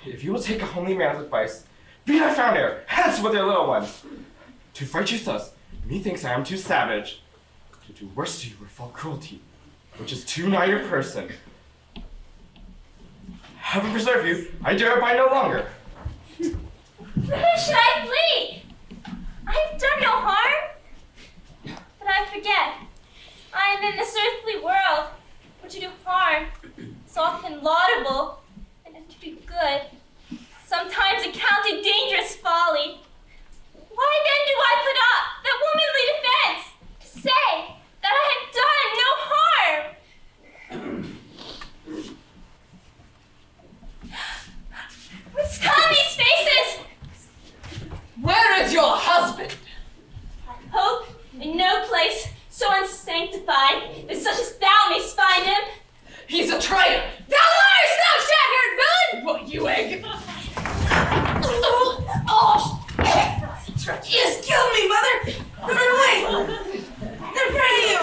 If you will take a homely man's advice, be thy found heir, hence with your little ones. To fright you thus, methinks I am too savage. To do worse to you were full cruelty, which is too nigh your person. Heaven preserve you, I dare abide no longer. Where should I flee? I have done no harm. But I forget, I am in this earthly world, where to do harm is often laudable, and to do good, sometimes accounted dangerous folly. Why then do I put up that womanly defense to say that I have done no harm? Tell these faces! Where is your husband? I hope in no place so unsanctified that such as thou mayst find him. He's a traitor! Thou liarst, thou shaggered villain! What, you egg? Oh! You just killed me, mother! Run away! They're afraid of you!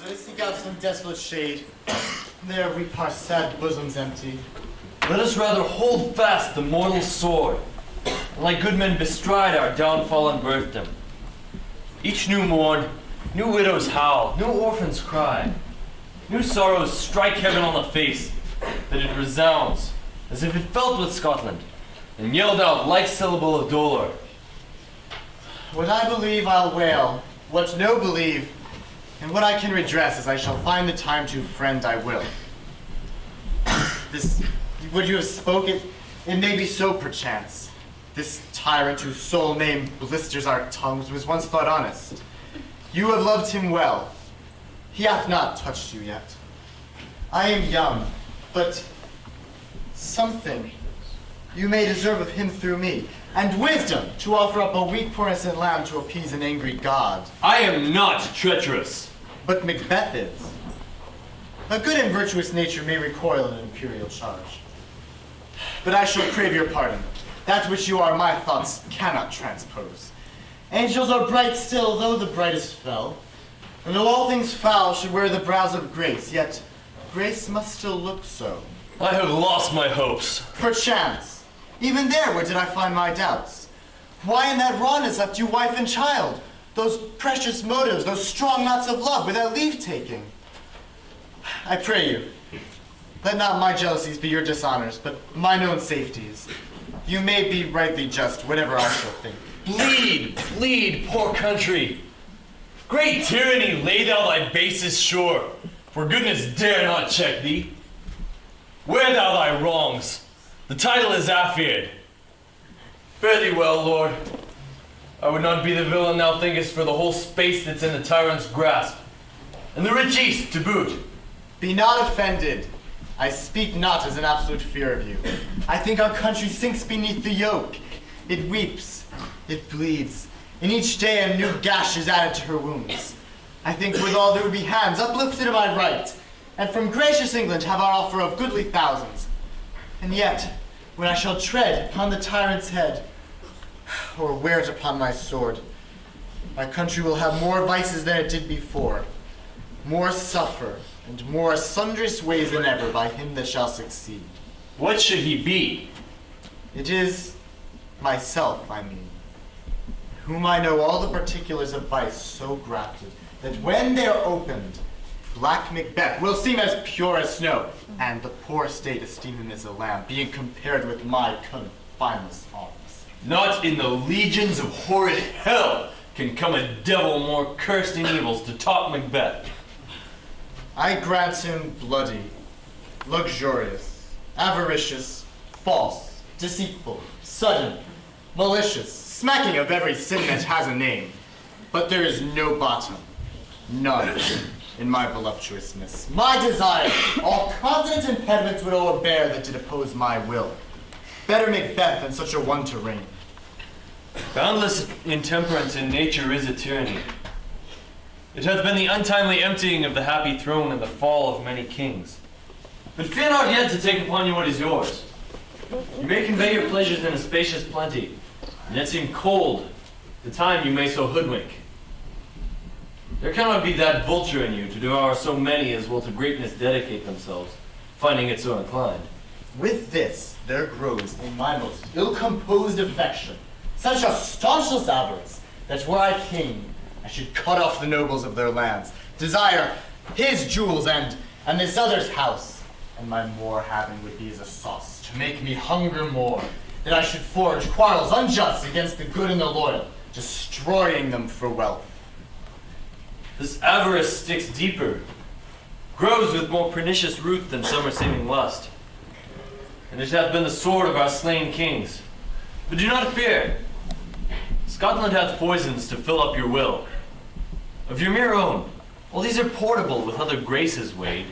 Let us seek out some desolate shade. There weep our sad bosoms empty. Let us rather hold fast the mortal sword, and like good men bestride our downfallen birthdom. Each new morn, new widows howl, new orphans cry, new sorrows strike heaven on the face, that it resounds, as if it felt with Scotland, and yelled out like syllable of dolor. What I believe I'll wail, what no believe, and what I can redress as I shall find the time to friend I will. What you have spoken, it may be so perchance. This tyrant whose sole name blisters our tongues was once thought honest. You have loved him well. He hath not touched you yet. I am young, but something you may deserve of him through me, and wisdom to offer up a weak, poor, innocent lamb to appease an angry god. I am not treacherous. But Macbeth is. A good and virtuous nature may recoil in an imperial charge. But I shall crave your pardon. That which you are, my thoughts cannot transpose. Angels are bright still, though the brightest fell. And though all things foul should wear the brows of grace, yet grace must still look so. I have lost my hopes. Perchance. Even there, where did I find my doubts? Why in that rawness left you wife and child? Those precious motives, those strong knots of love without leave-taking? I pray you, let not my jealousies be your dishonors, but mine own safeties. You may be rightly just, whatever I shall think. Bleed, bleed, poor country. Great tyranny, lay thou thy bases sure, for goodness dare not check thee. Wear thou thy wrongs, the title is afeared. Fare thee well, Lord. I would not be the villain thou thinkest for the whole space that's in the tyrant's grasp, and the rich east to boot. Be not offended. I speak not as an absolute fear of you. I think our country sinks beneath the yoke. It weeps, it bleeds, and each day a new gash is added to her wounds. I think withal there would be hands uplifted to my right, and from gracious England have our offer of goodly thousands. And yet, when I shall tread upon the tyrant's head, or wear it upon my sword, my country will have more vices than it did before, more suffer, and more sundrous ways than ever by him that shall succeed. What should he be? It is myself, I mean, whom I know all the particulars of vice so grafted, that when they're opened, black Macbeth will seem as pure as snow, and the poor state esteem him as a lamb, being compared with my confineless arms. Not in the legions of horrid hell can come a devil more cursed in evils to top Macbeth. I grant him bloody, luxurious, avaricious, false, deceitful, sudden, malicious, smacking of every sin that has a name. But there is no bottom, none, in my voluptuousness. My desire, all continent impediments would overbear that did oppose my will. Better Macbeth than such a one to reign. Boundless intemperance in nature is a tyranny. It hath been the untimely emptying of the happy throne and the fall of many kings. But fear not yet to take upon you what is yours. You may convey your pleasures in a spacious plenty, and yet seem cold the time you may so hoodwink. There cannot be that vulture in you to devour so many as will to greatness dedicate themselves, finding it so inclined. With this there grows in my most ill-composed affection such a staunchless avarice, that were I king, I should cut off the nobles of their lands, desire his jewels and this other's house, and my more having would be as a sauce, to make me hunger more, that I should forge quarrels unjust against the good and the loyal, destroying them for wealth. This avarice sticks deeper, grows with more pernicious root than summer-seeming lust. And it hath been the sword of our slain kings. But do not fear. Scotland hath poisons to fill up your will. Of your mere own, well, these are portable with other graces weighed.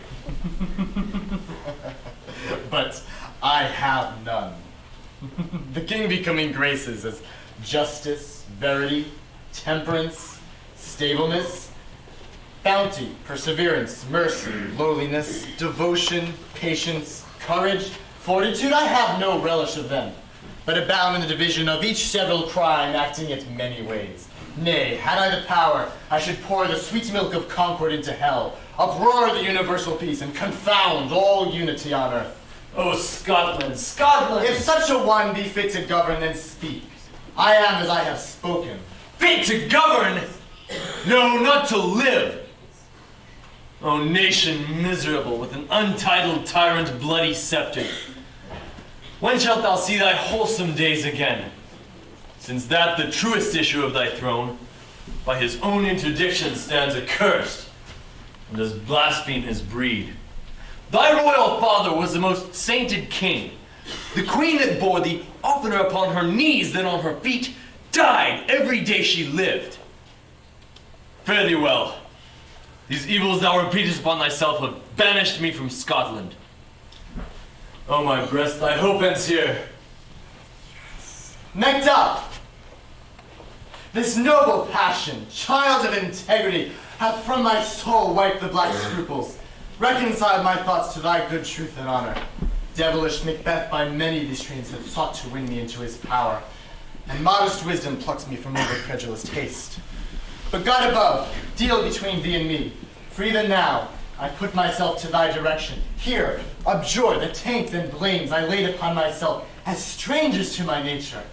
But I have none. The king becoming graces as justice, verity, temperance, stableness, bounty, perseverance, mercy, lowliness, devotion, patience, courage, fortitude. I have no relish of them, but abound in the division of each several crime, acting it many ways. Nay, had I the power, I should pour the sweet milk of concord into hell, uproar the universal peace, and confound all unity on earth. Oh, Scotland, Scotland! If such a one be fit to govern, then speak. I am as I have spoken. Fit to govern? No, not to live. O nation miserable, with an untitled tyrant bloody scepter, when shalt thou see thy wholesome days again? Since that the truest issue of thy throne, by his own interdiction stands accursed, and does blaspheme his breed. Thy royal father was the most sainted king. The queen that bore thee, oftener upon her knees than on her feet, died every day she lived. Fare thee well. These evils thou repeatest upon thyself have banished me from Scotland. Oh, my breast, thy hope ends here. Necked up! This noble passion, child of integrity, hath from my soul wiped the black scruples, reconciled my thoughts to thy good truth and honor. Devilish Macbeth by many these streams hath sought to win me into his power, and modest wisdom plucks me from over credulous taste. But God above, deal between thee and me, for even now I put myself to thy direction. Here, abjure the taints and blames I laid upon myself as strangers to my nature.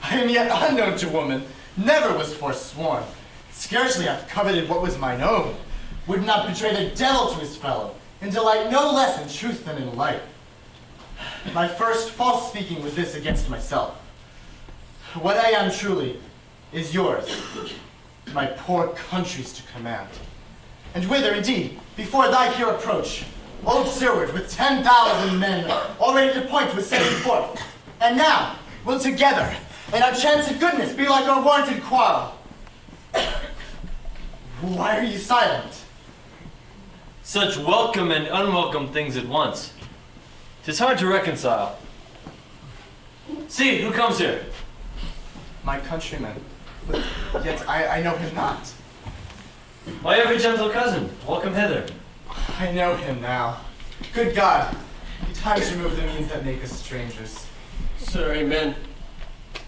I am yet unknown to woman, never was forsworn, scarcely hath coveted what was mine own, would not betray the devil to his fellow, and delight no less in truth than in life. My first false speaking was this against myself. What I am truly is yours, my poor country's to command. And whither, indeed, before thy here approach, old Sirward with 10,000 men already to point was setting forth. And now, we'll together, and our chance of goodness be like our warranted quarrel. Why are you silent? Such welcome and unwelcome things at once. 'Tis hard to reconcile. See, who comes here? My countryman. But yet I know him not. My ever gentle cousin, welcome hither. I know him now. Good God, betimes remove the means that make us strangers. Sir, amen.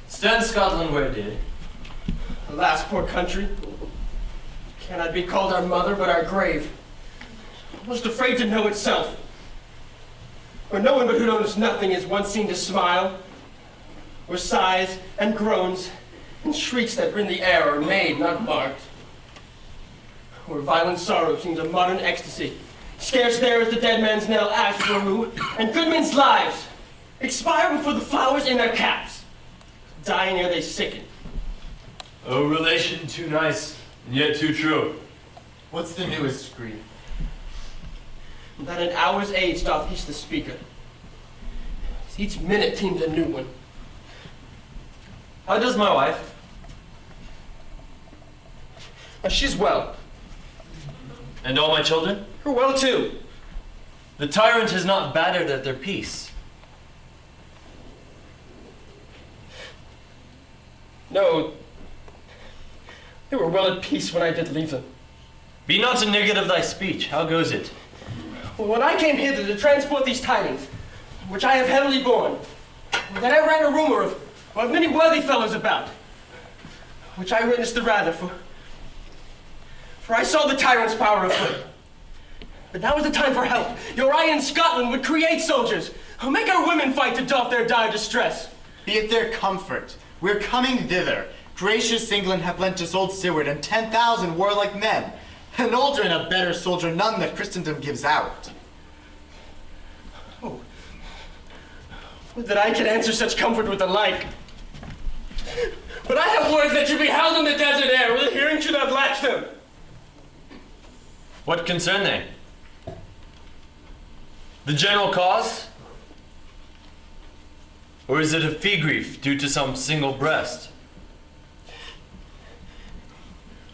Stand Scotland where it did. Alas, poor country. Cannot be called our mother, but our grave. Most afraid to know itself. Where no one but who knows nothing is once seen to smile, where sighs and groans and shrieks that rend the air are made, not marked. Where violent sorrow seems a modern ecstasy. Scarce there is the dead man's knell asked for who, and good men's lives expire before the flowers in their caps, dying ere they sicken. Oh, relation too nice, and yet too true. What's the newest grief? That an hour's age doth hitch the speaker. Each minute seems a new one. How does my wife? She's well. And all my children? Her well too. The tyrant has not battered at their peace. No, they were well at peace when I did leave them. Be not a niggard of thy speech. How goes it? Well, when I came hither to transport these tidings, which I have heavily borne, then I ran a rumor of many worthy fellows about, which I witnessed the rather, for I saw the tyrant's power afoot. But now is the time for help. Your eye in Scotland would create soldiers who make our women fight to doff their dire distress. Be it their comfort, we're coming thither. Gracious England hath lent us old Sirward and 10,000 warlike men. An older and a better soldier none that Christendom gives out. Oh, would that I could answer such comfort with the like. But I have words that should be held in the desert air, where the hearing should not latch them. What concern they? The general cause? Or is it a fee grief due to some single breast?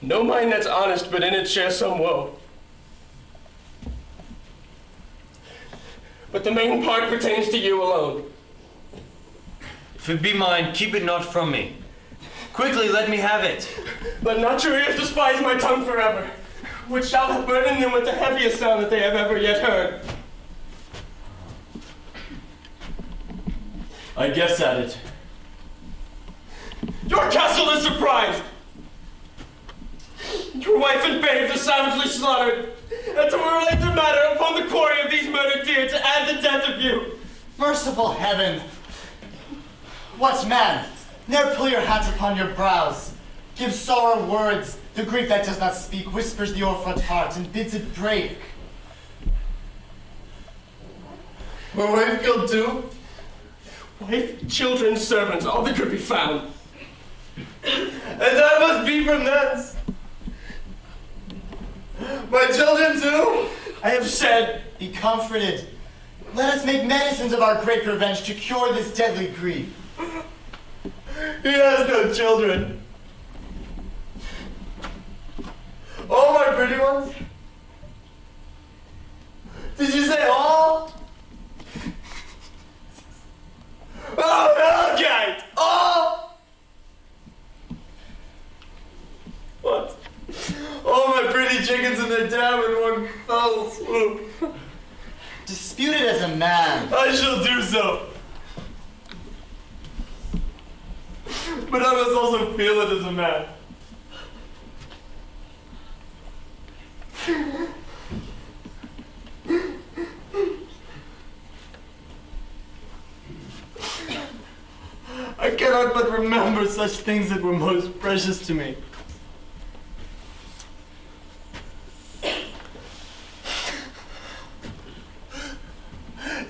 No mind that's honest, but in it shares some woe. But the main part pertains to you alone. If it be mine, keep it not from me. Quickly, let me have it. Let not your ears despise my tongue forever, which shall have burdened them with the heaviest sound that they have ever yet heard. I guess at it. Your castle is surprised. Your wife and babes are savagely slaughtered, and to relate the matter upon the quarry of these murdered deer to add the death of you. Merciful heaven! What man? Ne'er pull your hat upon your brows. Give sorrow words. The grief that does not speak whispers the o'erfront heart and bids it break. Were wife killed too? Wife, children, servants, all that could be found. And I must be from thence. My children too? I have said, be comforted. Let us make medicines of our great revenge to cure this deadly grief. He has no children. Oh, my pretty ones. Did you say all? Oh, okay. All. What? All my pretty chickens and their dam in one foul swoop. Dispute it as a man. I shall do so. But I must also feel it as a man. I cannot but remember such things that were most precious to me.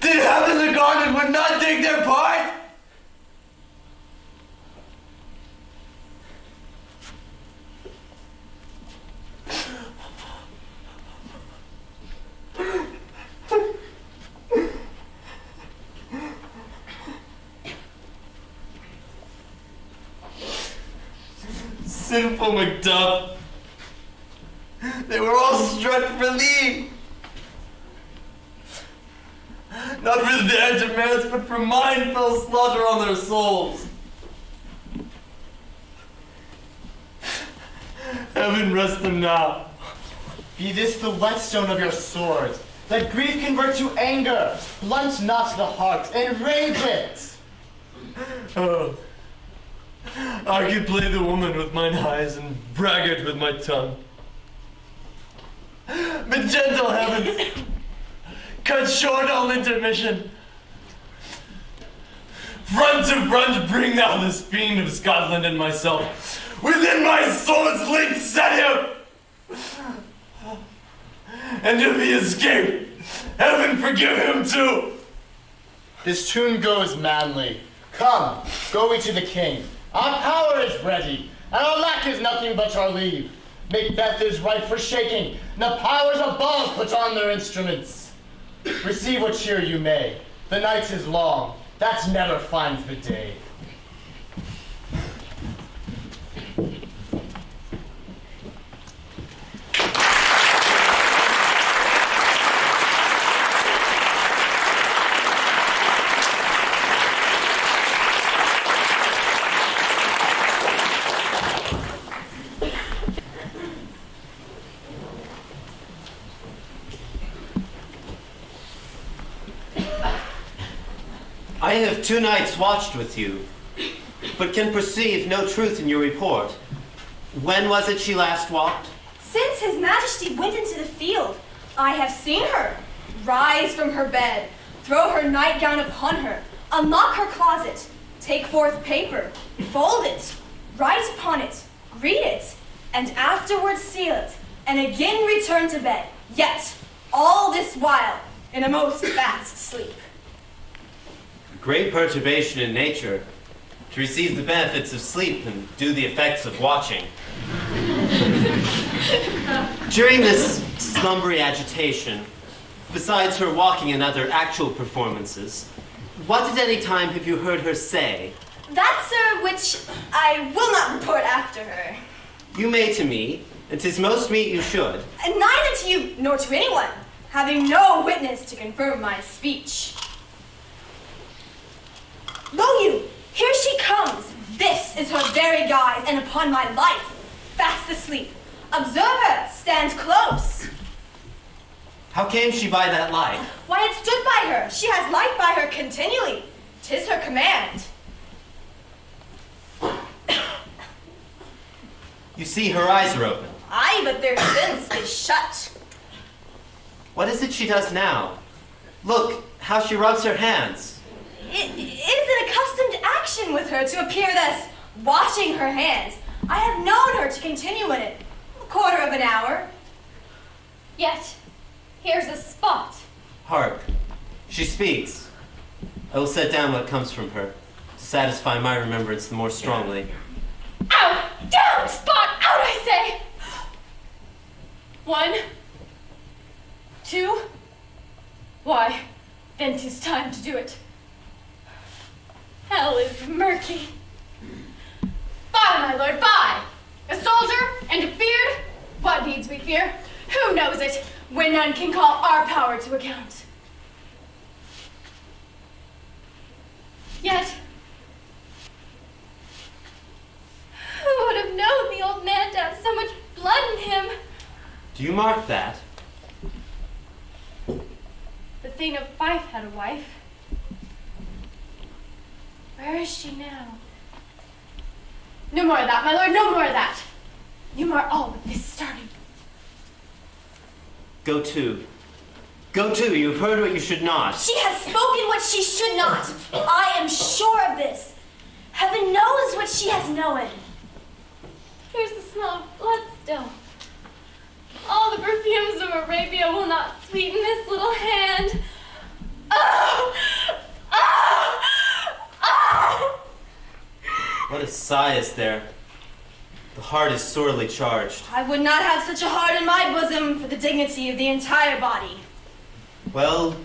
Did heaven and the garden would not take their part? Sinful Macduff. They were all struck for thee. Not for their demerits, but for mine fell slaughter on their souls. Heaven rest them now. Be this the whetstone of your sword. Let grief convert to anger. Blunt not the heart, enrage it. Oh. I could play the woman with mine eyes and braggart with my tongue. But gentle heaven, cut short all intermission. Front to front bring thou this fiend of Scotland and myself. Within my sword's link set him. And if he escape, heaven forgive him too. His tune goes manly. Come, go we to the king. Our power is ready, and our lack is nothing but our leave. Macbeth is ripe for shaking, and the powers above put on their instruments. Receive what cheer you may. The night is long, that never finds the day. I have 2 nights watched with you, but can perceive no truth in your report. When was it she last walked? Since His Majesty went into the field, I have seen her rise from her bed, throw her nightgown upon her, unlock her closet, take forth paper, fold it, write upon it, read it, and afterwards seal it, and again return to bed, yet all this while in a most fast sleep. Great perturbation in nature, to receive the benefits of sleep and do the effects of watching. During this slumbery agitation, besides her walking and other actual performances, what at any time have you heard her say? That, sir, which I will not report after her. You may to me, and 'tis most meet you should. And neither to you nor to anyone, having no witness to confirm my speech. Lo you, here she comes. This is her very guise, and upon my life, fast asleep. Observe her, stand close. How came she by that light? Why, it stood by her. She has light by her continually. 'Tis her command. You see, her eyes are open. Aye, but their sense is shut. What is it she does now? Look, how she rubs her hands. It is an accustomed action with her to appear thus, washing her hands. I have known her to continue in it a quarter of an hour. Yet, here's a spot. Hark, she speaks. I will set down what comes from her, to satisfy my remembrance the more strongly. Out! Down! Spot! Out, I say! 1, 2? Why, then 'tis time to do it. Hell is murky. Fie, my lord, fie! A soldier and afeard? What needs we fear? Who knows it, when none can call our power to account? Yet, who would have known the old man to have so much blood in him? Do you mark that? The Thane of Fife had a wife. Where is she now? No more of that, my lord, no more of that. You mar all with this starting. Go to. Go to, you've heard what you should not. She has spoken what she should not. I am sure of this. Heaven knows what she has known. Here's the smell of blood still. All the perfumes of Arabia will not sweeten this little hand. Oh! Oh! Oh! What a sigh is there. The heart is sorely charged. I would not have such a heart in my bosom for the dignity of the entire body. Well.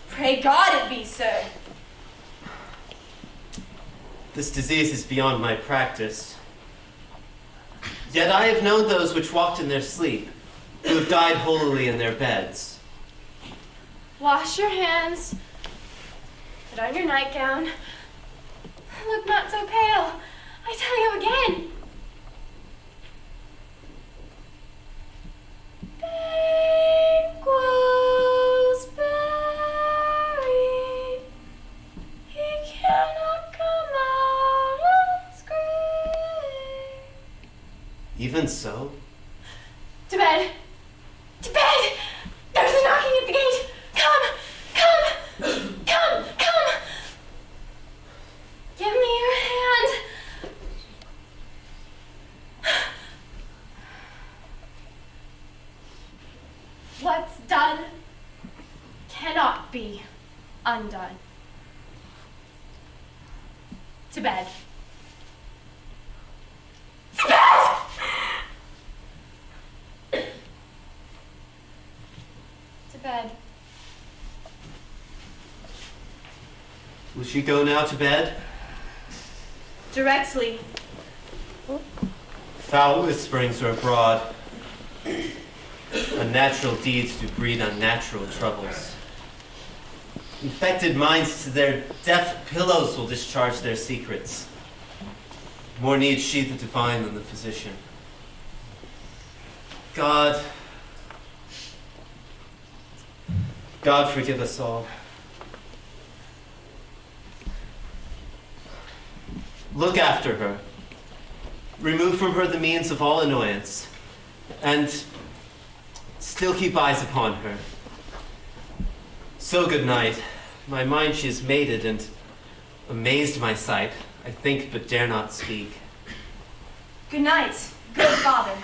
Pray God it be, sir. This disease is beyond my practice. Yet I have known those which walked in their sleep, who have died holily in their beds. Wash your hands. Put on your nightgown. Look not so pale. I tell you again. Banquo's buried. He cannot come out of his grave. Even so? To bed. To bed. There's a knocking at the gate. Come. Come. Come. Come. Give me your hand. What's done cannot be undone. To bed. To bed! To bed. Will she go now to bed? Directly. Foul whisperings are abroad. Unnatural deeds do breed unnatural troubles. Infected minds to their deaf pillows will discharge their secrets. More needs she the divine than the physician. God forgive us all. Look after her. Remove from her the means of all annoyance. And still keep eyes upon her. So good night. My mind she is mated, and amazed my sight. I think but dare not speak. Good night, good father.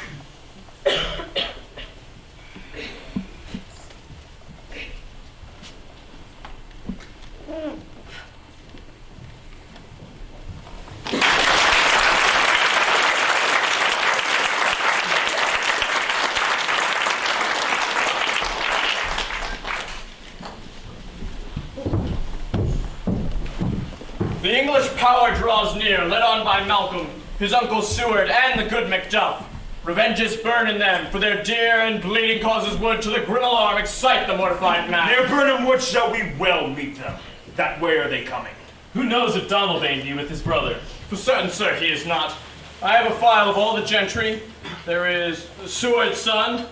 The English power draws near, led on by Malcolm, his uncle Seward, and the good Macduff. Revenge is burn in them, for their dear and bleeding causes would to the grim alarm excite the mortified man. Near Burnham Wood shall we well meet them. That way are they coming. Who knows if Donalbain be with his brother? For certain, sir, he is not. I have a file of all the gentry. There is Seward's son,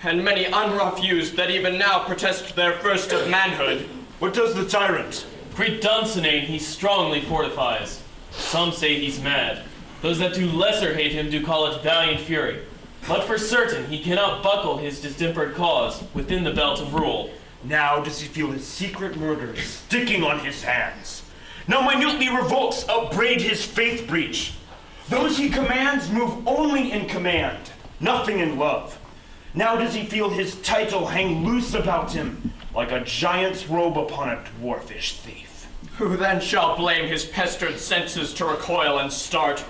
and many unrefused that even now protest their first of manhood. What does the tyrant? Great Dunsonane he strongly fortifies. Some say he's mad. Those that do lesser hate him do call it valiant fury. But for certain he cannot buckle his distempered cause within the belt of rule. Now does he feel his secret murders sticking on his hands. Now minutely revolts upbraid his faith breach. Those he commands move only in command, nothing in love. Now does he feel his title hang loose about him, like a giant's robe upon a dwarfish thief. Who then shall blame his pestered senses to recoil and start?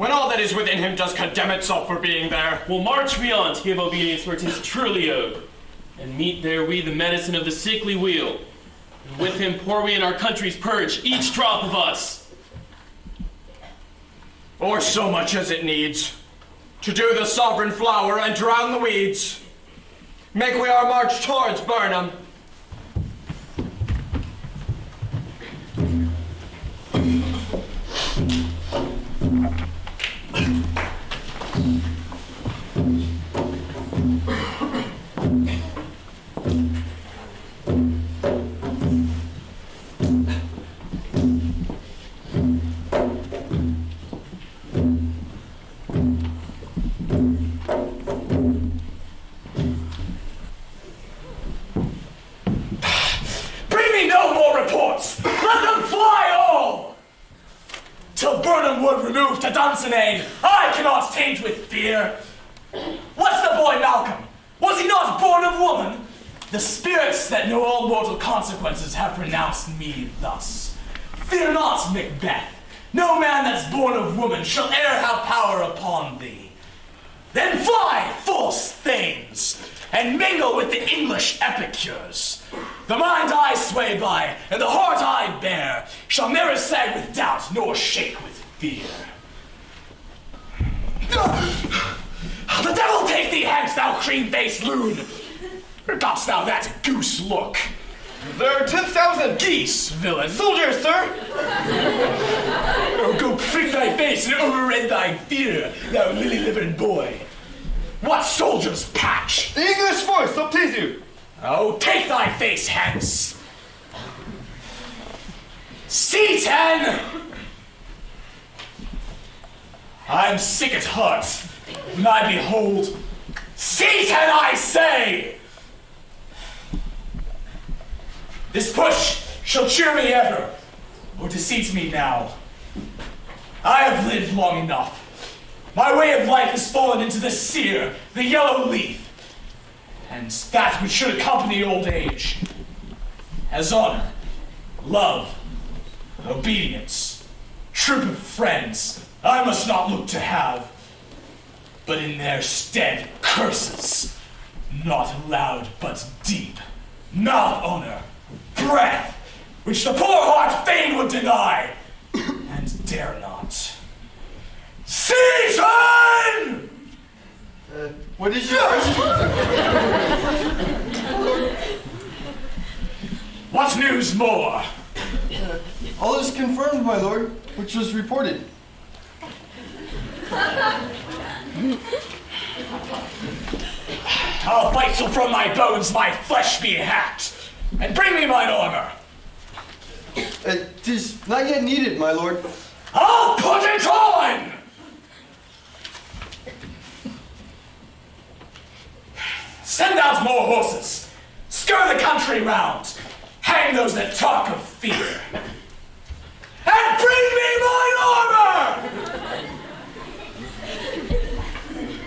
when all that is within him does condemn itself for being there? We'll march we on to give obedience where 'tis truly owed, and meet there we the medicine of the sickly weal, and with him pour we in our country's purge each drop of us. Or so much as it needs, to do the sovereign flower and drown the weeds. Make we our march towards Burnham. To Thomson, I cannot taint with fear. What's the boy Malcolm? Was he not born of woman? The spirits that know all mortal consequences have pronounced me thus. Fear not, Macbeth. No man that's born of woman shall e'er have power upon thee. Then fly, false thanes, and mingle with the English epicures. The mind I sway by, and the heart I bear, shall never sag with doubt, nor shake with fear. The devil take thee hence, thou cream-faced loon! Or dost thou that goose look? There are 10,000 geese, villain! Soldiers, sir! Oh, go prick thy face and override thy fear, thou lily-livered boy! What soldiers, Patch? The English force, so please you! Oh, take thy face hence! Seaton! I'm sick at heart when I behold Satan, I say! This push shall cheer me ever, or deceit me now. I have lived long enough. My way of life has fallen into the sere, the yellow leaf, and that which should accompany old age, as honor, love, obedience, troop of friends, I must not look to have, but in their stead curses, not loud but deep, mouth honor, breath, which the poor heart fain would deny, and dare not. Season! What is your What news more? All is confirmed, my lord, which was reported. I'll fight till from my bones my flesh be hacked, and bring me mine armor. 'Tis not yet needed, my lord. I'll put it on! Send out more horses. Scur the country round. Hang those that talk of fear. And bring me mine armor!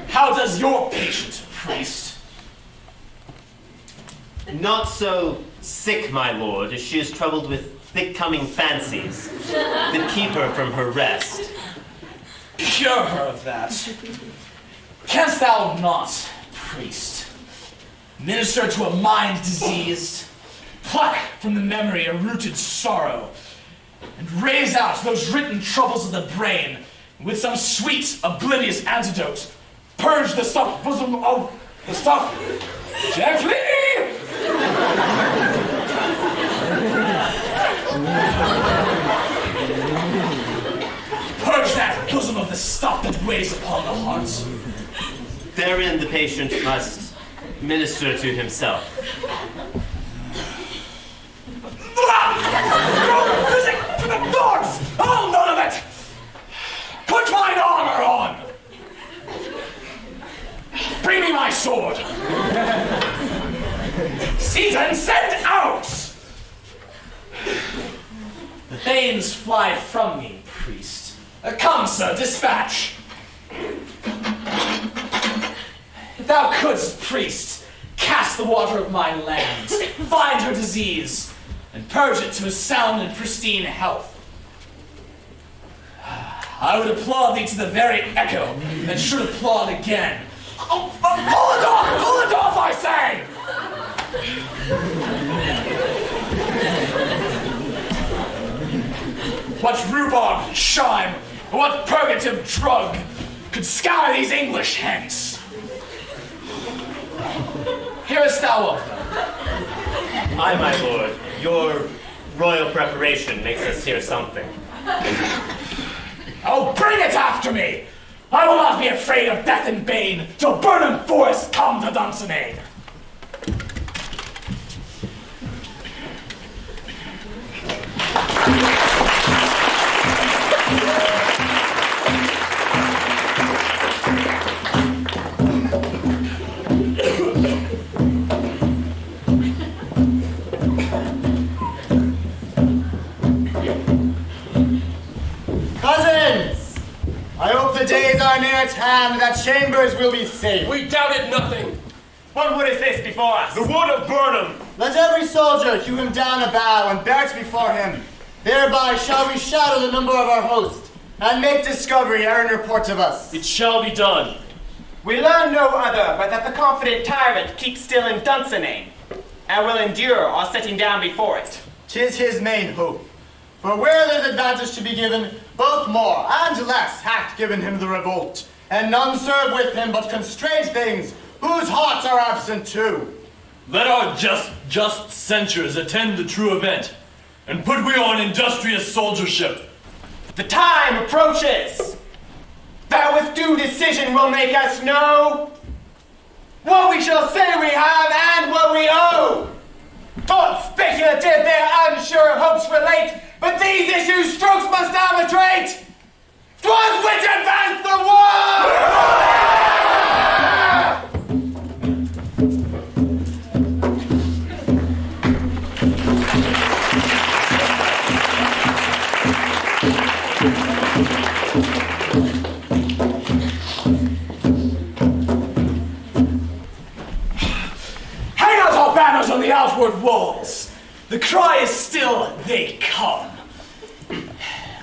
How does your patient, priest? Not so sick, my lord, as she is troubled with thick-coming fancies that keep her from her rest. Cure her of that. Canst thou not, priest, minister to a mind diseased, pluck from the memory a rooted sorrow, and raise out those written troubles of the brain with some sweet, oblivious antidote? Purge the stuffed bosom of the stuff gently! Purge that bosom of the stuff that weighs upon the heart. Therein the patient must minister to himself. Physic for the dogs! Oh, none of it! Put mine armor on! Bring me my sword! Season, send out! The thanes fly from me, priest. Come, sir, dispatch. If thou couldst, priest, cast the water of my land, find her disease, and purge it to a sound and pristine health. I would applaud thee to the very echo, and should applaud again. Oh, pull it off! Pull it off, I say! What rhubarb chime, or what purgative drug could scour these English hence? Hearest thou of them? Aye, my lord. Your royal preparation makes us hear something. Oh, bring it after me! I will not be afraid of death and bane till Burnham Forest come to Thomson aid. Cousins! I hope the days are near at hand that Chambers will be safe. We doubted nothing. What wood is this before us? The wood of Burnham. Let every soldier hew him down a bough and bear it before him. Thereby shall we shadow the number of our host, and make discovery ere in report of us. It shall be done. We learn no other but that the confident tyrant keeps still in Dunsany, and will endure our setting down before it. 'Tis his main hope. For where there's advantage to be given, both more and less hath given him the revolt, and none serve with him but constrained things, whose hearts are absent too. Let our just censures attend the true event, and put we on industrious soldiership. The time approaches that with due decision will make us know what we shall say we have and what we owe. Thoughts speculative their unsure hopes relate, but these issues strokes must arbitrate. 'Twas which advanced the war! Hang out our banners on the outward walls. The cry is still, they come.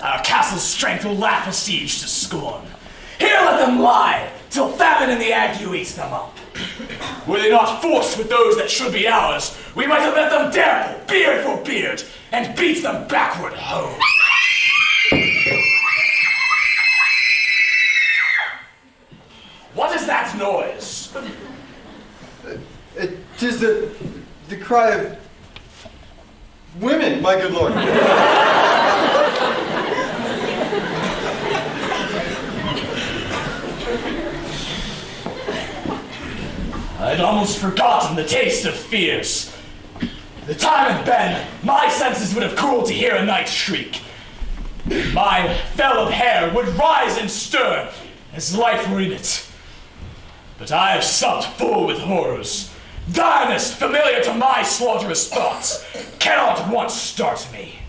Our castle's strength will laugh a siege to scorn. Here let them lie, till famine and the ague eats them up. Were they not forced with those that should be ours, we might have let them dare, beard for beard, and beat them backward home. What is that noise? 'Tis the cry of women, my good lord. I'd almost forgotten the taste of fears. The time had been, my senses would have cooled to hear a night shriek. My fell of hair would rise and stir as life were in it. But I have supped full with horrors. Direness, familiar to my slaughterous thoughts, cannot once start me.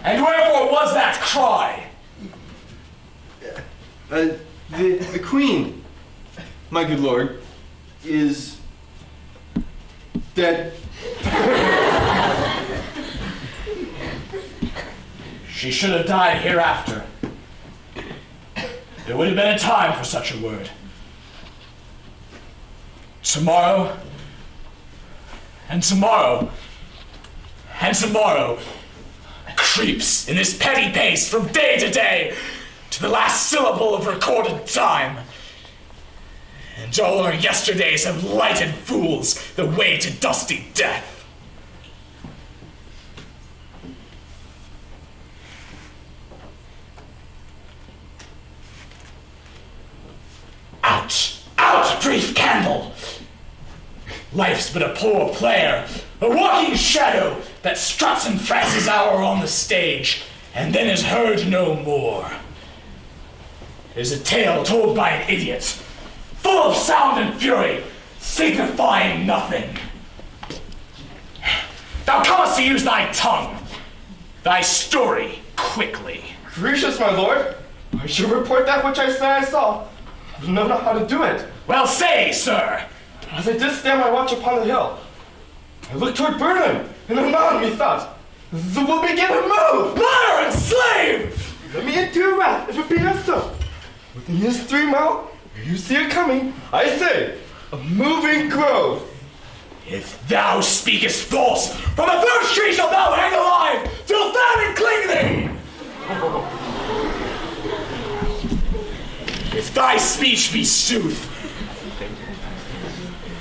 And wherefore was that cry? The queen, my good lord, is dead. She should have died hereafter. There would have been a time for such a word. Tomorrow, and tomorrow, and tomorrow creeps in this petty pace from day to day to the last syllable of recorded time. And all our yesterdays have lighted fools the way to dusty death. Out! Out, brief candle! Life's but a poor player, a walking shadow that struts and frets his hour on the stage, and then is heard no more. It is a tale told by an idiot, full of sound and fury, signifying nothing. Thou comest to use thy tongue, thy story quickly. Gracious, my lord, I shall report that which I say I saw. I know not how to do it. Well, say, sir. As I did stand my watch upon the hill, I looked toward Burnham, and anon methought, the will begin to move. Liar and slave! Let me into your wrath if it be not so. Within this 3 mile, you see it coming, I say, a moving grove. If thou speakest false, from the first tree shalt thou hang alive, till famine cling thee! If thy speech be sooth,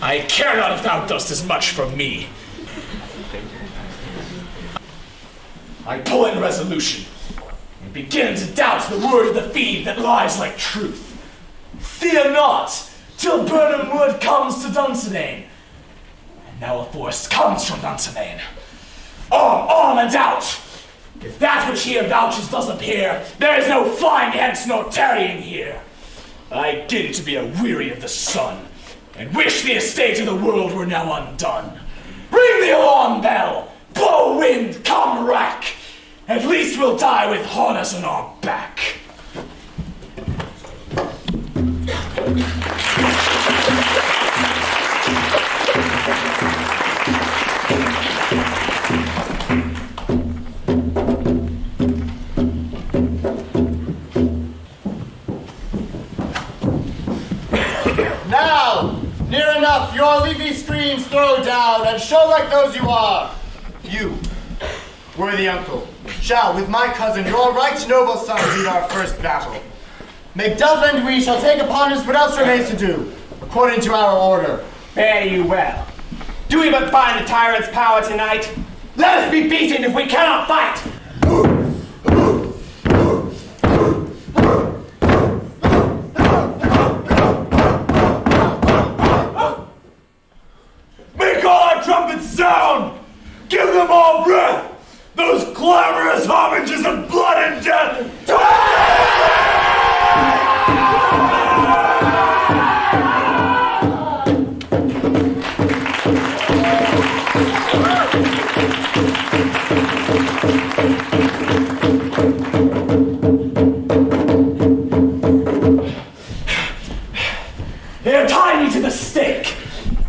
I care not if thou dost as much for me. I pull in resolution, and begin to doubt the word of the fiend that lies like truth. Fear not, till Burnham Wood comes to Dunsinane. And now a forest comes from Dunsinane. Arm, and out! If that which he avouches does appear, there is no flying hence nor tarrying here. I begin to be a-weary of the sun, and wish the estate of the world were now undone. Ring the alarm bell! Blow wind, come rack! At least we'll die with harness on our back. Now, near enough, your leafy screens throw down, and show like those you are. You, worthy uncle, shall, with my cousin, your right noble son, lead our first battle. Macduff and we shall take upon us what else remains to do, according to our order. Fare you well. Do we but find the tyrant's power tonight? Let us be beaten if we cannot fight! Make all our trumpets sound! Give them all breath! Those clamorous homages of blood and death! They have tied me to the stake.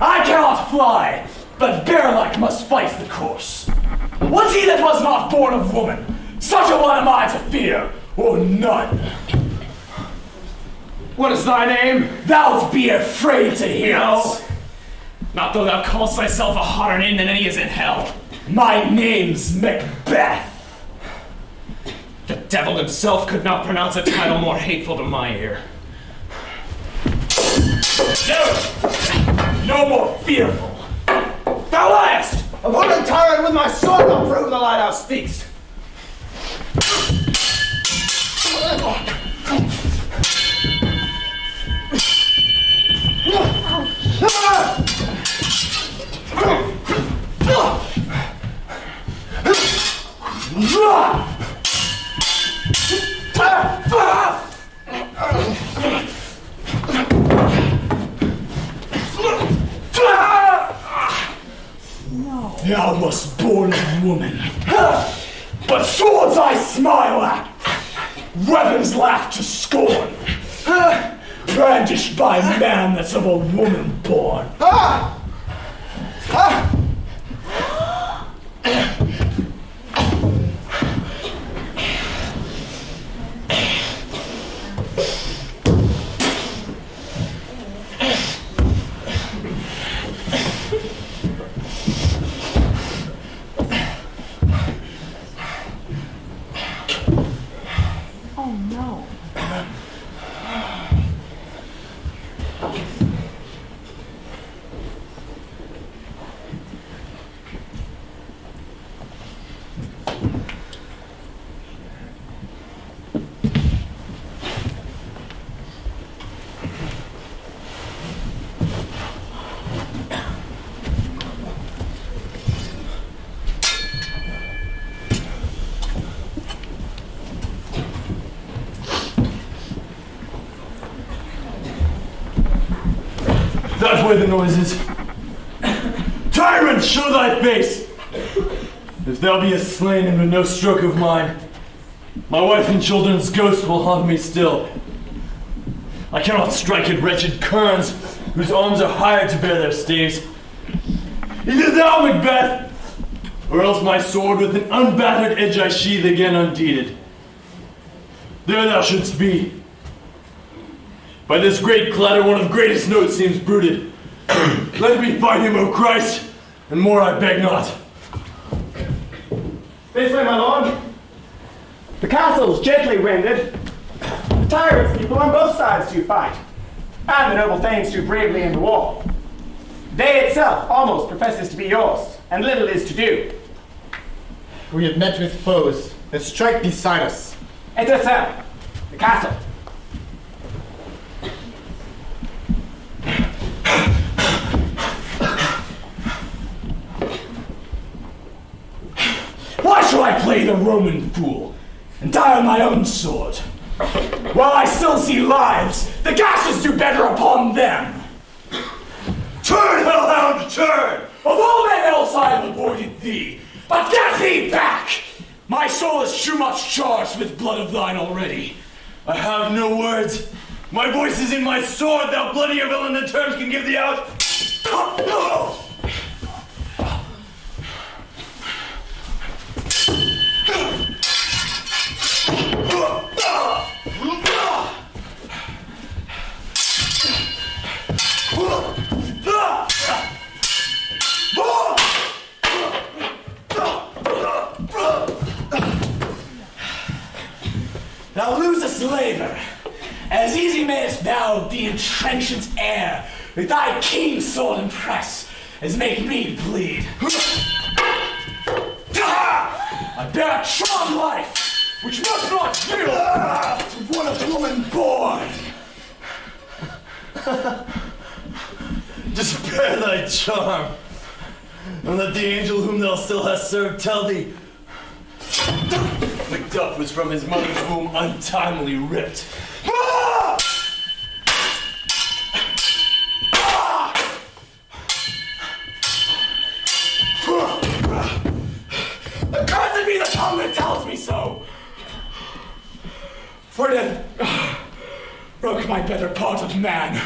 I cannot fly, but bear-like must fight the course. Was he that was not born of woman? Such a one am I to fear, or none. What is thy name? Thou'lt be afraid to hear it. Not though thou callest thyself a hotter name than any is in hell. My name's Macbeth. The devil himself could not pronounce a title more hateful to my ear. No more fearful. Thou liest! Upon the tyrant with my sword I'll prove the lie thou speakst. Thou wast born of woman, but swords I smile at, weapons laugh to scorn, brandished by man that's of a woman born. That way the noise is. Tyrant, show thy face! If thou be a slain and with no stroke of mine, my wife and children's ghosts will haunt me still. I cannot strike at wretched kerns whose arms are hired to bear their staves. Either thou, Macbeth, or else my sword with an unbattered edge I sheathe again undeeded. There thou shouldst be. By this great clatter, one of greatest notes seems brooded. Let me find him, O Christ, and more I beg not. This way, my lord. The castle's gently winded. The tyrants people on both sides do fight, and the noble thanes do bravely in the war. The day itself almost professes to be yours, and little is to do. We have met with foes that strike beside us. Enter, sir. The castle. Why should I play the Roman fool and die on my own sword? While I still see lives, the gashes do better upon them. Turn, hellhound, turn! Of all men else I have avoided thee, but get thee back! My soul is too much charged with blood of thine already. I have no words. My voice is in my sword, thou bloodier villain than terms can give thee out. Thou losest labor. As easy mayest thou the entrenchant air with thy keen sword and press as make me bleed. I bear a charmed life which must not yield to one of woman born. Just bear thy charm, and let the angel whom thou still hast served tell thee Macduff was from his mother's womb untimely ripped. Accursed be the tongue that tells me so! For it hath broke my better part of man.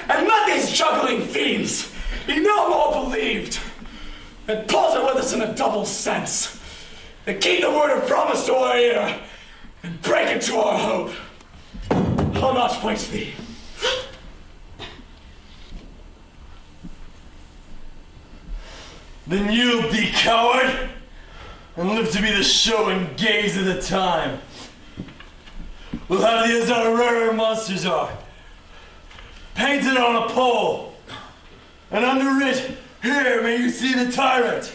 And let these juggling fiends be no more believed, and palter with us in a double sense, that keep the word of promise to our ear, and break it to our hope. I'll not fight thee. Then yield thee, coward, and live to be the show and gaze of the time. We'll have thee as our rarer monsters are, painted on a pole, and under it, here may you see the tyrant.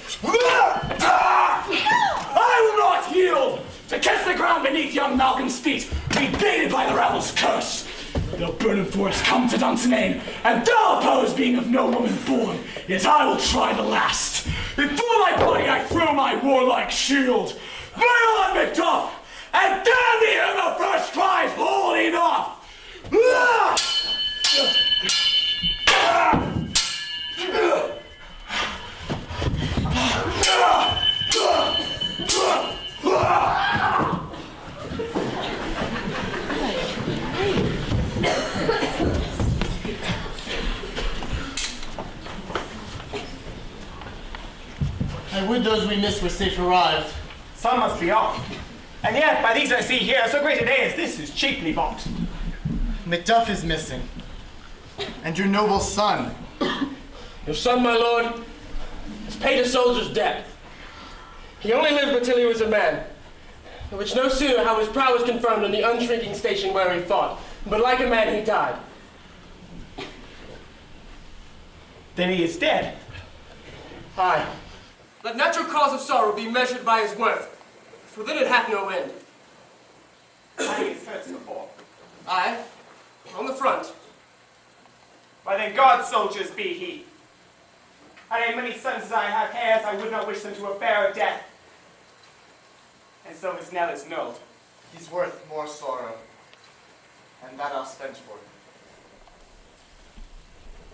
I will not yield to kiss the ground beneath young Malcolm's feet, be baited by the rabble's curse. Though burning forest come to Thomson, and thou oppose being of no woman born, yet I will try the last. Before thy body I throw my warlike shield. Lay on, Macduff, and damn thee in the first cries hold enough. I would those we missed were safe arrived. Some must be off. And yet, by these I see here, so great a day as this is cheaply bought. Macduff is missing. And your noble son. Your son, my lord, has paid a soldier's debt. He only lived until he was a man, which no sooner how his prowess confirmed in the unshrinking station where he fought, but like a man he died. Then he is dead. Aye. Let natural cause of sorrow be measured by his worth, for then it hath no end. I have heard before. Aye, on the front. Why then God's soldiers be he. Had I many sons as I have heirs, I would not wish them to a fairer death. And so his knell is nulled. He's worth more sorrow, and that I'll spend for him.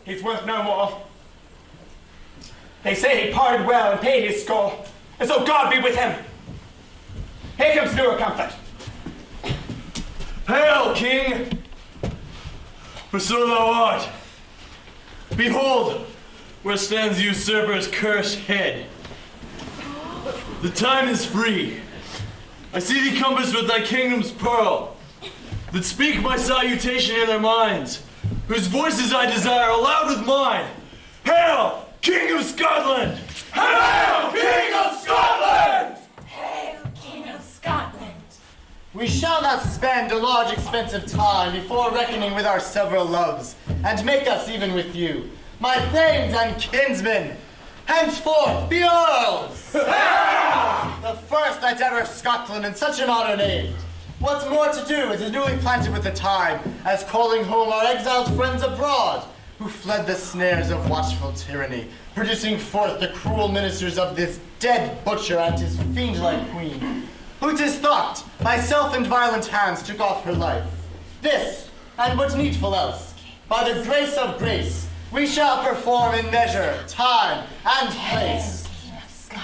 He's worth no more. They say he parted well and paid his score, and so God be with him. Here comes newer comfort. Hail, King! For so thou art. Behold, where stands the usurper's cursed head. The time is free. I see thee compassed with thy kingdom's pearl, that speak my salutation in their minds, whose voices I desire aloud with mine. Hail, King of Scotland! Hail, King of Scotland! Hail, King of Scotland! We shall not spend a large expense of time before reckoning with our several loves, and make us even with you, my thanes and kinsmen. Henceforth, be earls! The first that ever Scotland in such an honor named. What's more to do is newly planted with the time, as calling home our exiled friends abroad, who fled the snares of watchful tyranny, producing forth the cruel ministers of this dead butcher and his fiend-like queen, who 'tis thought by self and violent hands took off her life. This, and what needful else, by the grace of grace, we shall perform in measure, time, and place.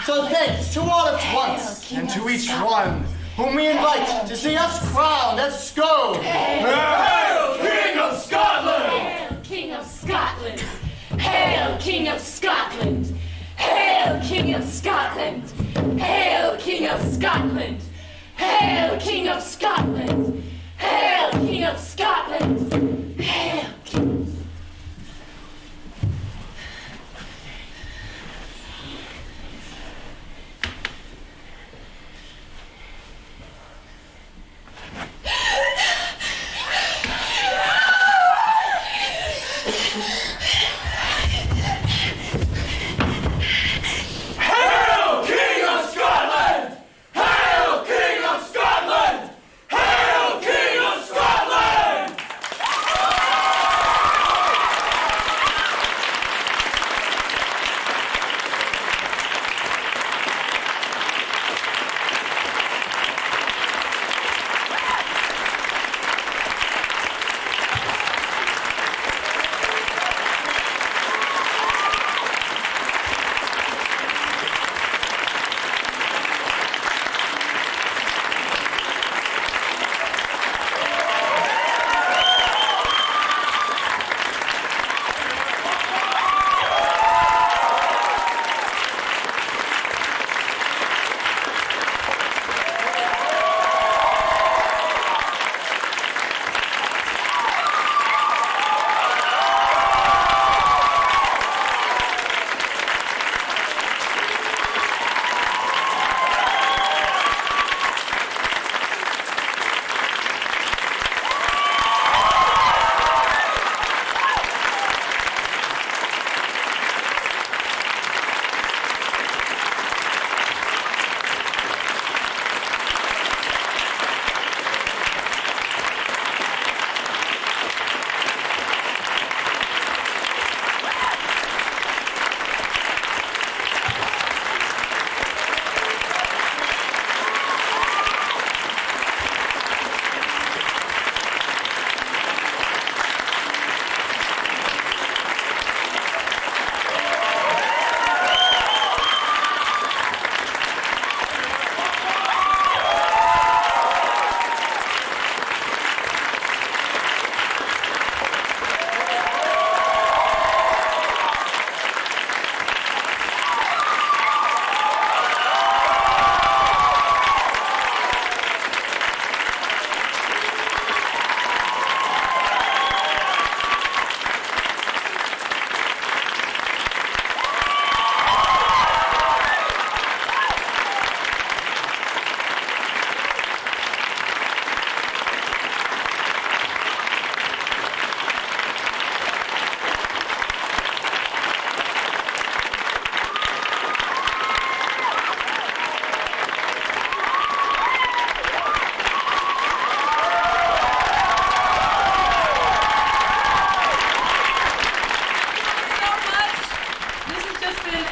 So thanks to all at once, and to each one, whom we invite to see us crowned as Scone. Hail, King of Scotland! Hail, King of Scotland! Hail, King of Scotland! Hail, King of Scotland! Hail, King of Scotland! Hail, King of Scotland! Hail, King of Scotland! Hail, King. Hail, King of Scotland! Hail, King of Scotland! Hail, King of Scotland!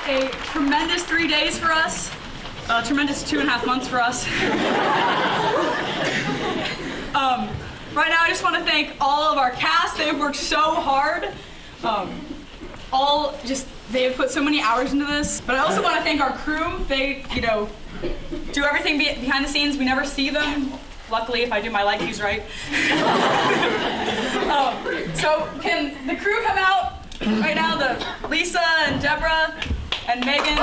A tremendous 3 days for us, a tremendous 2.5 months for us. Right now I just want to thank all of our cast. They have worked so hard. They have put so many hours into this. But I also want to thank our crew. They, do everything behind the scenes. We never see them. Luckily, if I do my light views right. So can the crew come out right now? The Lisa and Deborah and Megan.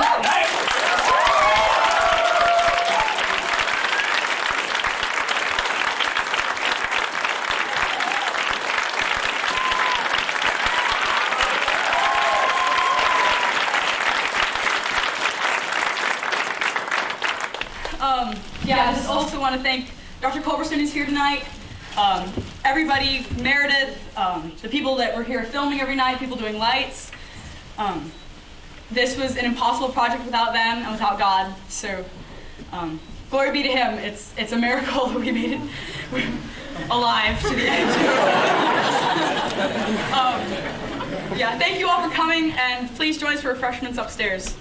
I just also want to thank Dr. Culberson who's here tonight, everybody, Meredith, the people that were here filming every night, people doing lights. This was an impossible project without them and without God, so glory be to him. It's a miracle that we made it alive to the end. Thank you all for coming, and please join us for refreshments upstairs.